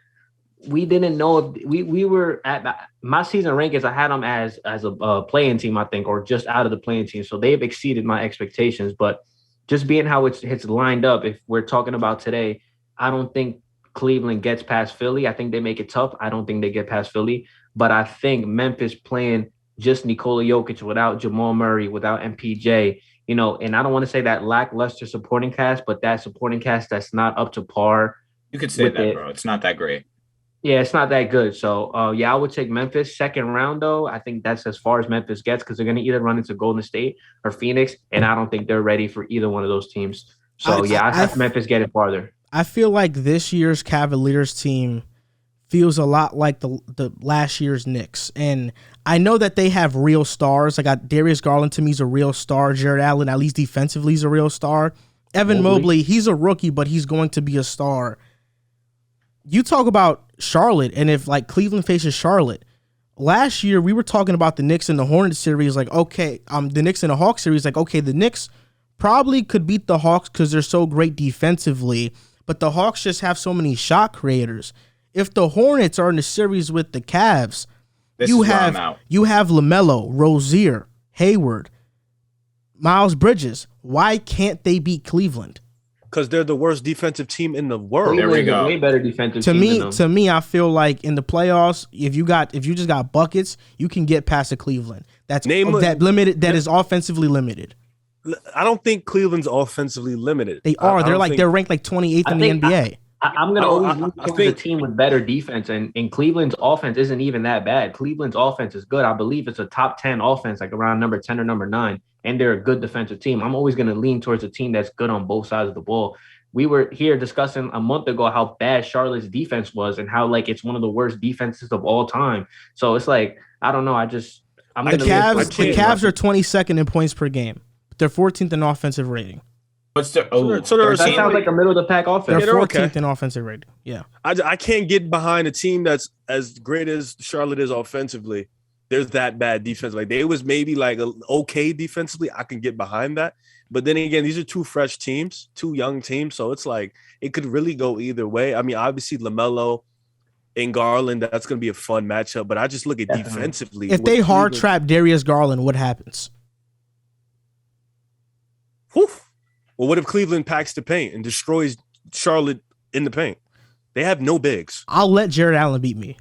Speaker 5: we didn't know if we were at my season rankings. I had them as a playing team, I think, or just out of the playing team. So they've exceeded my expectations. But just being how it's lined up, if we're talking about today, I don't think Cleveland gets past Philly. I think they make it tough. I don't think they get past Philly. But I think Memphis playing just Nikola Jokic without Jamal Murray, without MPJ, and I don't want to say that lackluster supporting cast, but that supporting cast that's not up to par.
Speaker 2: You could say that, bro. It's not that great.
Speaker 5: Yeah, it's not that good. So, I would take Memphis. Second round, though, I think that's as far as Memphis gets because they're going to either run into Golden State or Phoenix, and I don't think they're ready for either one of those teams. So, I have Memphis getting farther.
Speaker 1: I feel like this year's Cavaliers team feels a lot like the last year's Knicks. And I know that they have real stars. I got Darius Garland, to me, is a real star. Jared Allen, at least defensively, is a real star. Evan Mobley, he's a rookie, but he's going to be a star. You talk about Charlotte, and if Cleveland faces Charlotte, last year we were talking about the Knicks and the Hornets series, the Knicks and the Hawks series, the Knicks probably could beat the Hawks because they're so great defensively, but the Hawks just have so many shot creators. If the Hornets are in the series with the Cavs, you have LaMelo, Rozier, Hayward, Miles Bridges. Why can't they beat Cleveland?
Speaker 4: Because they're the worst defensive team in the world.
Speaker 2: There we go.
Speaker 5: Way better defensive team.
Speaker 1: To me, I feel like in the playoffs, if you just got buckets, you can get past the Cleveland. That is offensively limited.
Speaker 4: I don't think Cleveland's offensively limited.
Speaker 1: They are. They're ranked 28th in the NBA.
Speaker 5: I'm going to always look for a team with better defense, and Cleveland's offense isn't even that bad. Cleveland's offense is good. I believe it's a top 10 offense, around number 10 or number 9, and they're a good defensive team. I'm always going to lean towards a team that's good on both sides of the ball. We were here discussing a month ago how bad Charlotte's defense was and how it's one of the worst defenses of all time. So it's I don't know. The
Speaker 1: Cavs are 22nd in points per game. They're 14th in offensive rating.
Speaker 2: That
Speaker 5: sounds like a middle of the pack offense.
Speaker 1: They're 14th in offensive rating. Yeah.
Speaker 4: I can't get behind a team that's as great as Charlotte is offensively. There's that bad defense. They was maybe okay defensively. I can get behind that. But then again, these are two fresh teams, two young teams. So it's it could really go either way. I mean, obviously LaMelo and Garland, that's going to be a fun matchup. But I just look at defensively.
Speaker 1: If they hard trap Darius Garland, what happens?
Speaker 4: Whew. Well, what if Cleveland packs the paint and destroys Charlotte in the paint? They have no bigs.
Speaker 1: I'll let Jared Allen beat me.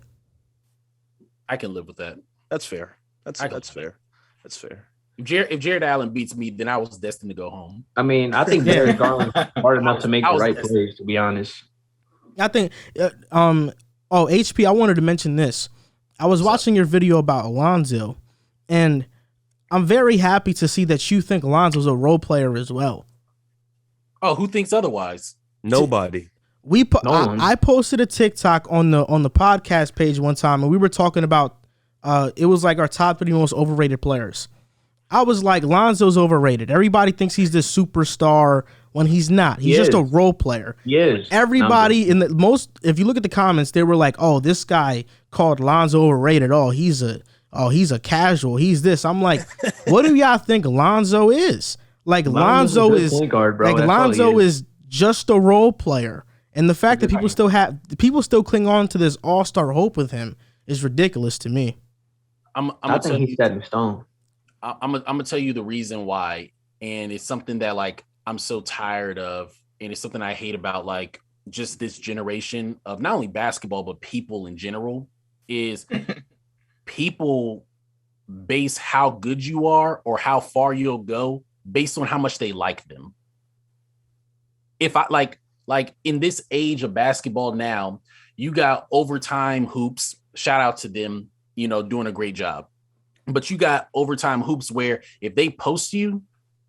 Speaker 3: I can live with that.
Speaker 4: That's fair. That's fair. That's fair.
Speaker 3: If Jared Allen beats me, then I was destined to go home.
Speaker 5: I mean, I think Darius Garland's smart enough to make the right plays, to be honest.
Speaker 1: I think HP, I wanted to mention this. I was watching your video about Alonzo, and I'm very happy to see that you think Alonzo's a role player as well.
Speaker 3: Oh, who thinks otherwise?
Speaker 4: Nobody.
Speaker 1: I posted a TikTok on the podcast page one time, and we were talking about it was our top 3 most overrated players. I was like, Lonzo's overrated. Everybody thinks he's this superstar when he's not. He's just a role player.
Speaker 5: Yes.
Speaker 1: Everybody if you look at the comments, they were like, "Oh, this guy called Lonzo overrated. Oh, he's a casual. He's this." I'm like, what do y'all think Lonzo is? Lonzo is point guard, bro. Lonzo is just a role player. And the fact that people still cling on to this all-star hope with him is ridiculous to me.
Speaker 5: I think he's set in stone.
Speaker 3: I'm gonna tell you the reason why, and it's something that I'm so tired of, and it's something I hate about just this generation of not only basketball but people in general is people base how good you are or how far you'll go based on how much they like them. If I like in this age of basketball now, you got overtime hoops. Shout out to them, doing a great job. But you got overtime hoops where if they post you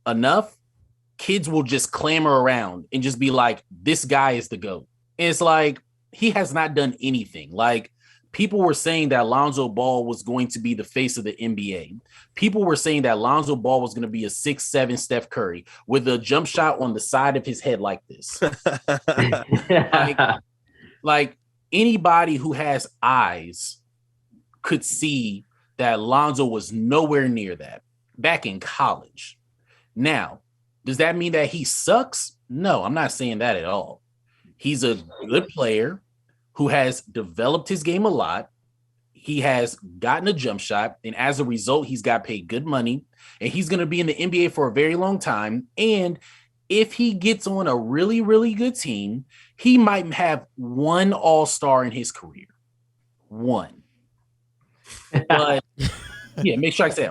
Speaker 3: enough, kids will just clamor around and just be like, this guy is the GOAT. And it's like, he has not done anything. Like, people were saying that Lonzo Ball was going to be the face of the NBA. People were saying that Lonzo Ball was going to be a 6'7" Steph Curry with a jump shot on the side of his head like this. like anybody who has eyes could see that Lonzo was nowhere near that back in college. Now, does that mean that he sucks? No, I'm not saying that at all. He's a good player who has developed his game a lot. He has gotten a jump shot, and as a result, he's got paid good money, and he's going to be in the NBA for a very long time. And if he gets on a really, really good team, he might have one all-star in his career. One. But, yeah, make sure I say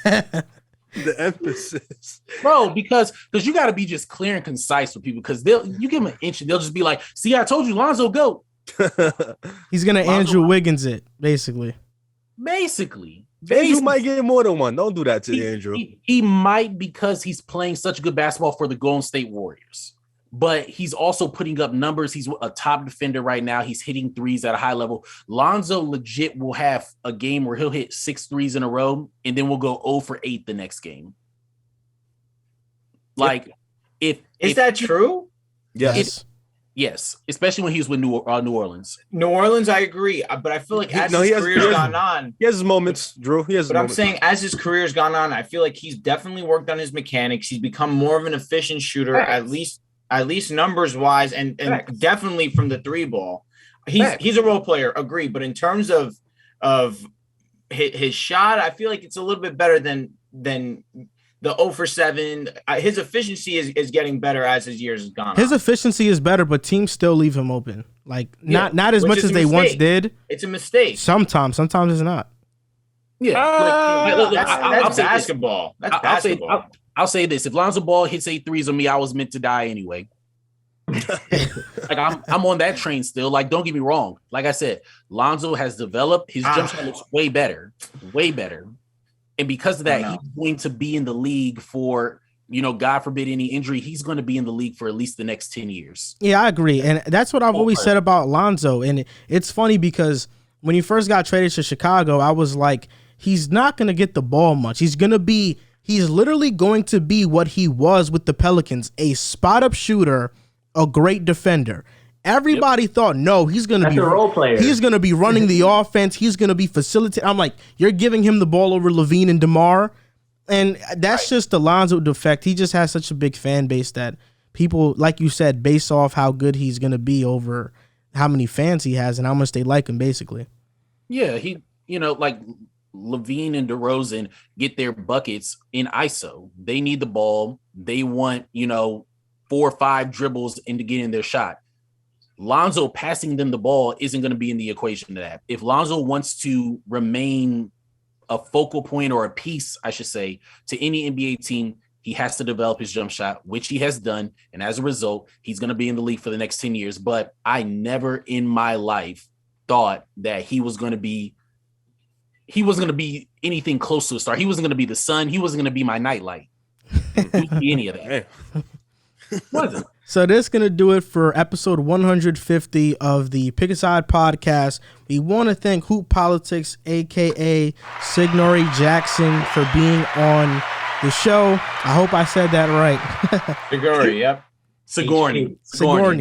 Speaker 3: that.
Speaker 4: The emphasis,
Speaker 3: bro, because you got to be just clear and concise with people, because you give them an inch and they'll just be like, see, I told you Lonzo GOAT.
Speaker 1: He's gonna Andrew Wiggins it, basically.
Speaker 4: Andrew might get more than one. Don't do that to Andrew.
Speaker 3: He might, because he's playing such good basketball for the Golden State Warriors. But he's also putting up numbers. He's a top defender right now. He's hitting threes at a high level. Lonzo legit will have a game where he'll hit 6 threes in a row, and then we'll go 0 for 8 the next game. Like,
Speaker 2: is that true?
Speaker 4: Yes.
Speaker 3: Yes, especially when he was with New Orleans.
Speaker 2: New Orleans, I agree, but I feel like his career's gone on.
Speaker 4: He has his moments, Drew.
Speaker 2: I'm saying, as his career's gone on, I feel like he's definitely worked on his mechanics. He's become more of an efficient shooter, at least numbers wise, and definitely from the 3 ball. He's a role player, agree. But in terms of his shot, I feel like it's a little bit better than the 0 for 7. His efficiency is getting better as his years has gone.
Speaker 1: His efficiency is better, but teams still leave him open. Like, not as much as they once did.
Speaker 2: It's a mistake.
Speaker 1: Sometimes it's not.
Speaker 3: Yeah,
Speaker 2: that's basketball. That's basketball.
Speaker 3: I'll say this: if Lonzo Ball hits 8 threes on me, I was meant to die anyway. Like, I'm on that train still. Like, don't get me wrong. Like I said, Lonzo has developed. His jump shot looks way better. And because of that, he's going to be in the league for, God forbid any injury, he's going to be in the league for at least the next 10 years.
Speaker 1: Yeah, I agree. And that's what I've always said about Lonzo. And it's funny because when he first got traded to Chicago, I was like, he's not going to get the ball much. He's literally going to be what he was with the Pelicans, a spot-up shooter, a great defender. Everybody thought, no, he's going to be a role player. He's going to be running the offense. He's going to be facilitating. I'm like, you're giving him the ball over Levine and DeMar. And that's just the Lonzo defect. He just has such a big fan base that people, like you said, base off how good he's going to be over how many fans he has and how much they like him, basically.
Speaker 3: Yeah, like Levine and DeRozan get their buckets in ISO. They need the ball. They want, 4 or 5 dribbles into getting their shot. Lonzo passing them the ball isn't going to be in the equation to that. If Lonzo wants to remain a focal point, or a piece, I should say, to any NBA team, he has to develop his jump shot, which he has done. And as a result, he's going to be in the league for the next 10 years. But I never in my life thought that he wasn't going to be anything close to a star. He wasn't going to be the sun. He wasn't going to be my nightlight. He wouldn't be any of that. Wasn't.
Speaker 1: So this is going to do it for episode 150 of the Pick a Side podcast. We want to thank Hoop Politics, a.k.a. Sigourney Jackson, for being on the show. I hope I said that right.
Speaker 2: Sigourney, yep.
Speaker 3: Sigourney.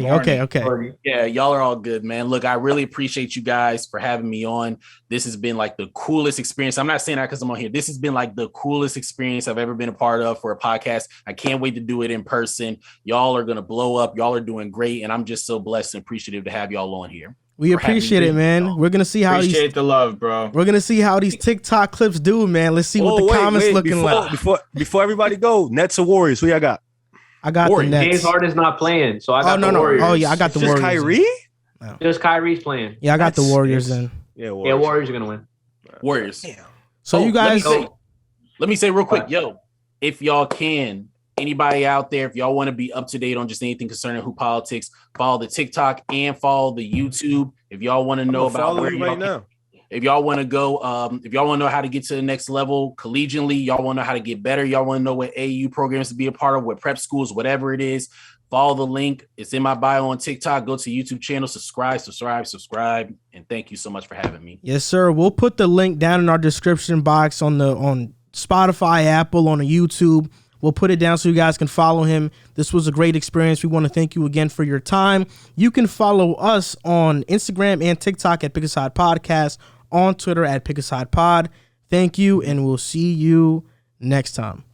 Speaker 1: Okay.
Speaker 3: Yeah, y'all are all good, man. Look, I really appreciate you guys for having me on. This has been like the coolest experience. I'm not saying that because I'm on here. This has been like the coolest experience I've ever been a part of for a podcast. I can't wait to do it in person. Y'all are going to blow up. Y'all are doing great. And I'm just so blessed and appreciative to have y'all on here.
Speaker 1: We appreciate it, man. We're gonna see how
Speaker 2: the love, bro.
Speaker 1: We're gonna see how these TikTok clips do, man. Let's see what the comments looking like.
Speaker 4: Before everybody go, Nets or Warriors? Who y'all got?
Speaker 1: I got the Nets.
Speaker 5: James Harden's not playing, so I got the Warriors.
Speaker 1: Oh yeah, I got the Warriors.
Speaker 4: Just Kyrie?
Speaker 1: No.
Speaker 5: Just Kyrie's playing.
Speaker 1: Yeah, I got the Warriors then.
Speaker 4: Yeah,
Speaker 5: Warriors are gonna win.
Speaker 3: Warriors.
Speaker 4: Damn.
Speaker 1: So you guys,
Speaker 3: let me say real quick, if y'all can, anybody out there, if y'all want to be up to date on just anything concerning Hoop Politics, follow the TikTok and follow the YouTube. If y'all want to know about where y'all If y'all want to go, if y'all want to know how to get to the next level collegiately, y'all want to know how to get better, y'all want to know what AU programs to be a part of, what prep schools, whatever it is, follow the link. It's in my bio on TikTok. Go to YouTube channel, subscribe. And thank you so much for having me.
Speaker 1: Yes, sir. We'll put the link down in our description box on Spotify, Apple, on the YouTube. We'll put it down so you guys can follow him. This was a great experience. We want to thank you again for your time. You can follow us on Instagram and TikTok at Pick a Side Podcast, on Twitter at Pick a Side Pod. Thank you, and we'll see you next time.